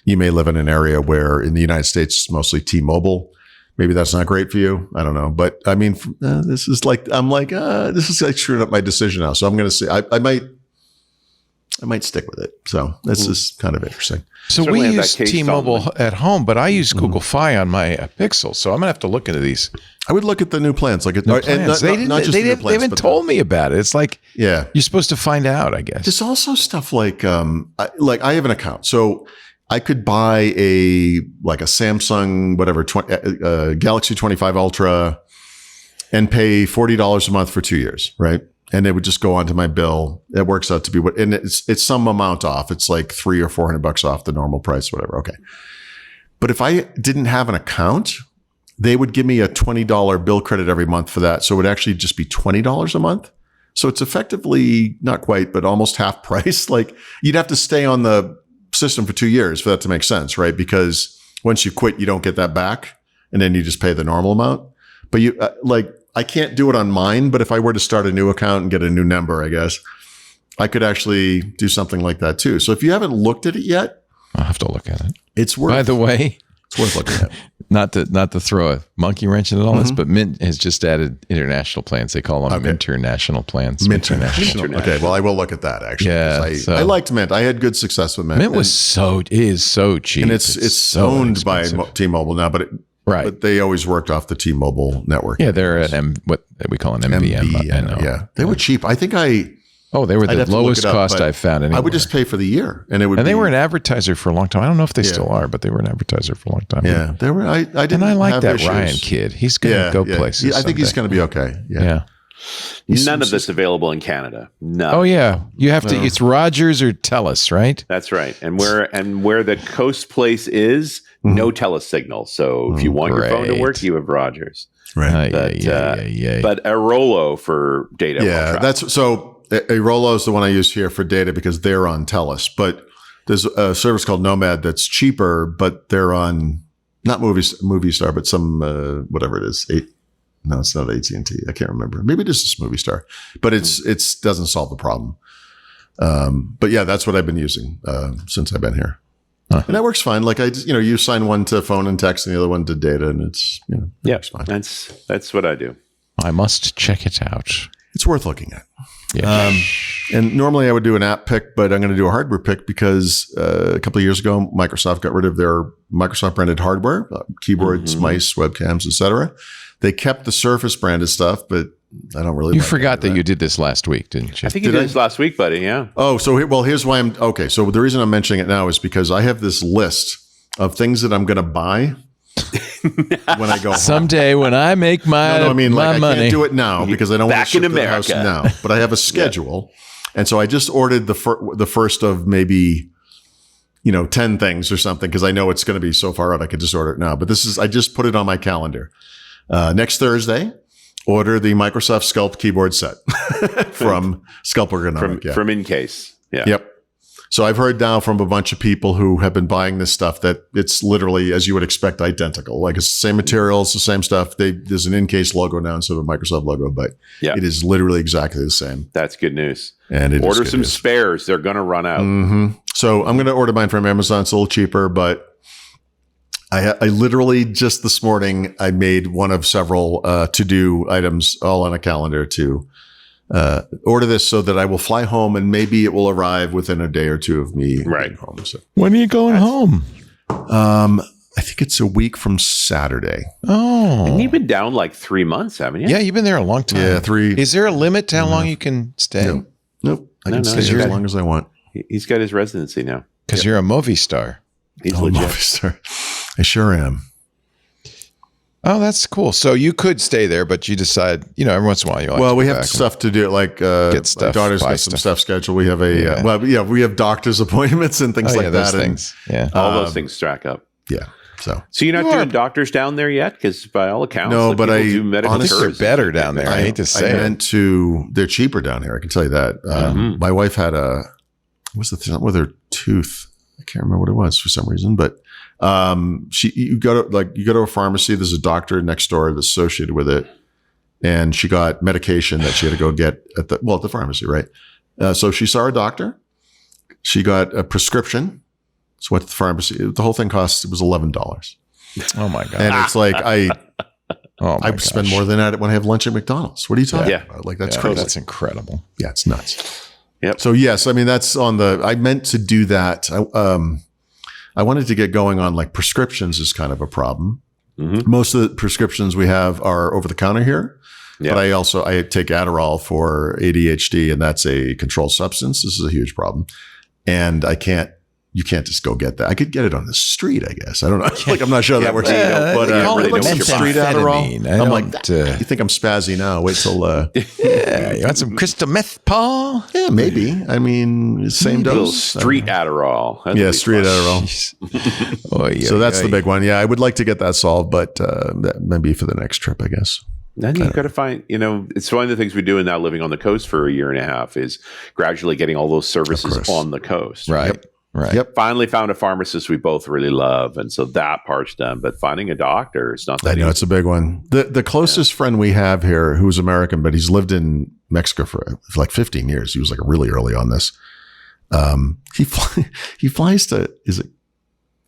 You may live in an area where in the United States, it's mostly T-Mobile. Maybe that's not great for you. I don't know. But I mean, this is like screwing up my decision now. So I'm going to say I might stick with it. So this is kind of interesting. So we use T-Mobile at home, but I use Google Fi on my Pixel. So I'm going to have to look into these. I would look at the new plans. They haven't told me about it. It's like, you're supposed to find out, I guess. There's also stuff like I have an account. So I could buy a Samsung, whatever, Galaxy 25 Ultra and pay $40 a month for 2 years, right? And it would just go onto my bill. It works out to be and it's some amount off. It's like $300 or $400 off the normal price, whatever. Okay. But if I didn't have an account, they would give me a $20 bill credit every month for that. So it would actually just be $20 a month. So it's effectively not quite, but almost half price. Like you'd have to stay on the system for 2 years for that to make sense, right? Because once you quit, you don't get that back, and then you just pay the normal amount. But you I can't do it on mine. But if I were to start a new account and get a new number, I guess I could actually do something like that too. So if you haven't looked at it yet, I'll have to look at it. It's worth. By the way, it's worth looking at. Not to throw a monkey wrench into all this, but Mint has just added international plans. They call them international plans. International. Okay, well, I will look at that actually. Yeah, I liked Mint. I had good success with Mint. Mint is so cheap, and it's so owned by T-Mobile now, but but they always worked off the T-Mobile network. Yeah, they're at what we call an MVM. Yeah, they were cheap. I think they were the lowest cost I've found. Anywhere. I would just pay for the year, and it would. And they were an advertiser for a long time. I don't know if they still are, but they were an advertiser for a long time. Yeah, they were. I didn't. And I like have that issues. Ryan kid. He's going to go places. I think he's going to be okay. Yeah. None of this available in Canada. None. Oh yeah, you have to. It's Rogers or TELUS, right? That's right. And where the coast place is, no TELUS signal. So if you want your phone to work, you have Rogers. Right. But a Rollo for data. Yeah, that's so. A Rollo is the one I use here for data because they're on TELUS. But there's a service called Nomad that's cheaper, but they're on not Movie Star, but some whatever it is, No, it's not AT&T. I can't remember. Maybe it is this Movie Star, but it's doesn't solve the problem. But yeah, that's what I've been using since I've been here. And that works fine. Like you assign one to phone and text and the other one to data, and it's works fine. That's what I do. I must check it out. It's worth looking at. Yeah. And normally I would do an app pick, but I'm going to do a hardware pick because a couple of years ago, Microsoft got rid of their Microsoft branded hardware, keyboards, mice, webcams, etc. They kept the Surface branded stuff, but I don't really. You forgot that you did this last week, didn't you? I think you did this last week, buddy. Yeah. Oh, so here's why I'm okay. So the reason I'm mentioning it now is because I have this list of things that I'm going to buy when I go home. Someday when I make my I mean, my I money. can't do it now because I don't want Back to ship in to the house America. now. But I have a schedule, and so I just ordered the first of maybe 10 things or something because I know it's going to be so far out I could just order it now. But I just put it on my calendar. Next Thursday, order the Microsoft Sculpt keyboard set from Sculpt Ergonomic. From Incase. Yeah. Yep. So I've heard now from a bunch of people who have been buying this stuff that it's literally, as you would expect, identical. Like it's the same materials, the same stuff. There's an Incase logo now instead of a Microsoft logo, but it is literally exactly the same. That's good news. And order some spares. They're going to run out. Mm-hmm. So I'm going to order mine from Amazon. It's a little cheaper, but I literally just this morning, I made one of several to-do items all on a calendar to order this so that I will fly home and maybe it will arrive within a day or two of me getting home. So, when are you going home? I think it's a week from Saturday. Oh. And you've been down like 3 months, haven't you? Yeah, you've been there a long time. Yeah, 3. Is there a limit to how long you can stay? Nope. I can stay here as long as I want. He's got his residency now. Because you're a movie star. He's legit. Movie star. I sure am. Oh, that's cool. So you could stay there, but you decide, every once in a while you like we have stuff to do, like get stuff. My daughter's got some stuff scheduled. We have we have doctor's appointments and things like that. Things. Yeah. All those things stack up. Yeah. So you're not doing doctors down there yet? Because by all accounts, no, but I honestly they're better down there. I hate to say they're cheaper down here. I can tell you that. My wife had what's the thing with her tooth? I can't remember what it was for some reason, but you go to a pharmacy. There's a doctor next door that's associated with it, and she got medication that she had to go get at the pharmacy, right? So she saw a doctor. She got a prescription. So went to the pharmacy. The whole thing cost it was $11. Oh my god! And it's like I spend more than that when I have lunch at McDonald's. What are you talking about? Like that's crazy. That's incredible. Yeah, it's nuts. Yep. So yes, I mean that's on the. I meant to do that. I wanted to get going on like prescriptions is kind of a problem. Mm-hmm. Most of the prescriptions we have are over the counter here. But I take Adderall for ADHD, and that's a controlled substance. This is a huge problem, and you can't just go get that. I could get it on the street, I guess. I don't know. Like, I'm not sure how that works. But some street Adderall. I'm like, you think I'm spazzy now? Wait till. You want some crystal meth, Paul? Yeah, maybe. I mean, same dose. Street Adderall. Street Adderall. So that's the big one. Yeah, I would like to get that solved, but that may be for the next trip, I guess. Then you've got to find, it's one of the things we do now living on the coast for a year and a half is gradually getting all those services on the coast. Right. Yep. Right. Yep. Finally found a pharmacist we both really love. And so that part's done. But finding a doctor is not that easy. I know it's a big one. The closest friend we have here who's American, but he's lived in Mexico for like 15 years. He was like really early on this. He flies to,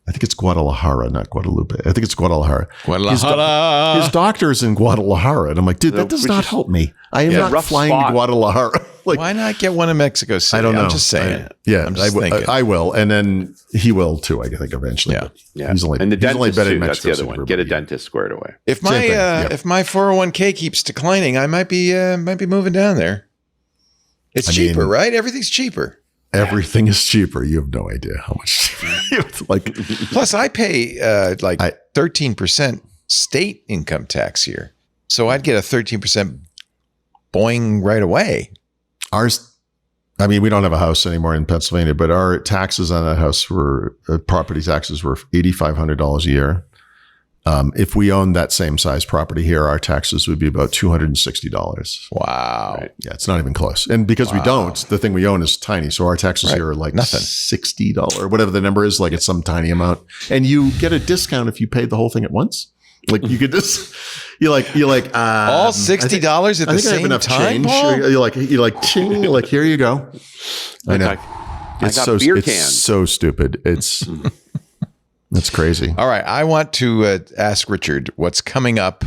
I think it's Guadalajara, not Guadalupe. I think it's Guadalajara. His doctor's in Guadalajara. And I'm like, dude, that does not help me. I am not flying to Guadalajara. Like, why not get one in Mexico City? I don't know. I'm just saying. I will. And then he will too, I think, eventually. Yeah. He's only been in Mexico that's the other City one. Get a dentist squared away. If my 401k keeps declining, I might be moving down there. It's cheaper, right? Everything's cheaper. Everything is cheaper. You have no idea how much. Plus, I pay 13% state income tax here, so I'd get a 13% boing right away. Ours, I mean, we don't have a house anymore in Pennsylvania, but our taxes on that house were property taxes were $8,500 a year. If we owned that same size property here, our taxes would be about $260. Wow. Right. Yeah, it's not even close. And because we don't, the thing we own is tiny. So our taxes here are like nothing. $60, whatever the number is, like it's some tiny amount. And you get a discount if you pay the whole thing at once. Like you could just you're like all $60 at the same time. Paul? You're like ching, you're like here you go. I know. It's so stupid. It's crazy. All right, I want to ask Richard what's coming up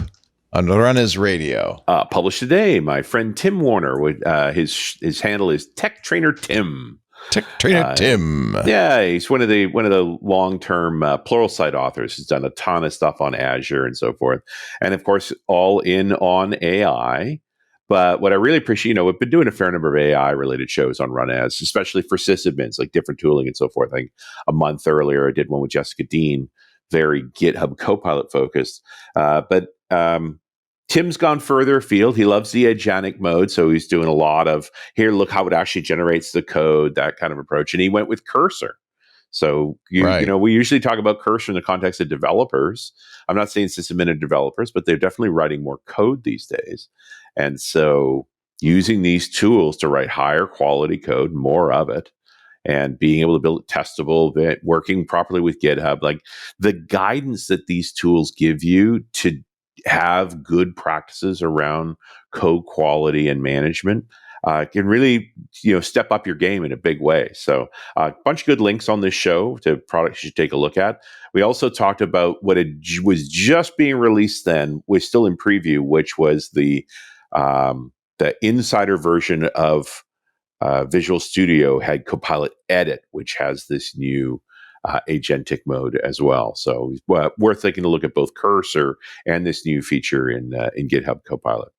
on RunAs Radio. Published today, my friend Tim Warner. His handle is Tech Trainer Tim. Tech Trainer Tim. Yeah, he's one of the long-term Pluralsight authors. He's done a ton of stuff on Azure and so forth, and of course, all in on AI. But what I really appreciate, we've been doing a fair number of AI-related shows on RunAs, especially for sysadmins, like different tooling and so forth. I think a month earlier, I did one with Jessica Dean, very GitHub Copilot focused. But Tim's gone further afield. He loves the agentic mode, so he's doing a lot of, here, look how it actually generates the code, that kind of approach. And he went with Cursor. So, we usually talk about Cursor in the context of developers. I'm not saying sysadmin developers, but they're definitely writing more code these days. And so using these tools to write higher quality code, more of it, and being able to build it testable, working properly with GitHub, like the guidance that these tools give you to have good practices around code quality and management can really, step up your game in a big way. So a bunch of good links on this show to products you should take a look at. We also talked about what was just being released then, was still in preview, which was the insider version of Visual Studio had Copilot Edit, which has this new agentic mode as well. So worth taking a look at both Cursor and this new feature in GitHub Copilot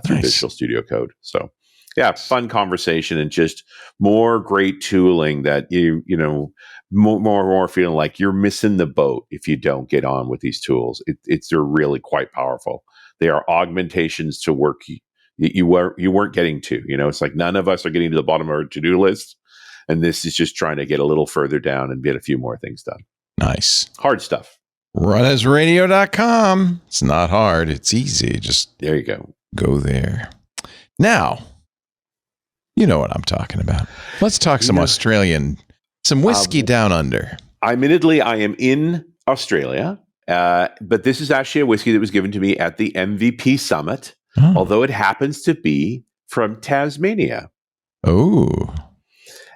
through Visual Studio Code. So yeah, fun conversation and just more great tooling that more feeling like you're missing the boat if you don't get on with these tools. They're really quite powerful. They are augmentations to work you weren't getting to. It's like none of us are getting to the bottom of our to-do list, and this is just trying to get a little further down and get a few more things done. Nice. Hard stuff. RunAsRadio.com. It's not hard. It's easy. Just there you go. Go there. Now, you know what I'm talking about. Let's talk some Australian, some whiskey down under. I am in Australia, but this is actually a whiskey that was given to me at the MVP Summit, although it happens to be from Tasmania. Oh.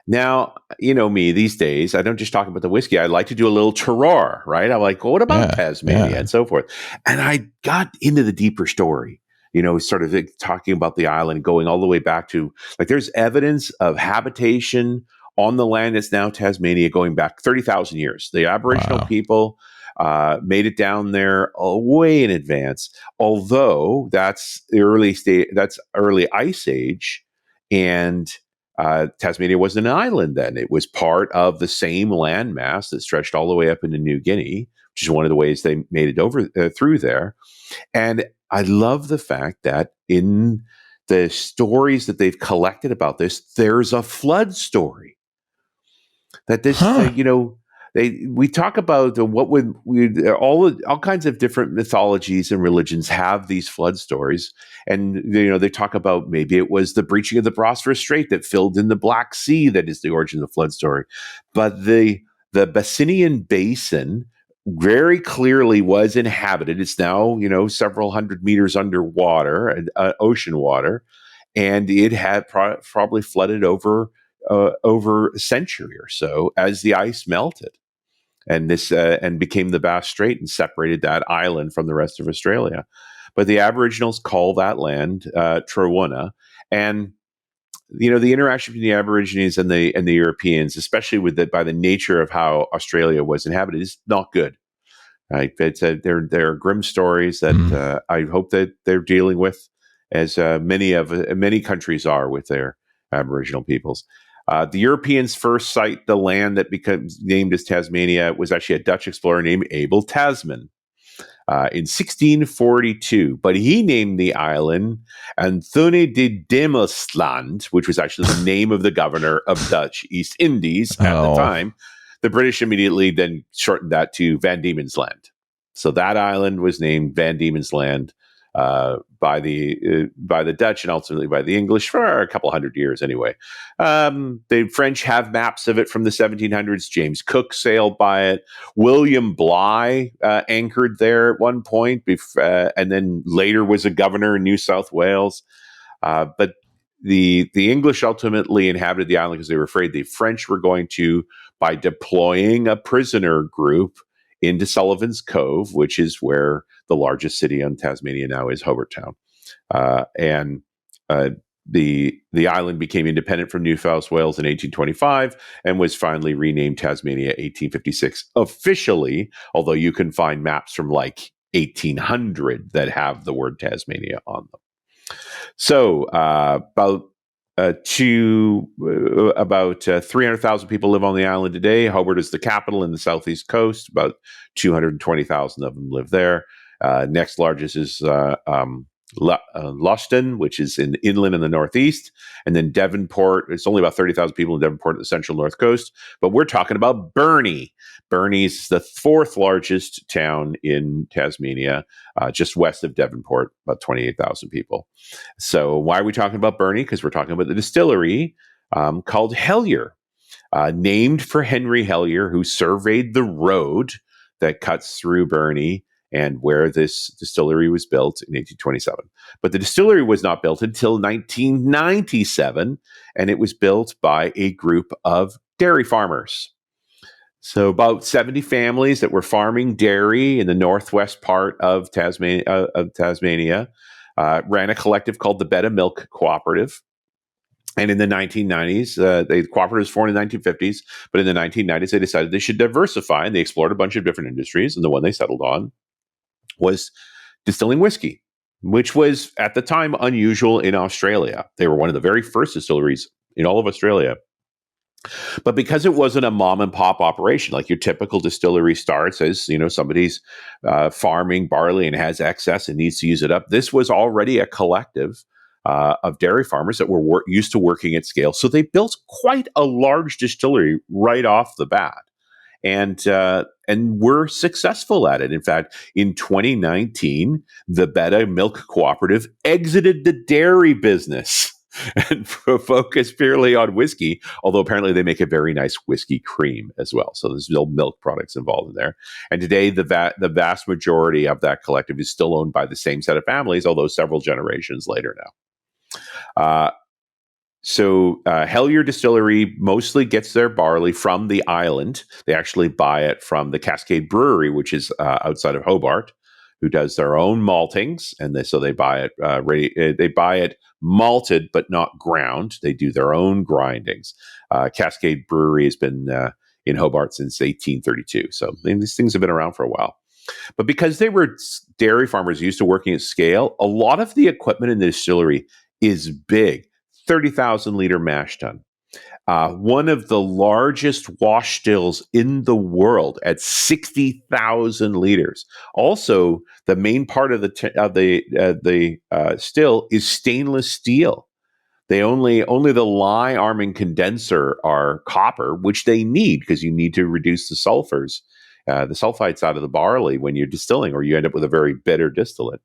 Now, me these days, I don't just talk about the whiskey. I like to do a little terroir, right? I'm like, well, what about Tasmania and so forth? And I got into the deeper story. Sort of talking about the island, going all the way back to, like, there's evidence of habitation on the land that's now Tasmania going back 30,000 years. The Aboriginal people made it down there way in advance, although that's the early Ice Age, and Tasmania wasn't an island then. It was part of the same landmass that stretched all the way up into New Guinea, which is one of the ways they made it over through there. And I love the fact that in the stories that they've collected about this, there's a flood story. That this, we talk about all kinds of different mythologies and religions have these flood stories, and they talk about maybe it was the breaching of the Bosphorus Strait that filled in the Black Sea that is the origin of the flood story, but the Bassinian Basin very clearly was inhabited. It's now, several hundred meters underwater, ocean water, and it had probably flooded over a century or so as the ice melted, and became the Bass Strait and separated that island from the rest of Australia. But the Aboriginals call that land Trawuna, and the interaction between the Aborigines and the Europeans, especially by the nature of how Australia was inhabited, is not good. Right? There are grim stories that I hope that they're dealing with, as many countries are with their Aboriginal peoples. The Europeans first cite the land that becomes named as Tasmania was actually a Dutch explorer named Abel Tasman. In 1642, but he named the island Anthony de Demosland, which was actually the name of the governor of Dutch East Indies at the time. The British immediately then shortened that to Van Diemen's Land. So that island was named Van Diemen's Land by the Dutch and ultimately by the English for a couple hundred years anyway. The French have maps of it from the 1700s. James Cook sailed by it. William Bligh anchored there at one point, and then later was a governor in New South Wales. But the English ultimately inhabited the island because they were afraid the French were going to, by deploying a prisoner group into Sullivan's Cove, which is where the largest city on Tasmania now is, Hobart Town. And the island became independent from New South Wales in 1825 and was finally renamed Tasmania 1856 officially, although you can find maps from like 1800 that have the word Tasmania on them. So about 300,000 people live on the island today. Hobart is the capital in the southeast coast. About 220,000 of them live there. Next largest is Luston, which is inland in the northeast, and then Devonport. It's only about 30,000 people in Devonport at the central north coast. But we're talking about Burnie. Burnie's the fourth largest town in Tasmania, just west of Devonport, about 28,000 people. So why are we talking about Burnie? Because we're talking about the distillery called Hellyer, named for Henry Hellyer, who surveyed the road that cuts through Burnie and where this distillery was built in 1827. But the distillery was not built until 1997, and it was built by a group of dairy farmers. So about 70 families that were farming dairy in the northwest part of Tasmania ran a collective called the Betta Milk Cooperative. And in the 1990s, the cooperative was formed in the 1950s, but in the 1990s, they decided they should diversify, and they explored a bunch of different industries, and the one they settled on was distilling whiskey, which was at the time unusual in Australia. They were one of the very first distilleries in all of Australia. But because it wasn't a mom and pop operation, like your typical distillery starts as, somebody's farming barley and has excess and needs to use it up. This was already a collective of dairy farmers that were used to working at scale. So they built quite a large distillery right off the bat. And we're successful at it. In fact, in 2019, the Betta Milk Cooperative exited the dairy business and focused purely on whiskey, although apparently they make a very nice whiskey cream as well. So there's no milk products involved in there. And today, the vast majority of that collective is still owned by the same set of families, although several generations later now. So Hellyer Distillery mostly gets their barley from the island. They actually buy it from the Cascade Brewery, which is outside of Hobart, who does their own maltings, and so they buy it. They buy it malted but not ground. They do their own grindings. Cascade Brewery has been in Hobart since 1832, so these things have been around for a while. But because they were dairy farmers used to working at scale, a lot of the equipment in the distillery is big. 30,000 liter mash tun. One of the largest wash stills in the world at 60,000 liters. Also, the main part of the still is stainless steel. They only the lye arm and condenser are copper, which they need because you need to reduce the sulfides out of the barley when you're distilling, or you end up with a very bitter distillate.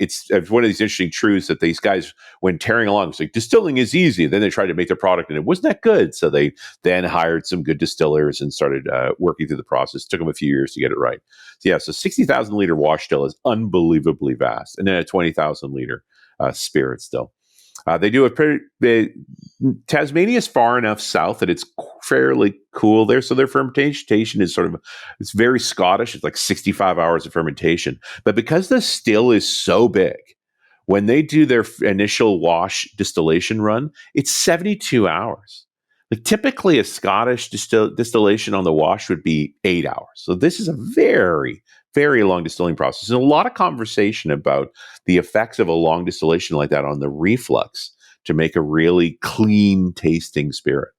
It's one of these interesting truths that these guys, when tearing along, it's like distilling is easy. Then they tried to make their product and it wasn't that good. So they then hired some good distillers and started working through the process. It took them a few years to get it right. So 60,000 liter wash still is unbelievably vast. And then a 20,000 liter spirit still. They do Tasmania is far enough south that it's fairly cool there. So their fermentation is it's very Scottish. It's like 65 hours of fermentation. But because the still is so big, when they do their initial wash distillation run, it's 72 hours. Like typically a Scottish distillation on the wash would be 8 hours. So this is a very, very long distilling process. There's a lot of conversation about the effects of a long distillation like that on the reflux to make a really clean tasting spirit.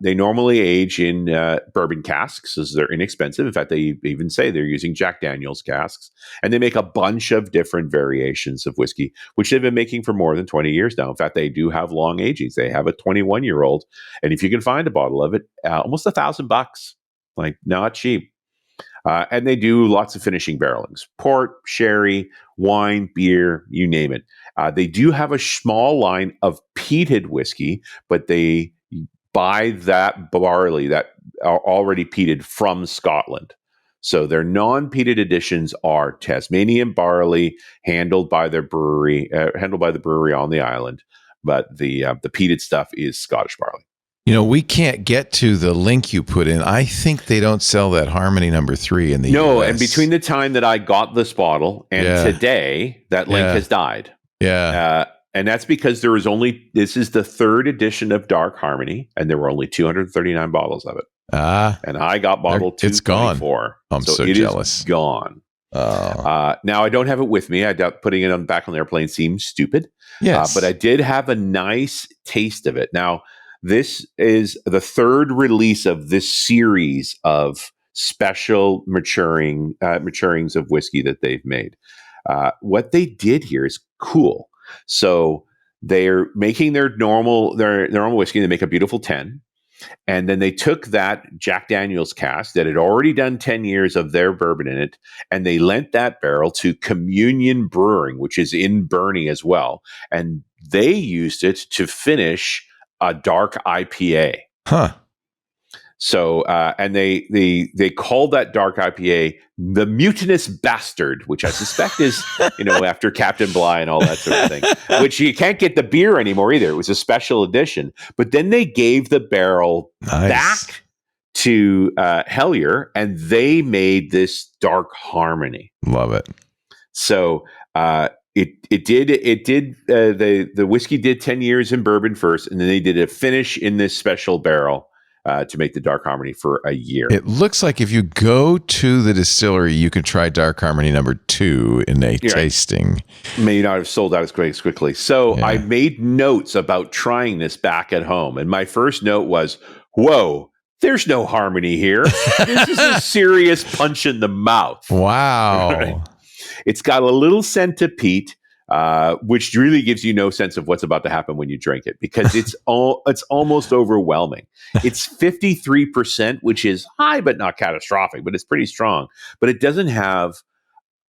They normally age in bourbon casks, as they're inexpensive. In fact, they even say they're using Jack Daniel's casks. And they make a bunch of different variations of whiskey, which they've been making for more than 20 years now. In fact, they do have long agings. They have a 21-year-old. And if you can find a bottle of it, almost $1,000. Like, not cheap. And they do lots of finishing barrelings: port, sherry, wine, beer, you name it. They do have a small line of peated whiskey, but they buy that barley that are already peated from Scotland. So their non-peated editions are Tasmanian barley, handled by the brewery on the island, but the peated stuff is Scottish barley. You know, we can't get to the link you put in. I think they don't sell that Harmony number 3 in the US. And between the time that I got this bottle and today, that link has died. Yeah. And that's because this is the 3rd edition of Dark Harmony, and there were only 239 bottles of it. And I got bottle 224. It's gone. I'm so jealous. Is gone. Now I don't have it with me. I doubt putting it back on the airplane seems stupid. Yes. But I did have a nice taste of it. Now, this is the 3rd release of this series of special maturings of whiskey that they've made. What they did here is cool. So they're making their normal whiskey. They make a beautiful 10. And then they took that Jack Daniel's cask that had already done 10 years of their bourbon in it, and they lent that barrel to Communion Brewing, which is in Burnie as well. And they used it to finish a dark IPA. Huh. So, and they called that dark IPA the Mutinous Bastard, which I suspect is, after Captain Bligh and all that sort of thing, which you can't get the beer anymore either. It was a special edition. But then they gave the barrel back to Hellier, and they made this Dark Harmony. Love it. So, the whiskey did 10 years in bourbon first, and then they did a finish in this special barrel to make the Dark Harmony for a year. It looks like if you go to the distillery, you can try Dark Harmony number 2 in a tasting. May not have sold out as quickly. So I made notes about trying this back at home. And my first note was, whoa, there's no harmony here. This is a serious punch in the mouth. Wow. Right? It's got a little scent of peat, which really gives you no sense of what's about to happen when you drink it, because it's almost overwhelming. It's 53%, which is high but not catastrophic, but it's pretty strong. But it doesn't have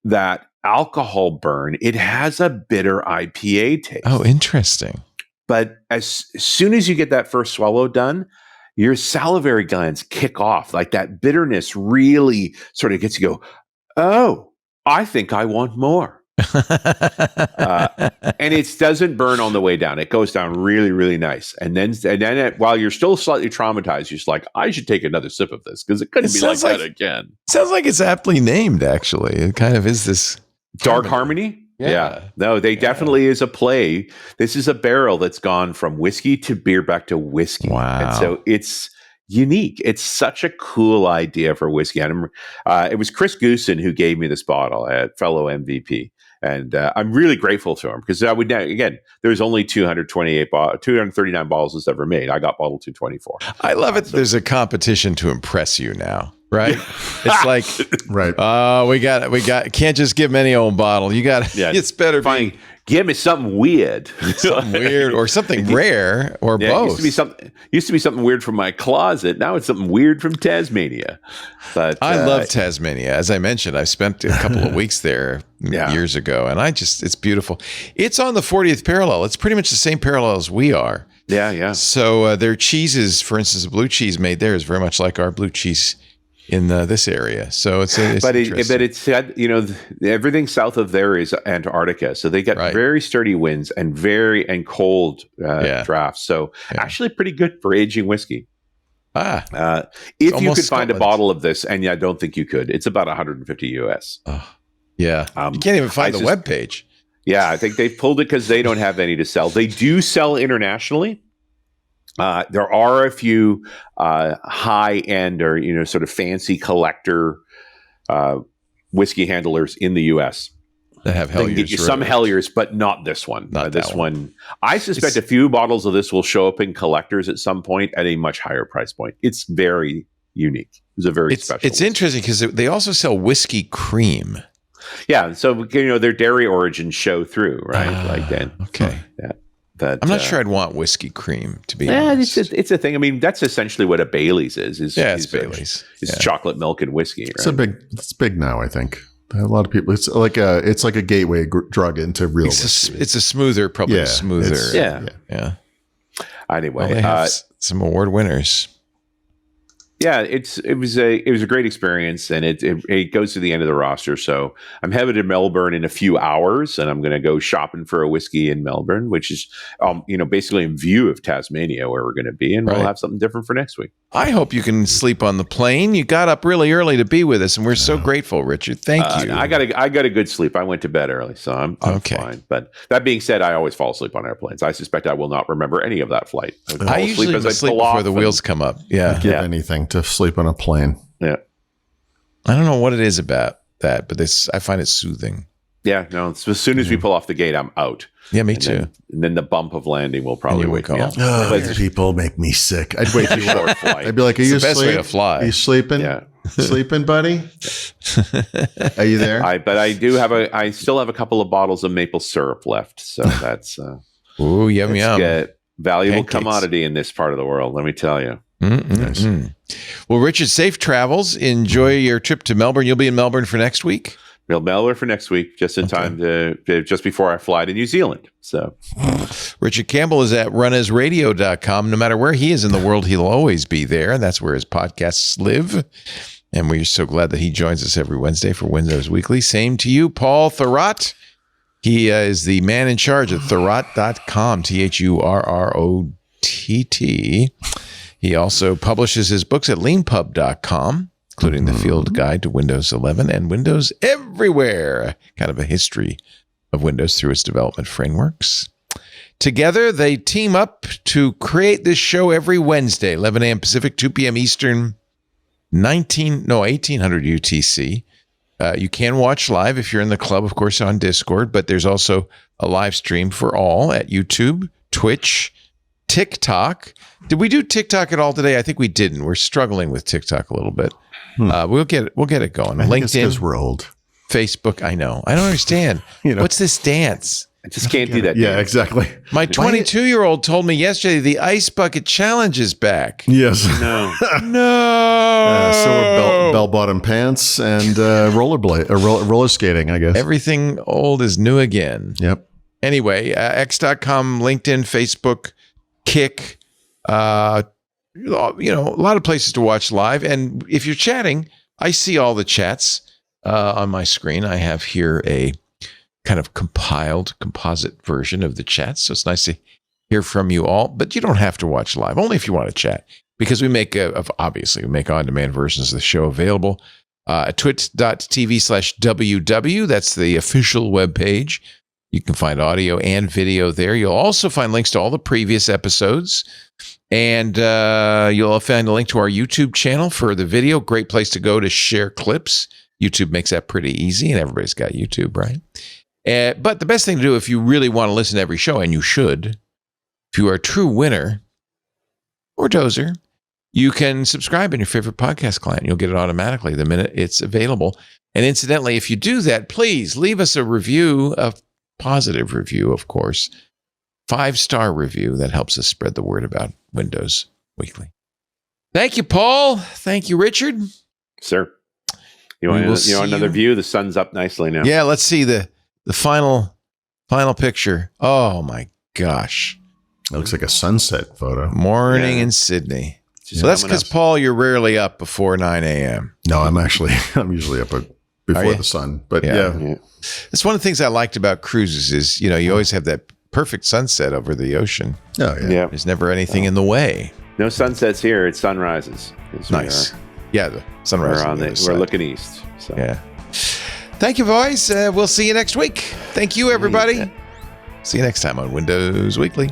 that alcohol burn. It has a bitter IPA taste. Oh, interesting. But as soon as you get that first swallow done, your salivary glands kick off. Like that bitterness really sort of gets you go, oh, I think I want more. And it doesn't burn on the way down. It goes down really, really nice. And then while you're still slightly traumatized, you're just like, I should take another sip of this because it couldn't be like that again. Sounds like it's aptly named, actually. It kind of is this Dark Harmony. Yeah. No, they definitely is a play. This is a barrel that's gone from whiskey to beer back to whiskey. Wow. And so it's unique. It's such a cool idea for whiskey. And it was Chris Goosen who gave me this bottle, a fellow MVP. And I'm really grateful to him because there's only 239 bottles that's ever made. I got bottle 224. I love it. There's a competition to impress you now, right? It's like, right. We got, can't just give them any old bottle. You got, it's better. Fine. Give me something weird. Or something rare or both. Used to be something weird from my closet. Now it's something weird from Tasmania. But I love Tasmania. As I mentioned, I spent a couple of weeks there years ago, and it's beautiful. It's on the 40th parallel. It's pretty much the same parallel as we are. Yeah. So their cheeses, for instance, the blue cheese made there is very much like our blue cheese in this area. So it's everything south of there is Antarctica. So they got very sturdy winds and cold drafts. So actually pretty good for aging whiskey. If you could find a bottle of this, and I don't think you could, it's about $150 US. You can't even find the webpage. Yeah, I think they've pulled it because they don't have any to sell. They do sell internationally. There are a few high end or sort of fancy collector whiskey handlers in the U.S. that have Helliers. They can get you some Helliers, but not this one. This one. I suspect a few bottles of this will show up in collectors at some point at a much higher price point. It's very unique. It's a very special. It's interesting because they also sell whiskey cream. Yeah, so their dairy origins show through, right? Okay. Yeah. That I'm not sure I'd want whiskey cream, to be honest. honest. It's a thing. I mean, that's essentially what a Bailey's is. It's Bailey's. It's chocolate milk and whiskey. Right? It's big now, I think. A lot of people. It's like a gateway drug into real. It's a smoother, probably smoother. Yeah. Anyway, they have some award winners. Yeah, it was a great experience, and it goes to the end of the roster. So I'm headed to Melbourne in a few hours, and I'm going to go shopping for a whiskey in Melbourne, which is basically in view of Tasmania, where we're going to be, and we'll have something different for next week. I hope you can sleep on the plane. You got up really early to be with us, and we're so grateful, Richard. Thank you. I got a good sleep. I went to bed early, so I'm fine. But that being said, I always fall asleep on airplanes. I suspect I will not remember any of that flight. I usually sleep before the wheels come up. Yeah, I'd give anything to sleep on a plane. Yeah, I don't know what it is about that, but I find it soothing. Yeah, no. So as soon as we pull off the gate, I'm out. Yeah, me too. And then the bump of landing will probably wake me up. People make me sick. I'd wait too long. I'd be like, "Are you the best way to fly? Are you sleeping? Yeah, sleeping, buddy? Are you there?" I still have a couple of bottles of maple syrup left. So that's ooh, yum. Valuable commodity in this part of the world. Let me tell you. Nice. Well, Richard, safe travels. Enjoy your trip to Melbourne. You'll be in Melbourne for next week. Melbourne for next week, just in time just before I fly to New Zealand. So, Richard Campbell is at RunAsRadio.com. No matter where he is in the world, he'll always be there. That's where his podcasts live. And we're so glad that he joins us every Wednesday for Windows Weekly. Same to you, Paul Thurrott. He is the man in charge of Thurrott.com, THURROTT. He also publishes his books at leanpub.com, including the Field Guide to Windows 11 and Windows Everywhere, kind of a history of Windows through its development frameworks. Together, they team up to create this show every Wednesday, 11 a.m. Pacific, 2 p.m. Eastern, 1800 UTC. You can watch live if you're in the club, of course, on Discord, but there's also a live stream for all at YouTube, Twitch, TikTok. Did we do TikTok at all today? I think we didn't. We're struggling with TikTok a little bit. We'll get it going. LinkedIn, because we're old. Facebook. I know. I don't understand. What's this dance? I just can't do that. Yeah, dance. exactly. My 22-year-old told me yesterday the Ice Bucket Challenge is back. Yes. No. So we're bell-bottom pants and roller skating, I guess. Everything old is new again. Yep. Anyway, X.com, LinkedIn, Facebook, Kick, a lot of places to watch live. And if you're chatting, I see all the chats on my screen. I have here a kind of composite version of the chat. So it's nice to hear from you all, but you don't have to watch live, only if you want to chat, because we make on-demand versions of the show available at twit.tv/WW. That's the official webpage. You can find audio and video there. You'll also find links to all the previous episodes. And you'll find a link to our YouTube channel for the video. Great place to go to share clips. YouTube makes that pretty easy, and everybody's got YouTube, right? But the best thing to do if you really want to listen to every show, and you should, if you are a true winner or dozer, you can subscribe in your favorite podcast client. You'll get it automatically the minute it's available. And incidentally, if you do that, please leave us a review, a positive review, of course. 5-star review. That helps us spread the word about Windows Weekly. Thank you, Paul. Thank you, Richard. Sir. You want another view? The sun's up nicely now. Yeah, let's see the final picture. Oh my gosh. It looks like a sunset photo. Morning in Sydney. So that's because, Paul, you're rarely up before 9 a.m. No, I'm usually up before the sun. But yeah. It's one of the things I liked about cruises is, you always have that perfect sunset over the ocean. Oh, yeah. There's never anything in the way. No sunsets here. It's sunrises. Nice. The sunrise. We're looking east. So. Yeah. Thank you, boys. We'll see you next week. Thank you, everybody. See you next time on Windows Weekly.